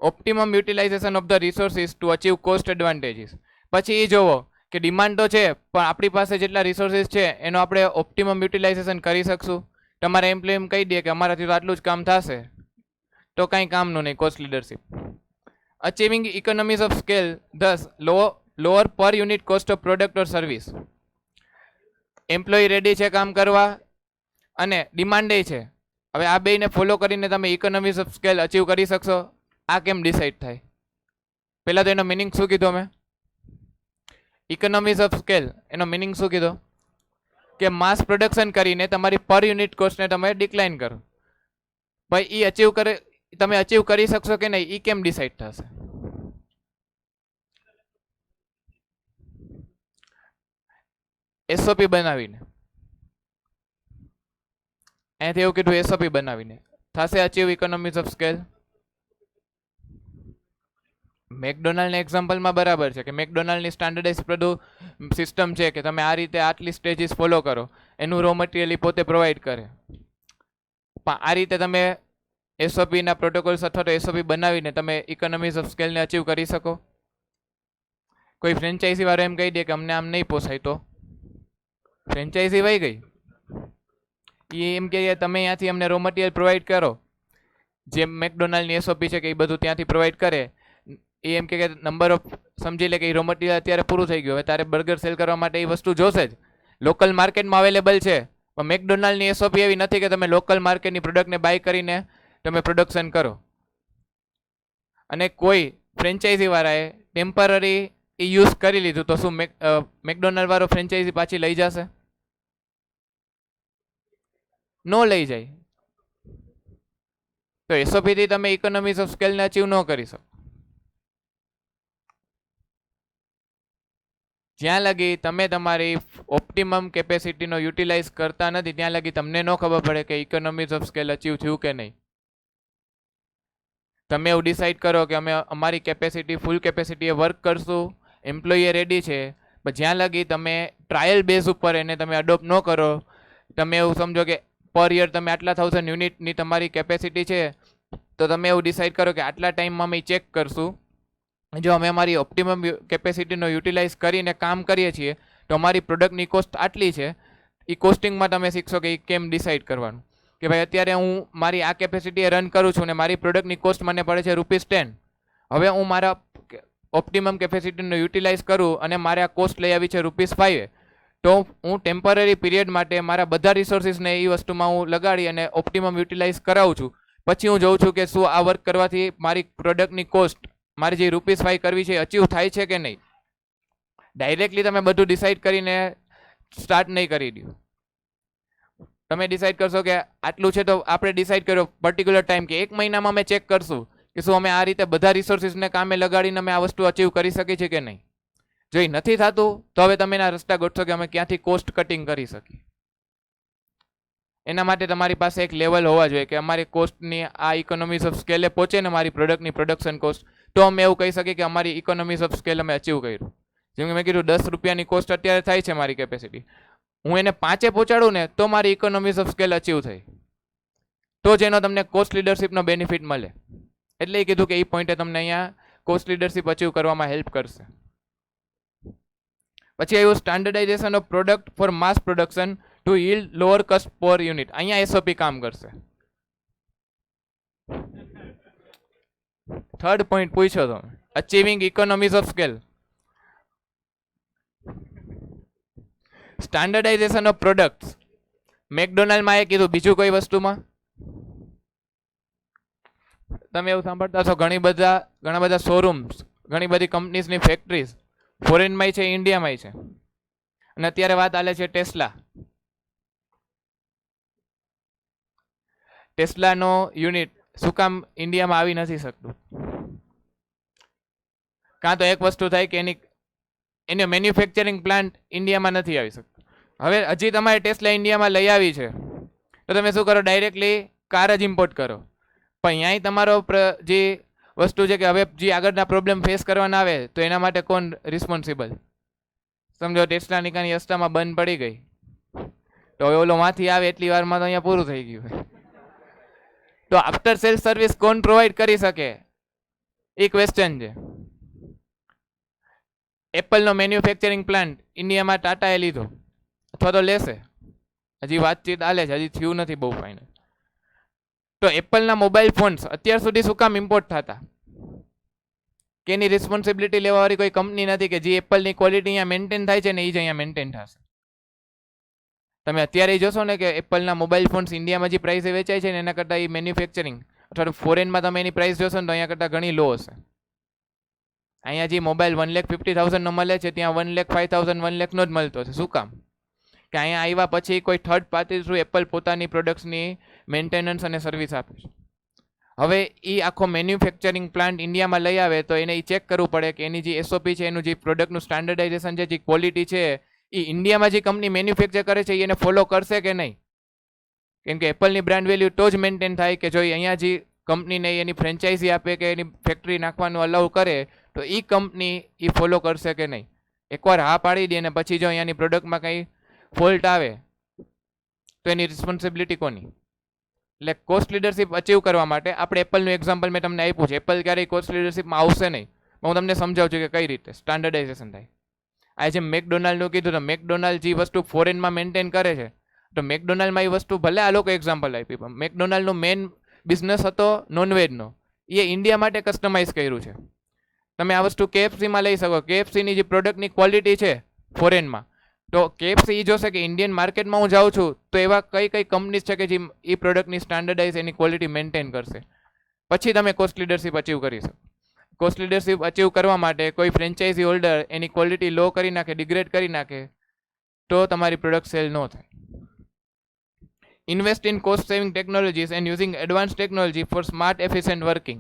Optimum utilisation of the resources to achieve cost advantages. પછી એ જોવો કે ડિમાન્ડ તો છે પણ આપણી પાસે જેટલા રિસોર્સિસ છે એનો આપણે ઓપ્ટિમમ યુટિલાઇઝેશન કરી શકશું. તમારે એમ્પ્લોય એમ કહી દે કે અમારાથી તો આટલું જ કામ થશે, તો કાંઈ કામનું નહીં cost leadership. Achieving economies of scale, thus lower per unit cost of product or service. Employ ready છે કામ કરવા અને ડિમાન્ડ છે. હવે આ બેને ફોલો કરીને તમે ઇકોનોમીઝ ઓફ સ્કેલ અચીવ કરી શકશો. આ કેમ ડિસાઇડ થાય? પહેલાં તો એનો મિનિંગ શું કીધો મેં? ઇકોનોમીઝ ઓફ સ્કેલ એનો મિનિંગ શું કીધો? કે માસ પ્રોડક્શન કરીને તમારી પર યુનિટ કોસ્ટને તમે ડિક્લાઇન કરો. ભાઈ એ તમે અચીવ કરી શકશો કે નહીં, એ કેમ ડિસાઇડ થશે? એસઓપી બનાવીને. અહીંયાથી એવું કીધું એસઓપી બનાવીને થશે અચીવ ઇકોનોમીઝ ઓફ સ્કેલ. મેકડોનાલ્ડના એક્ઝામ્પલમાં બરાબર છે કે મેકડોનાલ્ડની સ્ટાન્ડર્ડાઇઝ બધું સિસ્ટમ છે કે તમે આ રીતે આટલી સ્ટેજીસ ફોલો કરો, એનું રો મટીરિયલ પોતે પ્રોવાઈડ કરે. પણ આ રીતે તમે એસઓપીના પ્રોટોકોલ્સ અથવા તો એસઓપી બનાવીને તમે ઇકોનોમીઝ ઓફ સ્કેલને અચીવ કરી શકો. કોઈ ફ્રેન્ચાઇઝી વાળો એમ કહી દે કે અમને આમ નહીં પોસાય, તો ફ્રેન્ચાઇઝી વહી ગઈ. એ એમ કે તમે અહીંયાથી અમને રો મટીરિયલ પ્રોવાઈડ કરો, જેમ મેકડોનાલ્ડની એસઓપી છે કે એ બધું ત્યાંથી પ્રોવાઈડ કરે. એ એમ કે નંબર ઓફ સમજી લે કે એ રો મટીરિયલ અત્યારે પૂરું થઈ ગયું, હવે તારે બર્ગર સેલ કરવા માટે એ વસ્તુ જોશે જ, લોકલ માર્કેટમાં અવેલેબલ છે. પણ મેકડોનાલ્ડની એસઓપી એવી નથી કે તમે લોકલ માર્કેટની પ્રોડક્ટને બાય કરીને તમે પ્રોડક્શન કરો. અને કોઈ ફ્રેન્ચાઇઝી વાળાએ ટેમ્પરરી એ યુઝ કરી લીધું તો શું મેકડોનાલ્ડ વાળો ફ્રેન્ચાઇઝી પાછી લઈ જશે? નો લઈ જાય. તો એસઓપીથી તમે ઇકોનોમીઝ ઓફ સ્કેલને અચીવ ન કરી શકો. જ્યાં લગી તમે તમારી ઓપ્ટિમમ કેપેસિટીનો યુટિલાઇઝ કરતા નથી ત્યાં લગી તમને ન ખબર પડે કે ઇકોનોમીઝ ઓફ સ્કેલ અચીવ થયું કે નહીં. તમે એવું ડિસાઇડ કરો કે અમે અમારી કેપેસિટી ફૂલ કેપેસિટીએ વર્ક કરશું, એમ્પ્લોયી રેડી છે, પણ જ્યાં લગી તમે ટ્રાયલ બેઝ ઉપર એને તમે અડોપ્ટ ન કરો, તમે એવું સમજો કે પર યર તમે આટલા 1000 યુનિટની તમારી કેપેસિટી છે, તો તમે એવું ડિસાઇડ કરો કે આટલા ટાઈમમાં અમે ચેક કરશું, જો અમે અમારી ઓપ્ટિમમ કેપેસિટીનો યુટિલાઇઝ કરીને કામ કરીએ છીએ તો અમારી પ્રોડક્ટની કોસ્ટ આટલી છે. એ કોસ્ટિંગમાં તમે શીખશો કે એ કેમ ડિસાઇડ કરવાનું કે ભાઈ અત્યારે હું મારી આ કેપેસિટીએ રન કરું છું ને મારી પ્રોડક્ટની કોસ્ટ મને પડે છે ₹10. હવે હું મારા ઓપ્ટિમમ કેપેસિટીનો યુટિલાઇઝ કરું અને મારે આ કોસ્ટ લઈ આવી છે ₹5, તો હું ટેમ્પરરી પીરિયડ માટે મારા બધા રિસોર્સિસને એ વસ્તુમાં હું લગાડી અને ઓપ્ટિમમ યુટિલાઇઝ કરાવું છું. પછી હું જોઉં છું કે શું આ વર્ક કરવાથી મારી પ્રોડક્ટની કોસ્ટ મારે જે ₹5 કરવી છે અચીવ થાય છે કે નહીં. ડાયરેક્ટલી તમે બધું ડિસાઇડ કરીને સ્ટાર્ટ નહીં કરી દો. તમે ડિસાઇડ કરશો કે આટલું છે તો આપણે ડિસાઇડ કર્યો પર્ટિક્યુલર ટાઈમ કે 1 મહિનામાં અમે ચેક કરશું કે શું અમે આ રીતે બધા રિસોર્સિસને કામે લગાડીને અમે આ વસ્તુ અચીવ કરી શકીએ છીએ કે નહીં. જો એ નથી થતું તો હવે તમે એના રસ્તા ગોઠશો કે અમે ક્યાંથી કોસ્ટ કટિંગ કરી શકીએ. એના માટે તમારી પાસે એક લેવલ હોવા જોઈએ કે અમારી કોસ્ટની આ ઇકોનોમીઝ ઓફ સ્કેલે પહોંચે ને મારી પ્રોડક્ટની પ્રોડક્શન કોસ્ટ, તો અમે એવું કહી શકીએ કે અમારી ઇકોનોમીઝ ઓફ સ્કેલ અમે અચીવ કર્યું. જેમ કે મેં કીધું ₹10 કોસ્ટ અત્યારે થાય છે મારી કેપેસિટી, હું એને 5 પહોંચાડું ને તો મારી ઇકોનોમીઝ ઓફ સ્કેલ અચીવ થઈ, તો જેનો તમને કોસ્ટ લીડરશિપનો બેનિફિટ મળે. એટલે એ કીધું કે એ પોઈન્ટે તમને અહીંયા કોસ્ટ લીડરશિપ અચીવ કરવામાં હેલ્પ કરશે. પછી આવ્યું standardisation of product for mass production to yield lower cost per unit. અહીંયા એસઓપી કામ કરશે. થર્ડ પોઈન્ટ પૂછ્યો તો achieving economies of scale. Standardisation of products મેકડોનાલ્ડમાં એ કીધું, બીજું કોઈ વસ્તુમાં તમે એવું સાંભળતા છો ઘણા બધા શોરૂમ્સ, ઘણી બધી કંપનીઝની ફેક્ટરીઝ ફોરેનમાંય છે, ઇન્ડિયામાંય છે. અને અત્યારે વાત આલે છે ટેસ્લાનો યુનિટ શું કામ ઇન્ડિયામાં આવી નથી શકતું? કાં તો એક વસ્તુ થાય કે એની મેન્યુફેક્ચરિંગ પ્લાન્ટ ઇન્ડિયામાં નથી આવી શકતો. હવે હજી તમારે ટેસ્લા ઇન્ડિયામાં લઈ આવી છે તો તમે શું કરો? ડાયરેક્ટલી કાર જ ઇમ્પોર્ટ કરો. પણ અહીંયાય તમારો જે વસ્તુ છે કે હવે જે આગળના પ્રોબ્લેમ ફેસ કરવાના આવે તો એના માટે કોણ રિસ્પોન્સિબલ? સમજો ટેસ્લાની કાંઈ રસ્તામાં બંધ પડી ગઈ તો હવે ઓલો માંથી આવે એટલી વારમાં તો અહીંયા પૂરું થઈ ગયું. તો આફ્ટર સેલ સર્વિસ કોણ પ્રોવાઈડ કરી શકે? એ ક્વેશ્ચન છે. એપલનો મેન્યુફેક્ચરિંગ પ્લાન્ટ ઇન્ડિયામાં ટાટાએ લીધો અથવા તો લેશે, હજી વાતચીત આલે છે, હજી થયું નથી બહુ ફાઇનલ. તો એપલના મોબાઈલ ફોન્સ અત્યાર સુધી શું કામ ઇમ્પોર્ટ થતા? કે એની રિસ્પોન્સિબિલિટી લેવાવાળી કોઈ કંપની નથી કે જે એપલની ક્વોલિટી અહીંયા મેન્ટેન થાય છે ને એ જ અહીંયા મેન્ટેન થશે. તમે અત્યારે જોશો ને કે એપલના મોબાઈલ ફોન્સ ઇન્ડિયામાં જે પ્રાઇસે વેચાય છે ને એના કરતાં એ મેન્યુફેક્ચરિંગ અથવા તો ફોરેનમાં તમે એની પ્રાઇસ જોશો ને તો અહીંયા કરતાં ઘણી લો હશે. અહીંયા જે મોબાઈલ 1,50,000નો મળે છે ત્યાં 1,05,000 1 લાખનો જ મળતો છે. શું કામ? કે અહીંયા આવ્યા પછી કોઈ થર્ડ પાર્ટી થ્રુ એપલ પોતાની પ્રોડક્ટ્સની મેન્ટેનન્સ અને સર્વિસ આપે છે. હવે એ આખો મેન્યુફેક્ચરિંગ પ્લાન્ટ ઇન્ડિયામાં લઈ આવે તો એને એ ચેક કરવું પડે કે એની જે એસઓપી છે, એનું જે પ્રોડક્ટનું સ્ટાન્ડર્ડાઇઝેશન છે, જે ક્વોલિટી છે, એ ઇન્ડિયામાં જે કંપની મેન્યુફેક્ચર કરે છે એને ફોલો કરશે કે નહીં. કેમ કે એપલની બ્રાન્ડ વેલ્યુ તો જ મેન્ટેન થાય કે જો અહીંયા જે કંપનીને એની ફ્રેન્ચાઇઝી આપે કે એની ફેક્ટરી નાખવાનું અલાઉ કરે તો એ કંપની એ ફોલો કરશે કે નહીં. એકવાર હા પાડી દે અને પછી જો અહીંયાની પ્રોડક્ટમાં કંઈ ફોલ્ટ આવે તો એની રિસ્પોન્સિબિલિટી કોની? એટલે કોસ્ટ લીડરશિપ અચીવ કરવા માટે આપણે એપલનું એક્ઝામ્પલ મેં તમને આપ્યું છે. એપલ ક્યારેય કોસ્ટ લીડરશિપમાં આવશે નહીં. હું તમને સમજાવું છું કે કઈ રીતે સ્ટાન્ડર્ડાઇઝેશન થાય. આ જેમ મેકડોનાલ્ડનું કીધું તો મેકડોનાલ્ડ જે વસ્તુ ફોરેનમાં મેન્ટેન કરે છે તો મેકડોનાલ્ડમાં એ વસ્તુ ભલે આ લોકો એક્ઝામ્પલ આપી પણ મેકડોનાલ્ડનું મેઇન બિઝનેસ હતો નોનવેજનો, એ ઇન્ડિયા માટે કસ્ટમાઇઝ કર્યું છે. તમે આ વસ્તુ કેએફસીમાં લઈ શકો. કેએફસીની જે પ્રોડક્ટની ક્વોલિટી છે ફોરેનમાં, તો કેએફસી એ જોશે કે ઇન્ડિયન માર્કેટમાં હું જાઉં છું તો એવા કઈ કઈ કંપનીઝ છે કે જે એ પ્રોડક્ટની સ્ટાન્ડર્ડાઇઝ એની ક્વોલિટી મેન્ટેન કરશે. પછી તમે કોસ્ટ લીડરશિપ અચીવ કરી શકો. કોસ્ટ લીડરશિપ અચીવ કરવા માટે કોઈ ફ્રેન્ચાઇઝી હોલ્ડર એની ક્વોલિટી લો કરી નાખે, ડિગ્રેડ કરી નાખે તો તમારી પ્રોડક્ટ સેલ ન થાય. Invest in cost saving technologies and using advance technology for smart efficient working.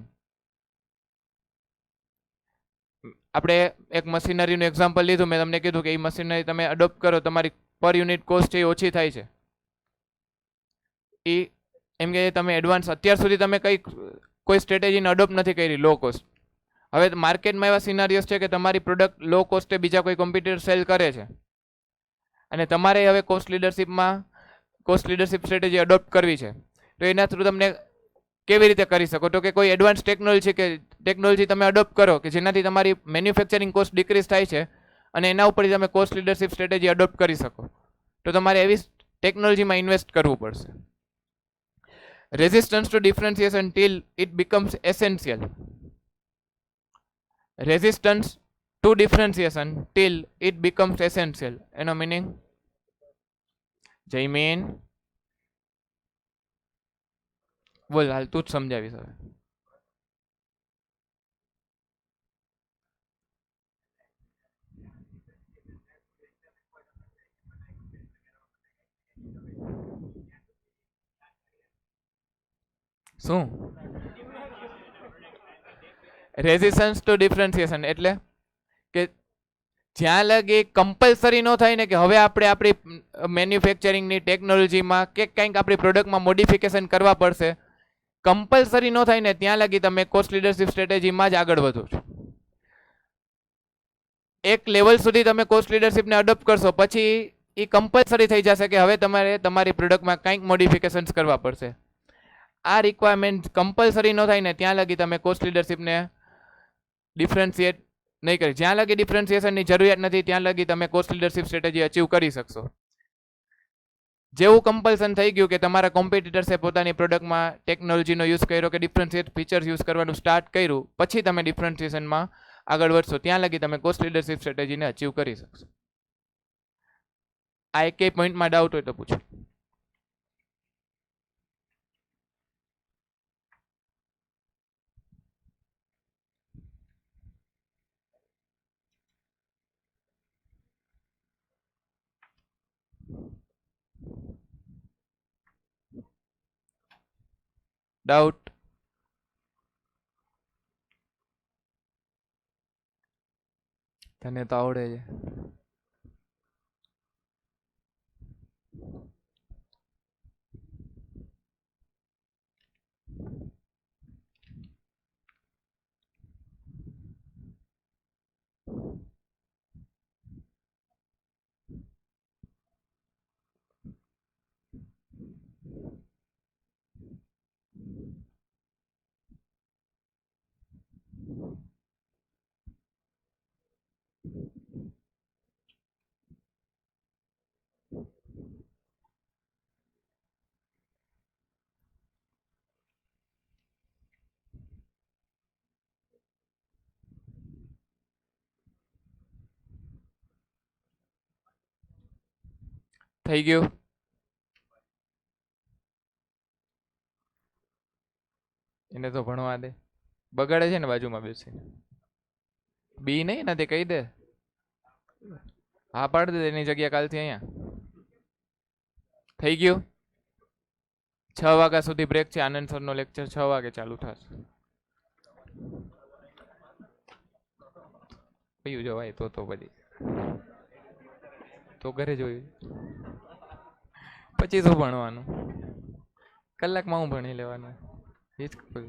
આપણે એક મશીનરીનું એક્ઝામ્પલ લીધું, મેં તમને કીધું કે એ મશીનરી તમે અડોપ્ટ કરો, તમારી પર યુનિટ કોસ્ટ છે એ ઓછી થાય છે. એ એમ કે તમે એડવાન્સ અત્યાર સુધી તમે કોઈ સ્ટ્રેટેજીને અડોપ્ટ નથી કરી લો કોસ્ટ. હવે માર્કેટમાં એવા સિનારીઓસ છે કે તમારી પ્રોડક્ટ લો કોસ્ટે બીજા કોઈ કોમ્પિટિટર સેલ કરે છે અને તમારે હવે કોસ્ટ લીડરશિપ સ્ટ્રેટેજી અડોપ્ટ કરવી છે. તો એના થ્રુ તમને કેવી રીતે કરી શકો? તો કે કોઈ એડવાન્સ ટેકનોલોજી તમે અડોપ્ટ કરો કે જેનાથી તમારી મેન્યુફેક્ચરિંગ કોસ્ટ ડિક્રીઝ થાય છે અને એના ઉપરથી તમે કોસ્ટ લીડરશિપ સ્ટ્રેટેજી અડોપ્ટ કરી શકો. તો તમારે એવી ટેકનોલોજીમાં ઇન્વેસ્ટ કરવું પડશે. Resistance to differentiation till it becomes essential. Resistance to differentiation till it becomes essential. એનો મિનિંગ જયમીન બોલ, હાલ તું જ સમજાવીશ હવે. શું રેઝિસ્ટન્સ ટુ ડિફરન્સિએશન એટલે કે જ્યાં લગી કમ્પલસરી ન થાય ને કે હવે આપણે આપણી મેન્યુફેક્ચરિંગની ટેકનોલોજીમાં કે કંઈક આપણી પ્રોડક્ટમાં મોડિફિકેશન કરવા પડશે, કમ્પલસરી ન થાય ને ત્યાં લગી તમે કોસ્ટ લીડરશિપ સ્ટ્રેટેજીમાં જ આગળ વધો છો. એક લેવલ સુધી તમે કોસ્ટ લીડરશિપને અડોપ્ટ કરશો પછી એ કમ્પલસરી થઈ જશે કે હવે તમારે તમારી પ્રોડક્ટમાં કંઈક મોડિફિકેશન્સ કરવા પડશે. આ રિક્વાયરમેન્ટ કમ્પલસરી ન થાય ને ત્યાં લગી તમે કોસ્ટ લીડરશિપને ડિફરન્શિએટ નહીં કરી. જ્યાં લગી ડિફરન્શિએશનની જરૂરિયાત નથી ત્યાં લગી તમે કોસ્ટ લીડરશિપ સ્ટ્રેટેજી અચીવ કરી શકશો. જેવું કમ્પલસન થઈ ગયું કે તમારા કોમ્પિટિટર્સે પોતાની પ્રોડક્ટમાં ટેકનોલોજીનો યુઝ કર્યો કે ડિફરન્શિએટ ફીચર્સ યુઝ કરવાનું સ્ટાર્ટ કર્યું, પછી તમે ડિફરન્શિએશનમાં આગળ વધશો, ત્યાં લગી તમે કોસ્ટ લીડરશિપ સ્ટ્રેટેજીને અચીવ કરી શકશો. આ એક પોઈન્ટમાં ડાઉટ હોય તો પૂછો. ડાઉટ? તને તો આવડે છે. થઈ ગયું? એને તો ભણવા દે. બગાડે છે ને બાજુમાં બેસીને. બી નહીં ને તે કહી દે. હા પાડી દે એની જગ્યા કાલથી અહીંયા. થઈ ગયું? 6 વાગ્યા સુધી બ્રેક છે. આનંદ સરનો લેક્ચર 6 વાગે ચાલુ થશે. કયું જવાય તો પછી તો ઘરે જોયું પછી શું ભણવાનું? કલાકમાં હું ભણી લેવાનું. એ જ કહું.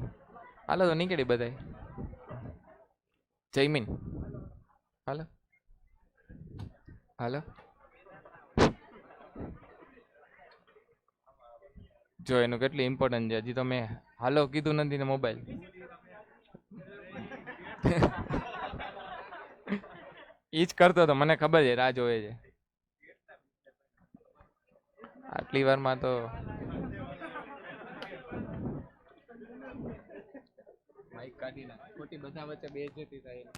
હાલો તો નીકળી બધાય. જયમીન હાલો હાલો. જો એનું કેટલી ઇમ્પોર્ટન્ટ છે. હજી તમે હાલો કીધું નથી ને મોબાઈલ. ઈ જ કરતો હતો મને ખબર છે. રાહ જોવે છે. આટલી વારમાં તો માઈક કાઢી નાખ. ખોટી બધા વચ્ચે બેઇજ્જતી થાય.